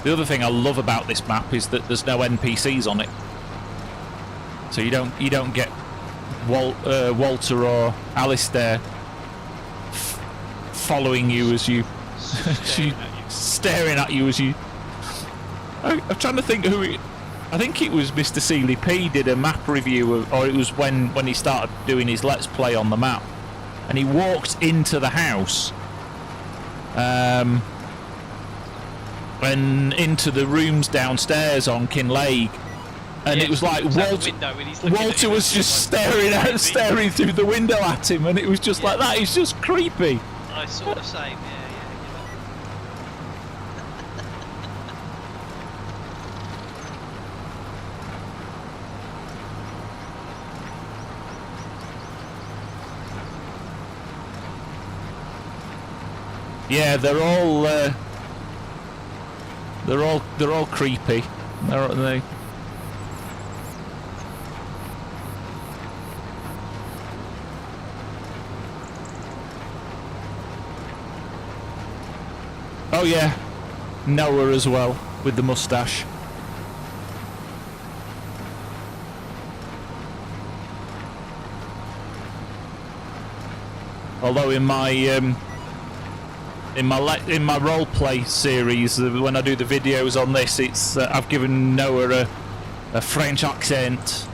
The other thing I love about this map is that there's no NPCs on it, so you don't get Walter or Alistair following you as you staring at you as you. I'm trying to think who it. I think it was Mr. Seeley P did a map review of, or it was when he started doing his Let's Play on the map, and he walked into the house, and into the rooms downstairs on Kinlake, and it was like Walter was just staring through the window at him, and it was just like that. It's just creepy. I saw the same. Yeah, they're all creepy. Aren't they? Oh yeah, Noah as well with the moustache. Although in my role play series, when I do the videos on this, it's I've given Noah a French accent.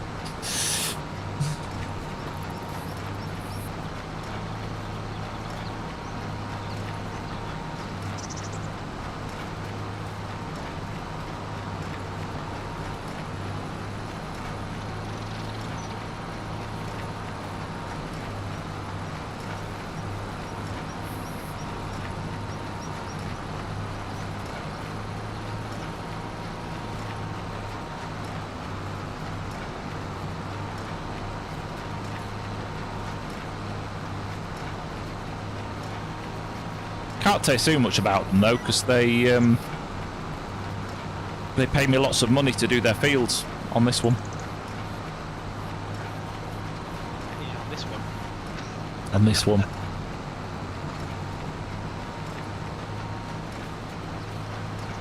Can't say too much about them though, because they pay me lots of money to do their fields on this one. Yeah, on this one. And this one.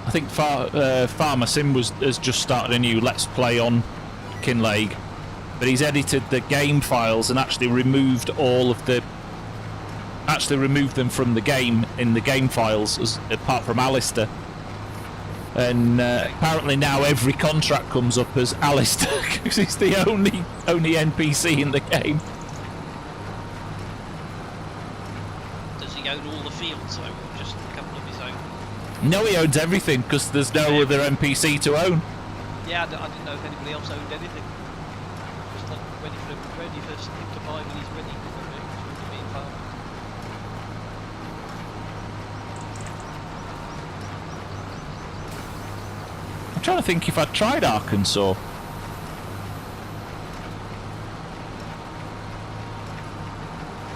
I think Farmer Sim has just started a new Let's Play on Kinlake, but he's edited the game files and actually removed removed them from the game in the game files, apart from Alistair. And apparently now every contract comes up as Alistair because he's the only NPC in the game. Does he own all the fields though, or just a couple of his own? No, he owns everything because there's no other NPC to own. Yeah, I didn't know if anybody else owned anything. Just like ready for him to buy when he's ready. I'm trying to think if I'd tried Arkansas.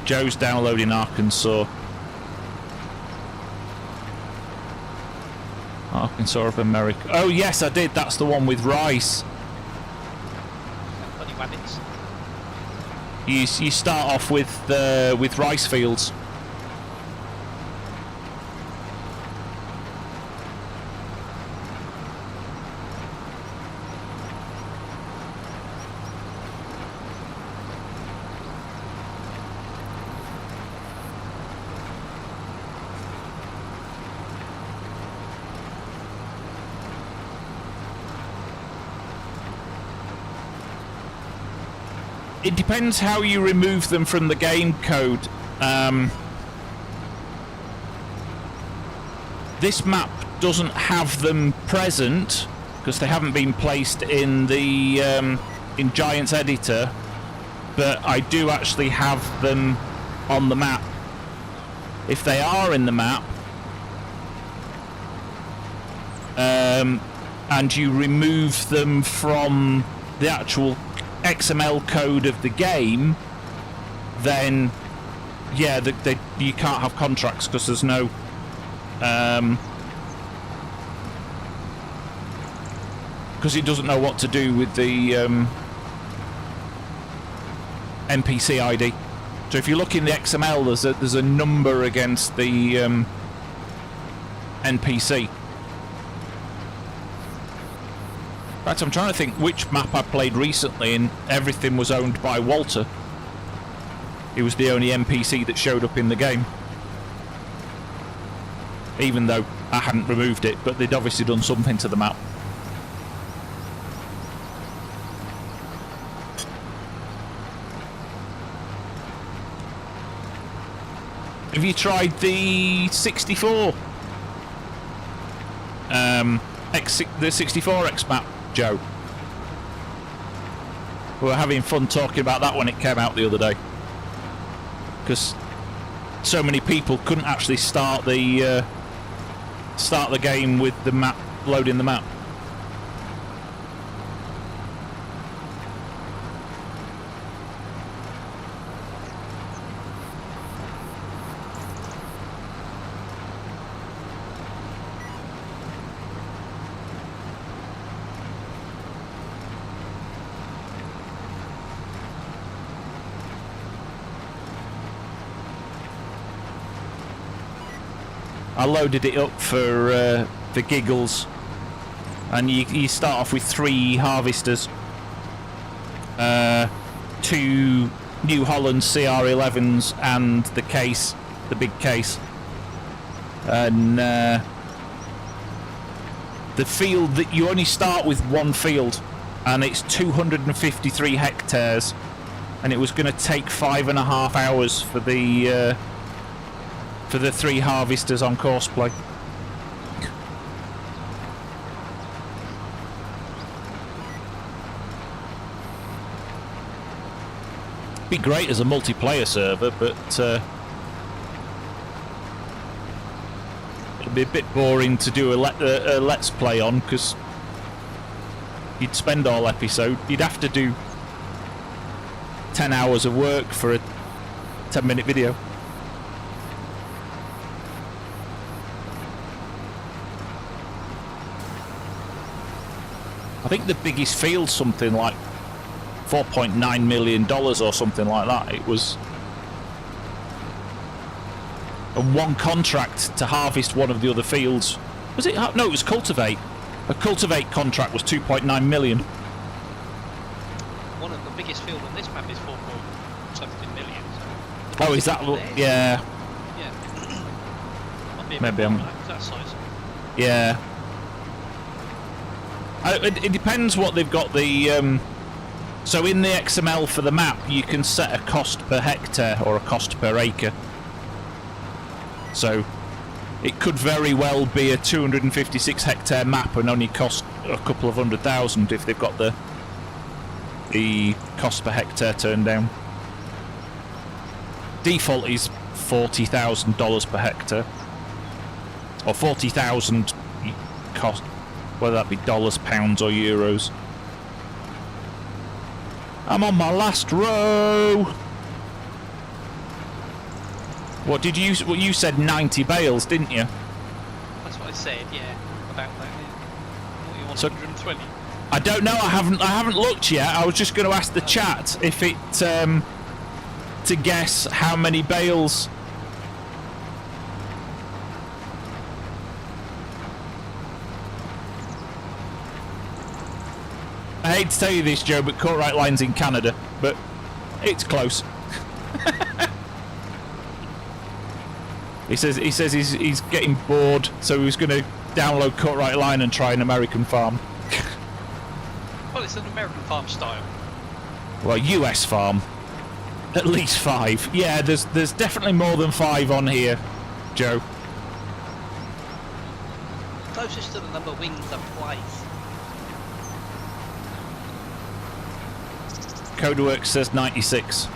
Joe's downloading Arkansas. Arkansas of America. Oh yes, I did. That's the one with rice. Bloody rabbits. You start off with rice fields. It depends how you remove them from the game code. This map doesn't have them present because they haven't been placed in the in Giant's editor, but I do actually have them on the map. If they are in the map, and you remove them from the actual XML code of the game, then yeah, you can't have contracts because there's no because it doesn't know what to do with the NPC ID. So if you look in the XML, there's a number against the NPC. fact, I'm trying to think which map I played recently, and everything was owned by Walter. He was the only NPC that showed up in the game. Even though I hadn't removed it, but they'd obviously done something to the map. Have you tried the 64? The 64X map, Joe? We were having fun talking about that when it came out the other day. Because so many people couldn't actually start the game with the map, loading the map. I loaded it up for giggles, and you start off with 3 harvesters, 2 New Holland CR11s and the case, the big case, and the field that you only start with 1 field, and it's 253 hectares, and it was going to take 5.5 hours for the 3 harvesters on courseplay. Be great as a multiplayer server, but it'd be a bit boring to do a let's play on, because you'd spend all episode. You'd have to do 10 hours of work for a 10-minute video. I think the biggest field's something like $4.9 million or something like that. It was a 1 contract to harvest one of the other fields. Was it? No, it was cultivate. A cultivate contract was 2.9 million. One of the biggest fields on this map is 4.something million. So is that? Yeah. Yeah. Maybe I'm. That size. Yeah. It depends what they've got the... so in the XML for the map, you can set a cost per hectare or a cost per acre. So it could very well be a 256 hectare map and only cost a couple of $100,000 if they've got the cost per hectare turned down. Default is $40,000 per hectare. Or 40,000 cost... whether that be dollars, pounds or euros. I'm on my last row. What did you? Well, you said 90 bales, didn't you? That's what I said. Yeah, about that. Yeah. What, you want So- 120? I don't know. I haven't looked yet. I was just going to ask the chat if it to guess how many bales. I hate to tell you this, Joe, but Courtright line's in Canada, but it's close. He says he's getting bored, so he's going to download Courtright line and try an American farm. Well, it's an American farm style. Well, US farm. At least 5. Yeah, there's definitely more than 5 on here, Joe. Closest to the number wings are place. Codeworks says 96.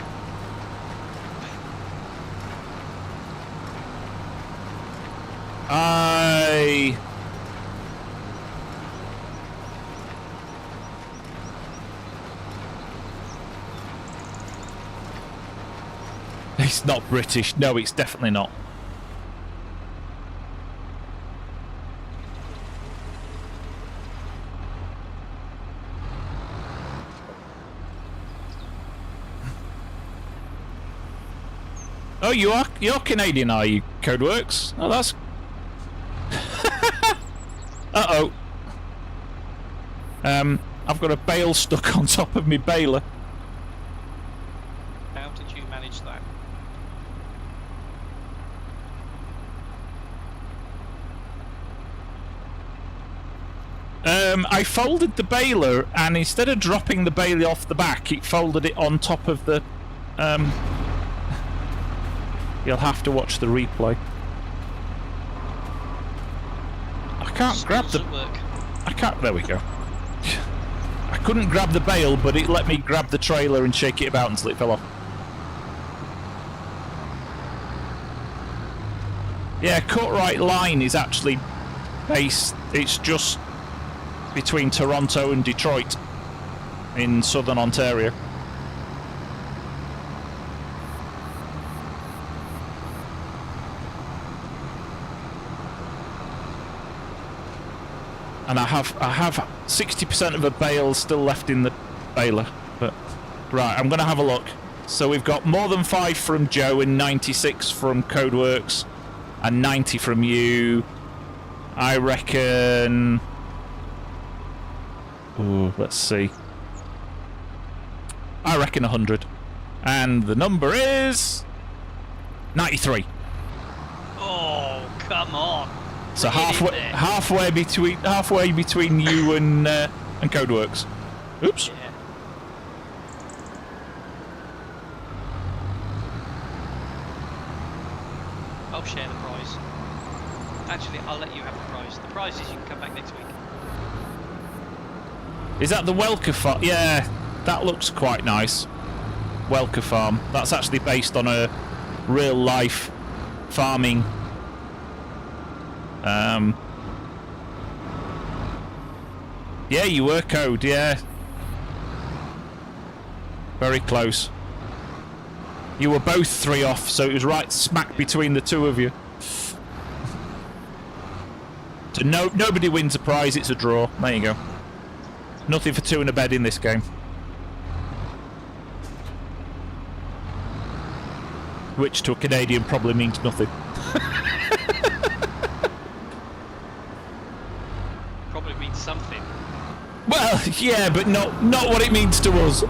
It's not British. No, it's definitely not. Oh, you're Canadian, are you, Codeworks? Oh, that's... I've got a bale stuck on top of my baler. How did you manage that? I folded the baler, and instead of dropping the baler off the back, it folded it on top of the... You'll have to watch the replay. I can't grab the... I can't... There we go. I couldn't grab the bale, but it let me grab the trailer and shake it about until it fell off. Yeah, Courtright line is actually based... It's just between Toronto and Detroit in southern Ontario. And I have 60% of a bale still left in the baler. But right, I'm going to have a look. So we've got more than 5 from Joe and 96 from Codeworks and 90 from you. I reckon... Ooh, let's see. I reckon 100. And the number is... 93. Oh, come on. So halfway between you and Codeworks. Oops. Yeah. I'll share the prize. Actually, I'll let you have the prize. The prize is you can come back next week. Is that the Welker farm? Yeah, that looks quite nice. Welker farm. That's actually based on a real life farming. Yeah, you were Code, yeah. Very close. You were both 3 off, so it was right smack between the two of you. So nobody wins a prize, it's a draw. There you go. Nothing for 2 and a bed in this game. Which to a Canadian probably means nothing. Probably means something. Well, yeah, but not what it means to us.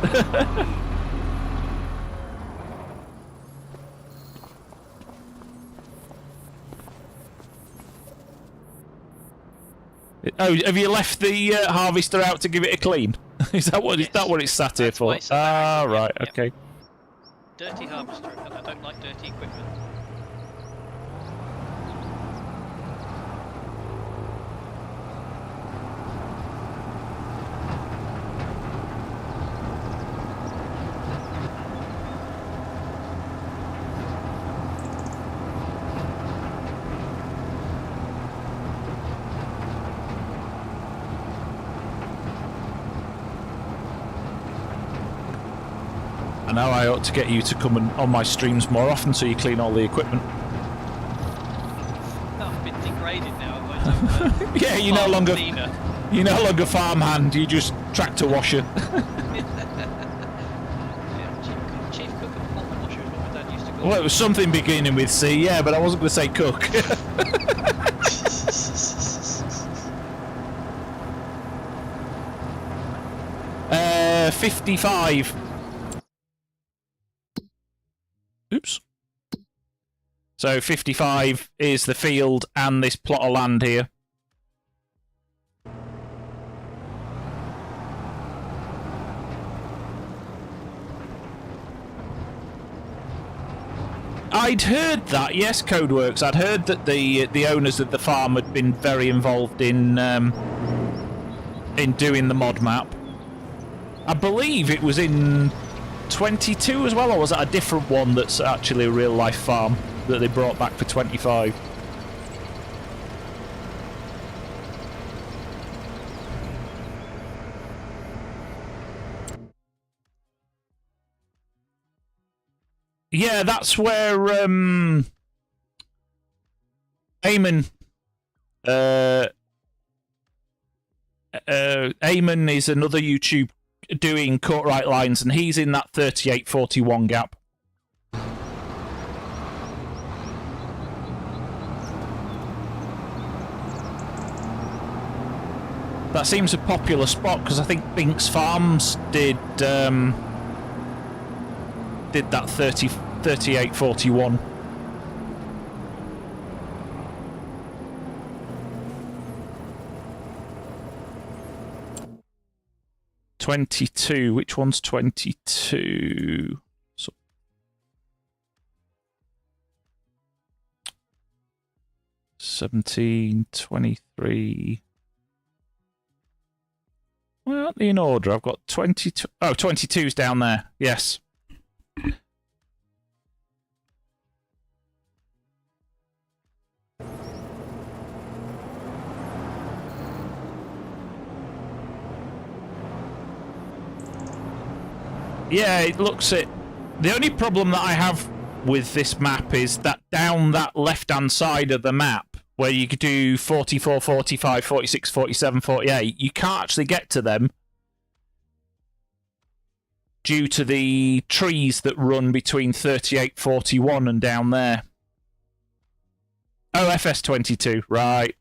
Oh, have you left the harvester out to give it a clean? Is that what it's sat here for? Ah, right, Yep. okay. Dirty harvester, and I don't like dirty equipment. And now I ought to get you to come on my streams more often so you clean all the equipment. I've been degraded now. I'm Yeah, you're no longer farmhand, you just tractor washer. Chief cook and pot washer is what my dad used to call Well, it was something beginning with C, yeah, but I wasn't going to say cook. 55. Oops. So 55 is the field and this plot of land here. I'd heard that, yes, Codeworks. I'd heard that the owners of the farm had been very involved in doing the mod map. I believe it was in 22 as well, or was that a different one that's actually a real life farm that they brought back for 25? Yeah, that's where Eamon Eamon is another YouTube doing Courtright lines, and he's in that 38-41 gap. That seems a popular spot because I think Binks Farms did that 3841. $22. Which one's 22? So 17, 23. Well, aren't they in order? I've got 22. Oh, 22's down there. Yes. Yeah, it looks it. The only problem that I have with this map is that down that left-hand side of the map, where you could do 44, 45, 46, 47, 48, you can't actually get to them due to the trees that run between 38, 41 and down there. Oh, FS25, right.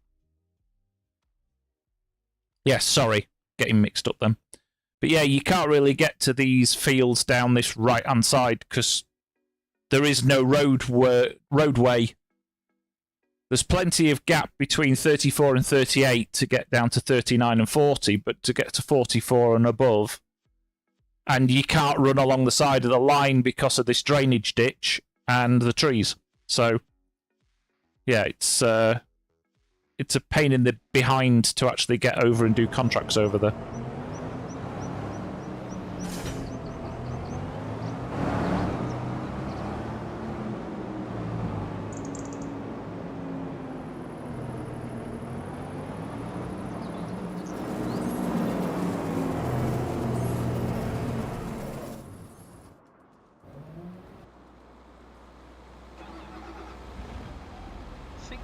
Yes, sorry, getting mixed up then. But yeah, you can't really get to these fields down this right-hand side because there is no roadway. There's plenty of gap between 34 and 38 to get down to 39 and 40, but to get to 44 and above, and you can't run along the side of the line because of this drainage ditch and the trees. So, yeah, it's a pain in the behind to actually get over and do contracts over there.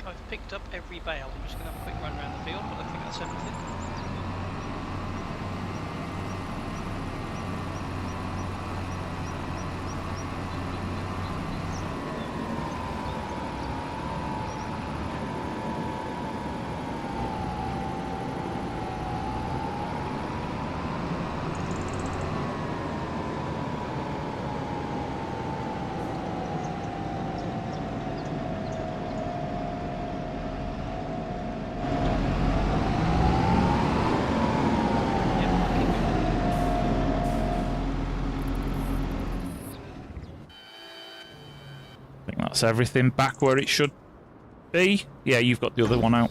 I've picked up every bale. I'm just going to have a quick run around the field, but I think that's everything. That's everything back where it should be. Yeah, you've got the other one out.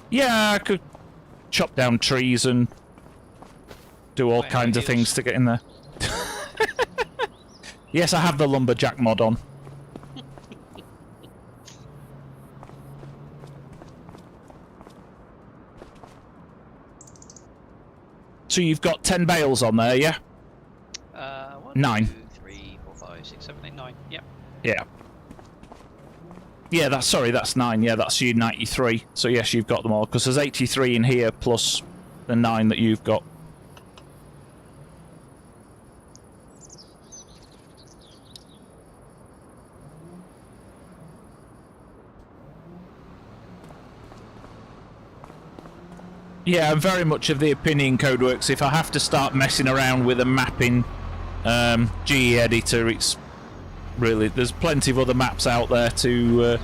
Yeah, I could chop down trees and do all kinds of things to get in there. Yes, I have the lumberjack mod on. So you've got 10 bales on there, yeah? 9. 2, 3, 4, 5, 6, 7, 8, 9. Yep. Yeah. Yeah, that's 9. Yeah, that's you 93. So yes, you've got them all because there's 83 in here plus the 9 that you've got. Yeah, I'm very much of the opinion, Codeworks, if I have to start messing around with a mapping GE editor, it's really, there's plenty of other maps out there to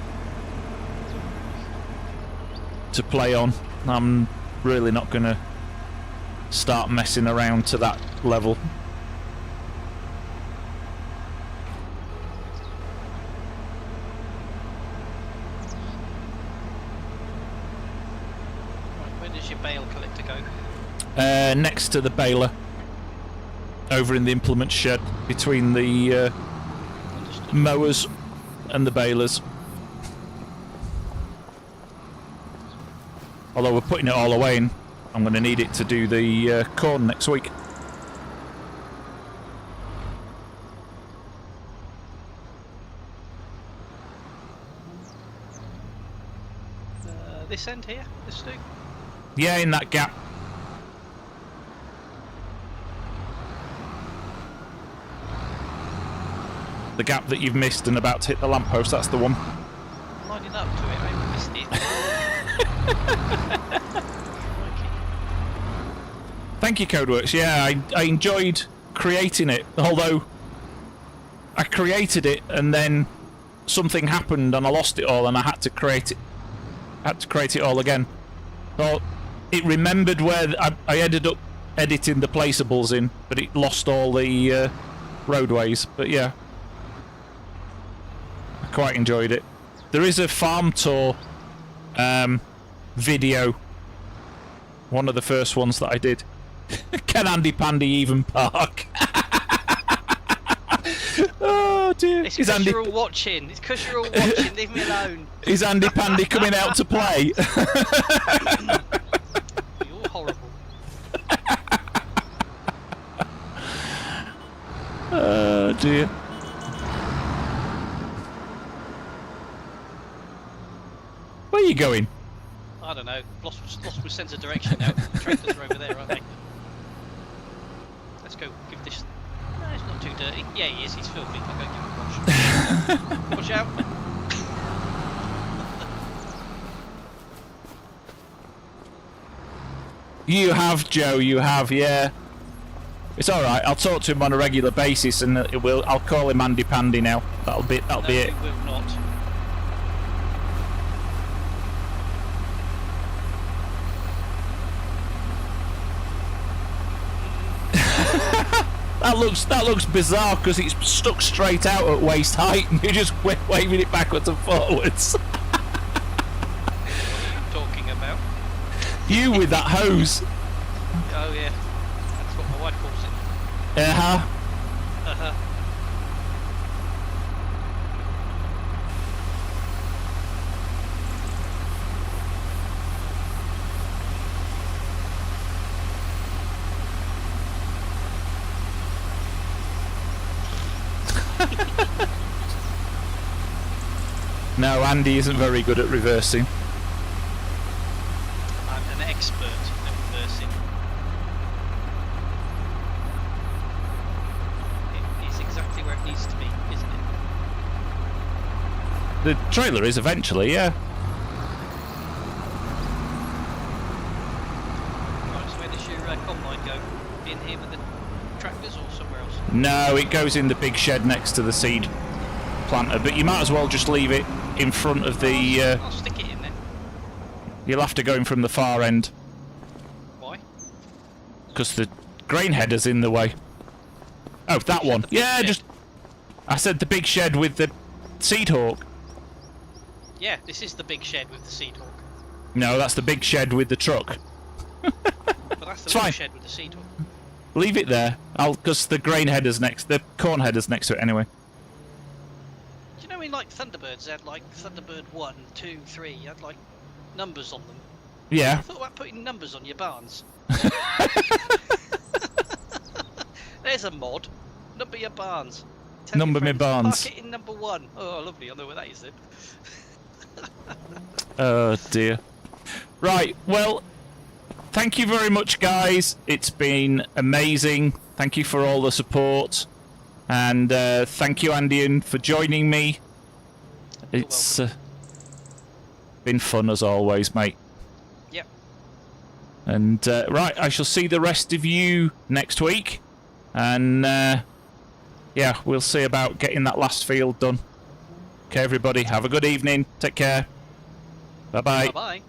play on. I'm really not going to start messing around to that level. Right, where does your bale collector go? Next to the baler. Over in the implement shed between the mowers and the balers. Although we're putting it all away and I'm going to need it to do the corn next week. This end here? This do? Yeah, in that gap. The gap that you've missed and about to hit the lamppost, that's the one. I'm lining up to it, I missed it. Thank you, Codeworks. Yeah, I enjoyed creating it, although I created it and then something happened and I lost it all and I had to create it all again. So it remembered where I ended up editing the placeables in, but it lost all the roadways. But yeah, I quite enjoyed it. There is a farm tour video, one of the first ones that I did. Can Andy Pandy even park? Oh dear. It's because you're all watching. It's because you're all watching. Leave me alone. Is Andy Pandy coming out to play? You're horrible. Oh dear. Where are you going? I don't know. Lost my sense of direction now. The tractors are over there, aren't they? Let's go give this... No, it's not too dirty. Yeah, he is. He's filthy. I'll go give him a wash. Watch out. You have, Joe. You have, yeah. It's all right. I'll talk to him on a regular basis, and I'll call him Andy Pandy now. That'll be it. No, you will not. That looks bizarre because it's stuck straight out at waist height, and you're just waving it backwards and forwards. What are you talking about? You with that hose. Oh yeah, that's what my wife calls it. Uh-huh. Uh-huh. No, Andy isn't very good at reversing. I'm an expert at reversing. It is exactly where it needs to be, isn't it? The trailer is eventually, yeah. Right, so where does your combine go? In here with the tractors or somewhere else? No, it goes in the big shed next to the seed planter, but you might as well just leave it in front of the... I'll stick it in then. You'll have to go in from the far end. Why? Because the grain header's in the way. Oh, that one. Yeah, shed. just... I said the big shed with the seed hawk. Yeah, this is the big shed with the seed hawk. No, that's the big shed with the truck. But that's the It's little fine. shed with the seed hawk. Leave it there. Because the grain header's next... The corn header's next to it anyway. Do you know in like Thunderbirds they had like Thunderbird 1, 2, 3, you had like numbers on them? Yeah. I thought about putting numbers on your barns. There's a mod. Number your barns. Tell your Number me friends, barns. Park it in number 1. Oh, lovely. I know where that is then. Oh dear. Right, well, thank you very much, guys. It's been amazing. Thank you for all the support. And thank you, Andy, for joining me. It's been fun as always, mate. Yep. And right, I shall see the rest of you next week. And yeah, we'll see about getting that last field done. Okay, everybody, have a good evening. Take care. Bye-bye. Bye-bye.